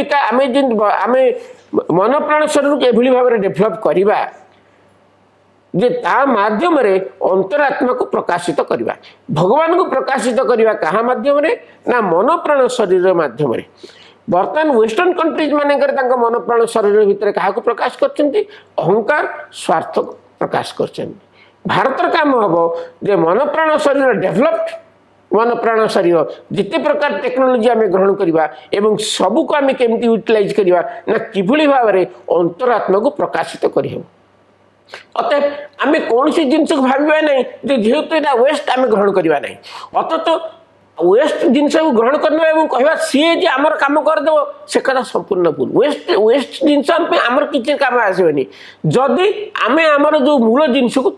मन प्राण शरीर को एभली भाव डेभलप करवा जे ता माध्यम अंतरात्मा को प्रकाशित करवा भगवान को प्रकाशित करवा कहा माध्यम ना मन प्राण शरीर माध्यम बर्तमान वेस्टर्न कंट्रीज मानकर मन प्राण शरीर भितर क्या प्रकाश कर अहंकार स्वार्थ प्रकाश कर भारत काम हम जे मन प्राण शरीर डेभलप्ड मन प्राण शरीर जिते प्रकार टेक्नोलोजी आम ग्रहण करवा एवं सबू को आम केमती यूटिलाइज करवा ना किभली भाव में अंतरात्मा को प्रकाशित कर अतएव आम कौन सी जिनस को भाविबा नहीं जो जेहेतु यहाँ वेस्ट आम ग्रहण करवा नहीं अतत वेस्ट जिनस को ग्रहण करना और कहवा सी जे आमर काम करदेव से कथा संपूर्ण भूल वेस्ट जिनस आमर किसी काम आसबनी जदि आम आमर जो मूल जिनस को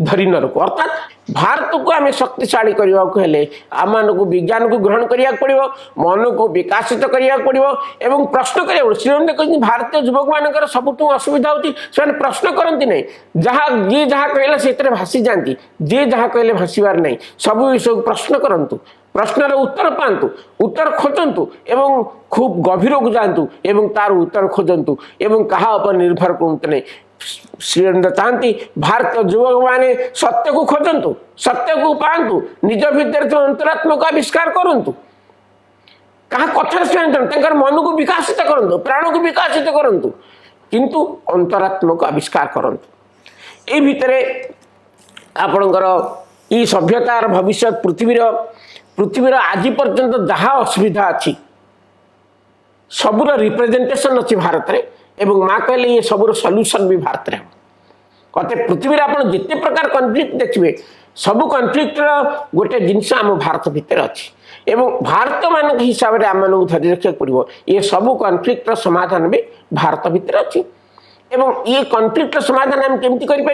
धरी न रखू। अर्थात भारत को आम शक्तिशाली करने हेले आम विज्ञान को ग्रहण करा पड़ो, मन को विकासित करा पड़ो एवं प्रश्न करा पड़ो। श्रीअरविंद कहते भारतीय युवक मान सबुठ असुविधा होती से प्रश्न करती नहीं, जहाँ जी जहाँ कहले से भासी जाती, जी जहाँ कहले भाषार नहीं, सब विषय प्रश्न करूँ, प्रश्नर उत्तर पातु, उत्तर खोजतु एवं खूब गभीर को जातु एवं तार उत्तर खोजतु एवं कहा पर निर्भर करते नहीं। श्रीअरविंद चाहती भारतीय युवक माने सत्य को खोजतु, सत्य को पातु, निज भीतर जो अंतरात्मा को आविष्कार करतु, क्या कथा शुणु, मन को विकासित करूँ, प्राण को विकासित करूँ, किंतु अंतरात्मा को आविष्कार करतु। ये भितर आपणकर ये सभ्यतार भविष्य पृथ्वीर आज पर्यंत जहाँ असुविधा अच्छी सबूर रिप्रेजेंटेशन अच्छी भारत में एवं माँ कहले ये सबूर सल्यूशन भी भारत में कहते पृथ्वी आप जिते प्रकार कन्फ्लिक्ट देखिए सबू कन्फ्लिक्टर गोटे जिनस आम भारत भितर अच्छी एवं भारत मान हिसाब से आम धरी रखा पड़ो। ये सबू कन्फ्लिक्टर समाधान भी भारत भितर अच्छी एवं ये कन्फ्लिक्टर समाधान आम केमती करें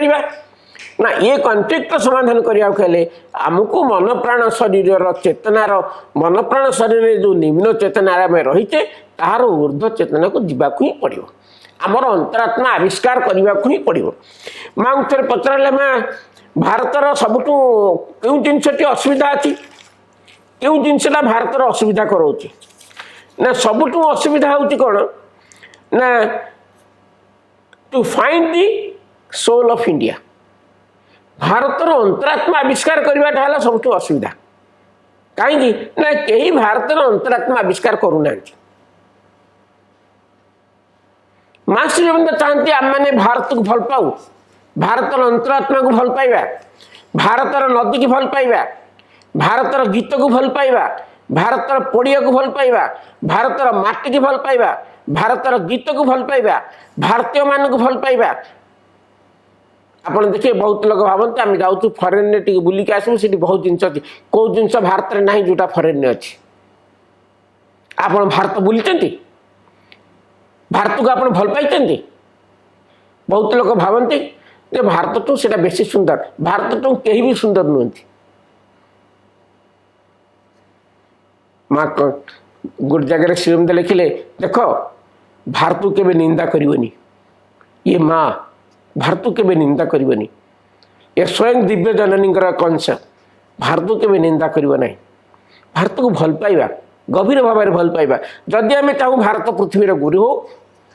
ना, ये कन्फ्लिक्ट समाधान करने आमको मन प्राण शरीर चेतनार मन प्राण शरीर जो निम्न चेतनार में रहीचे तार ऊर्ध्व चेतना को जीवाक ही पड़ो, आमर अंतरात्मा आविष्कार करने को ही पड़ो। माँ थे पचारे माँ भारतर सबुठ क्यों जिनसटी असुविधा अच्छी, क्यों जिनसा भारतर असुविधा कराऊँच ना, सबुठ असुविधा हूँ कौन ना to find the soul of India. भारतर अंतरात्मा आविष्कार करवाटा सब असुविधा कहीं ना कहीं भारतर अंतरात्मा आविष्कार करूना। माँ श्रीअरविंद चाहती आम मैंने भारत को भल पाऊ, भारतर अंतरात्मा को भल पाइबा, भारतर नदी की भल पाइबा, भारतर गीत को भल पाइबा, भारतर पड़िया को भल पाइबा, भारतर माटी की भल पाइबा, भारतर गीत को भल पाइबा, भारतीय मान को भल पाइबा। आप देखिए बहुत लोग भावते आम जाऊँ फरेन में टी बुलिक आसबू से बहुत जिन अच्छी कौ जिन भारत में ना जोटा फरेन में अच्छी। आप भारत बुली भारत को आप भल पाई, बहुत लोग भावती जे भारत टू से बेसी सुंदर, भारत टू कहीं भी सुंदर नुहति। माँ गोटे जगह श्रीअरविंद लिखिले देख भारत को केबे निंदा करनी, ये माँ भारत को केबे निंदा करनी, ये स्वयं दिव्य जननी कंस भारत को केबे निंदा करना, भारत को भल पाइबा, गभीर भाव में भल पाइबा। जदि आम चाहूँ भारत पृथ्वीर गुरु हो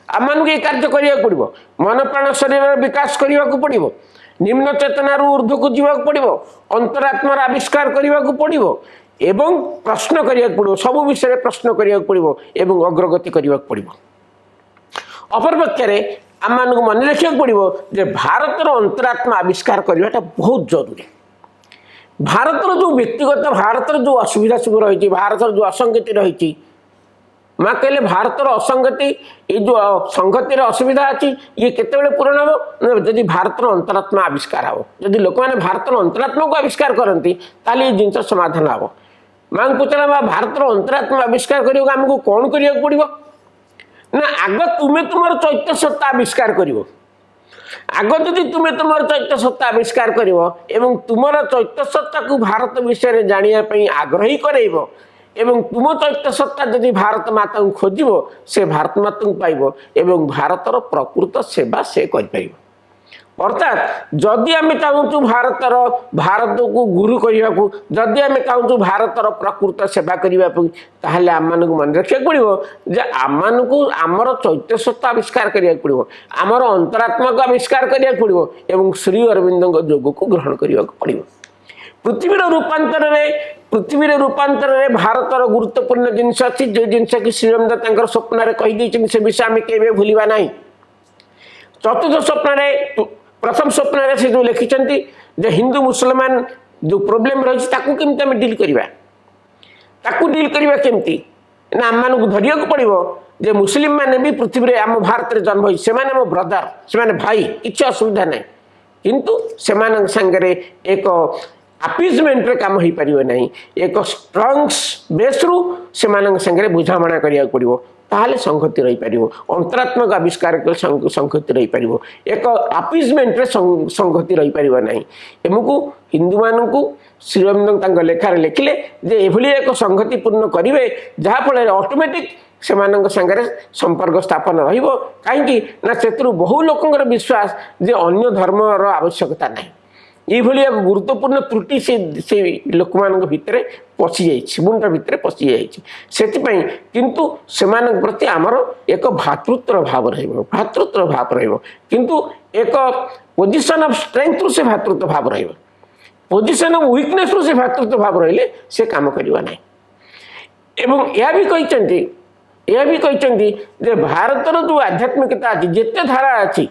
आम मान ये कार्य करा पड़ो, मन प्राण शरीर विकास करने को पड़ो, निम्न चेतनार ऊर्ध्व को जीवाक पड़ो, अंतरात्मार आविष्कार करने को पड़ो एवं प्रश्न करिया पड़ो, सब विषय प्रश्न करिया पड़ो एवं अग्रगति करने को पड़ो। अपरपक्ष आम मान मन रखा पड़ो जे भारतर अंतरात्मा आविष्कार करवाटा बहुत जरूरी। भारतर जो व्यक्तिगत भारतर जो असुविधा सब रही, भारतर जो असंगति रही, माँ कहले भारतर असंगति ये जो संगतिर असुविधा अच्छी ये केतबेले पूरण हम जदि भारतर अंतरात्मा आविष्कार हो, जदि लोक मैंने भारतर अंतरात्मा को आविष्कार करती ताले ये जिनस समाधान हम। माँ को पचारा माँ भारतर अंतरात्मा आविष्कार करने आमको कौन करिया पड़ो ना, आग तुम्हें तुम चैत्य सत्ता आविष्कार कर, आग जदि तुम्हें तुम चैत्य सत्ता आविष्कार कर एवं तुम चैत्य सत्ता को भारत विषय जानापी आग्रही करेब एवं तुम चैत्य सत्ता जदि भारत माता को खोज से भारत माता को पाइब एवं भारतर प्रकृत सेवा से कर। अर्थात जदि आम चाहूँ भारत को गुरु करने को, जदि आम चाहूँ भारतर प्रकृत सेवा करने आम मान मन रखा पड़ो जे आम को आमर चैत्य सत्ता आविष्कार करा पड़ो, आमर अंतरात्मा को आविष्कार करा पड़ो एवं श्री अरविंद योग को ग्रहण करने को पड़ो। पृथ्वीर रूपांतर में भारतर गुरुत्वपूर्ण जिनस अच्छी जो जिनस कि श्रीअरविंद स्वप्न कहीदे से विषय आम के भूलवा ना। चतुर्थ स्वप्न प्रथम स्वप्न से जो लिखिं हिंदू मुसलमान जो प्रोब्लेम रही केमती डील करवा, डील करवा केमती ना आम मान धरिया पड़ो जे मुस्लिम मैंने भी पृथ्वी आम भारत में जन्म से आम ब्रदर से भाई किसी असुविधा ना, किंतु से सांगे एक आपिजमेंट काम हो पार ना, एक स्ट्रंग बेस रु ସେମାନଙ୍କ ସାଙ୍ଗରେ ବୁଝାମଣା କରିବାକୁ ପଡ଼ିବ, ତାହେଲେ ସଂହତି ରହିପାରିବ। ଅନ୍ତରାତ୍ମକ ଆବିଷ୍କାର କଲେ ସଂହତି ରହିପାରିବ। ଏକ ଆपिଜମେଣ୍ଟରେ ସଂହତି ରହିପାରିବ ନାହିଁ। ଏମକୁ ହିନ୍ଦୁମାନଙ୍କୁ ଶ୍ରୀଅରବିନ୍ଦ ତାଙ୍କ ଲେଖାରେ ଲେଖିଲେ ଯେ ଏଭଳି ଏକ ସଂହତିପୂର୍ଣ୍ଣ କରିବେ ଯାହାଫଳରେ ଅଟୋମେଟିକ୍ ସେମାନଙ୍କ ସାଙ୍ଗରେ ସମ୍ପର୍କ ସ୍ଥାପନ ରହିବ। କାହିଁକି ନା ସେଥିରୁ ବହୁ ଲୋକଙ୍କର ବିଶ୍ୱାସ ଯେ ଅନ୍ୟ ଧର୍ମର ଆବଶ୍ୟକତା ନାହିଁ। এইଭଳି ଏକ ଗୁରୁତ୍ୱପୂର୍ଣ୍ଣ ତ୍ରୁଟି ସେ ଲୋକମାନଙ୍କ ଭିତରେ ପଶିଯାଇଛି, ମୁଣ୍ଡ ଭିତରେ ପଶିଯାଇଛି। ସେଥିପାଇଁ କିନ୍ତୁ ସେମାନଙ୍କ ପ୍ରତି ଆମର ଏକ ଭାତୃତ୍ୱର ଭାବ ରହିବ, ଭାତୃତ୍ୱର ଭାବ ରହିବ। କିନ୍ତୁ ଏକ ପୋଜିସନ୍ ଅଫ୍ ଷ୍ଟ୍ରେଙ୍ଗଥରୁ ସେ ଭାତୃତ୍ୱ ଭାବ ରହିବ। ପୋଜିସନ୍ ଅଫ୍ ୱିକନେସ୍ରୁ ସେ ଭାତୃତ୍ୱ ଭାବ ରହିଲେ ସେ କାମ କରିବ ନାହିଁ। ଏବଂ ଏହା ବି କହିଛନ୍ତି ଯେ ଭାରତର ଯେଉଁ ଆଧ୍ୟାତ୍ମିକତା ଅଛି, ଯେତେ ଧାରା ଅଛି,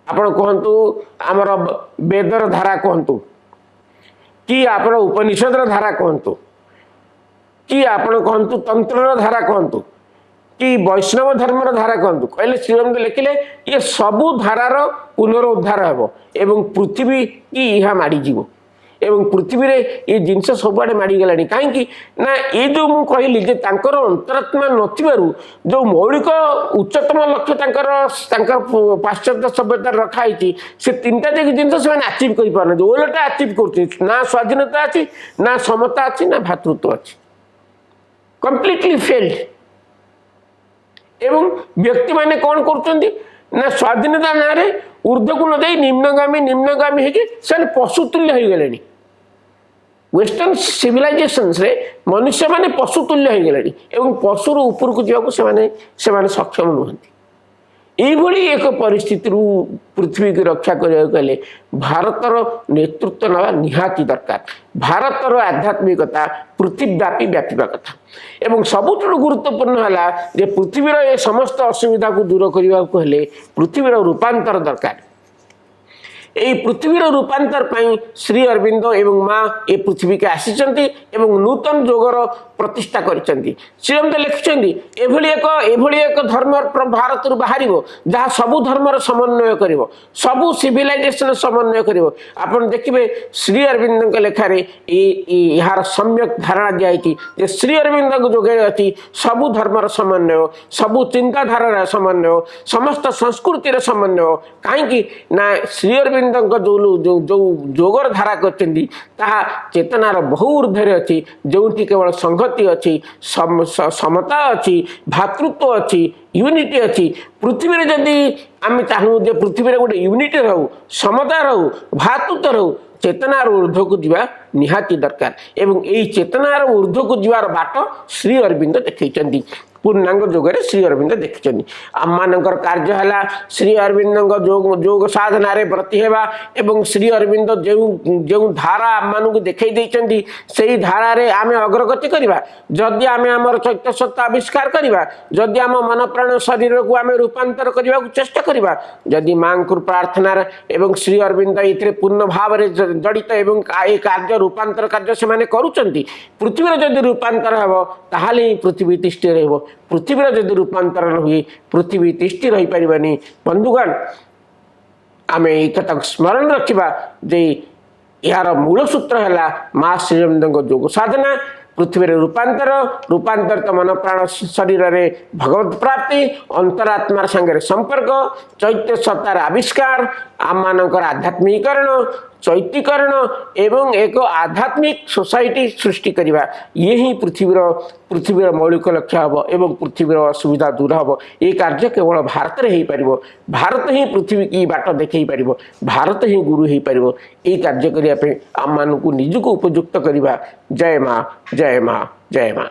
ଆପଣ କୁହନ୍ତୁ ଆମର ବେଦର ଧାରା କୁହନ୍ତୁ, କି ଆପଣ ଉପନିଷଦର ଧାରା କୁହନ୍ତୁ, କି ଆପଣ କୁହନ୍ତୁ ତନ୍ତ୍ରର ଧାରା କୁହନ୍ତୁ, କି ବୈଷ୍ଣବ ଧର୍ମର ଧାରା କୁହନ୍ତୁ, କହିଲେ ଶ୍ରୀଅରବିନ୍ଦ ଲେଖିଲେ ଇଏ ସବୁ ଧାରାର ପୁନରୁଦ୍ଧାର ହେବ ଏବଂ ପୃଥିବୀ କି ଏହା ମାଡ଼ିଯିବ। ଏବଂ ପୃଥିବୀରେ ଏ ଜିନିଷ ସବୁଆଡ଼େ ମାଡ଼ିଗଲାଣି। କାହିଁକି ନା ଏ ଯେଉଁ ମୁଁ କହିଲି ଯେ ତାଙ୍କର ଅନ୍ତରାତ୍ମା ନଥିବାରୁ ଯେଉଁ ମୌଳିକ ଉଚ୍ଚତମ ଲକ୍ଷ୍ୟ ତାଙ୍କର ପାଶ୍ଚାତ୍ୟ ସଭ୍ୟତାରେ ରଖା ହେଇଛି, ସେ ତିନିଟା ଯାକ ଜିନିଷ ସେମାନେ ଆଚିଭ୍ କରିପାରୁନାହାନ୍ତି। ଓଲଟା ଆଚିଭ୍ କରୁଛନ୍ତି, ନା ସ୍ୱାଧୀନତା ଅଛି, ନା ସମତା ଅଛି, ନା ଭାତୃତ୍ୱ ଅଛି। Completely felt. ଏବଂ ବ୍ୟକ୍ତିମାନେ କ'ଣ କରୁଛନ୍ତି ନା ସ୍ୱାଧୀନତା ନାଁରେ ঊର୍ଦ୍ଧ୍ୱକୁ ନ ଯାଇ ନିମ୍ନଗାମୀ ହେଇକି ସେମାନେ ପଶୁତୁଲ୍ୟ ହେଇଗଲେଣି। ୱେଷ୍ଟର୍ଣ୍ଣ ସିଭିଲାଇଜେସନ୍ସରେ ମନୁଷ୍ୟମାନେ ପଶୁତୁଲ୍ୟ ହେଇଗଲେଣି ଏବଂ ପଶୁରୁ ଉପରକୁ ଯିବାକୁ ସେମାନେ ସକ୍ଷମ ନୁହନ୍ତି। এইଭଳି ଏକ ପରିସ୍ଥିତିରୁ ପୃଥିବୀକୁ ରକ୍ଷା କରିବାକୁ ହେଲେ ଭାରତର ନେତୃତ୍ୱ ନେବା ନିହାତି ଦରକାର। ଭାରତର ଆଧ୍ୟାତ୍ମିକତା ପୃଥିବୀବ୍ୟାପୀ ବ୍ୟାପିବା କଥା। ଏବଂ ସବୁଠାରୁ ଗୁରୁତ୍ୱପୂର୍ଣ୍ଣ ହେଲା ଯେ ପୃଥିବୀର ଏ ସମସ୍ତ ଅସୁବିଧାକୁ ଦୂର କରିବାକୁ ହେଲେ ପୃଥିବୀର ରୂପାନ୍ତର ଦରକାର। এই পৃথিবীর রূপান্তর পাই শ্রী অরবিন্দ এবং মা এ পৃথিবীকে আসিছেন এবং নূতন যোগর প্রতিষ্ঠা করেছেন। শ্রী অরবিন্দ লিখিছেন এভাবে এক ধর্ম ভারতর বাহার যা সবু ধর্মর সমন্বয় করব, সবু সিভিলাইজেসন সমন্বয় করব। আপনার দেখবে শ্রী অরবিন্দ লেখারে এর সম্যক ধারণা দিয়েছি যে শ্রী অরবিন্দ যোগে অছি সবু ধর্মর সমন্বয়, সবু চিন্তাধারার সমন্বয়, সমস্ত সংস্কৃতির সমন্বয়। কাহিঁকি না শ্রী অরবিন্দ যোগর ধারা করছেন তাহা চেতনার বহু ঊর্ধ্বে অছি, যেটি কেবল সংহতি অছি, সমতা অছি, ভাতৃত্ব অছি, यूनिटी अच्छी। पृथ्वी जदि आम चाहूँ जे पृथ्वी गोटे यूनिटी रहू, समता रहू, भातृत्व रहू, चेतनार ऊर्ध्व को जीवा निहाती दरकार। एवं यही चेतनार ऊर्ध्व को जीवार बाट श्री अरविंद देखते पूर्णांग जोगरे श्री अरविंद देखते। आम मानकर कार्य है श्री अरविंद जोग साधना ब्रती हेबा एवं श्री अरविंद जो धारा आम मान देखई देइचंदी सेही धारा रे आमे अग्रगति करिबा। जदि आमे हमर चैत्य सत्ता आविष्कार करिबा, जदि आम मन प्राण शरीर को आमे रूपांतर करबा को चेष्टा करिबा, जदि मांकुर प्रार्थना एवं श्री अरविंद इतरे पूर्ण भाव रे जड़ित एवं ए कार्य रूपांतर कार्य से माने करूचंती, पृथ्वी रे जदि रूपांतर हेबो ताहाले पृथ्वी तिष्ठि रहबो। पृथ्वी जदि रूपांतर हुए पृथ्वी तिष्ठि रही पारिबानी। बंधुगण आमे एक कथा स्मरण रखिबा जे यार मूल सूत्र है माँ श्री अरविंद जोग साधना। पृथ्वी रूपांतर, रूपांतरित मन प्राण शरीर रे भगवत प्राप्ति, अंतरात्मार संगे संपर्क, चैत्य सत्तार आविष्कार, आम मानकर आध्यात्मिकरण, चैतीकरण एवं एक आध्यात्मिक सोसाइटी सृष्टि करवा, ये ही पृथ्वीर मौलिक लक्ष्य हम एवं पृथ्वीर असुविधा दूर हम। ये कार्य केवल भारत में हो पार, भारत ही पृथ्वी की बाट देखई पार, भारत ही गुरु हो पार। ये कार्य करने आम मानू निजक उपयुक्त करवा। जय माँ, जय माँ, जय माँ।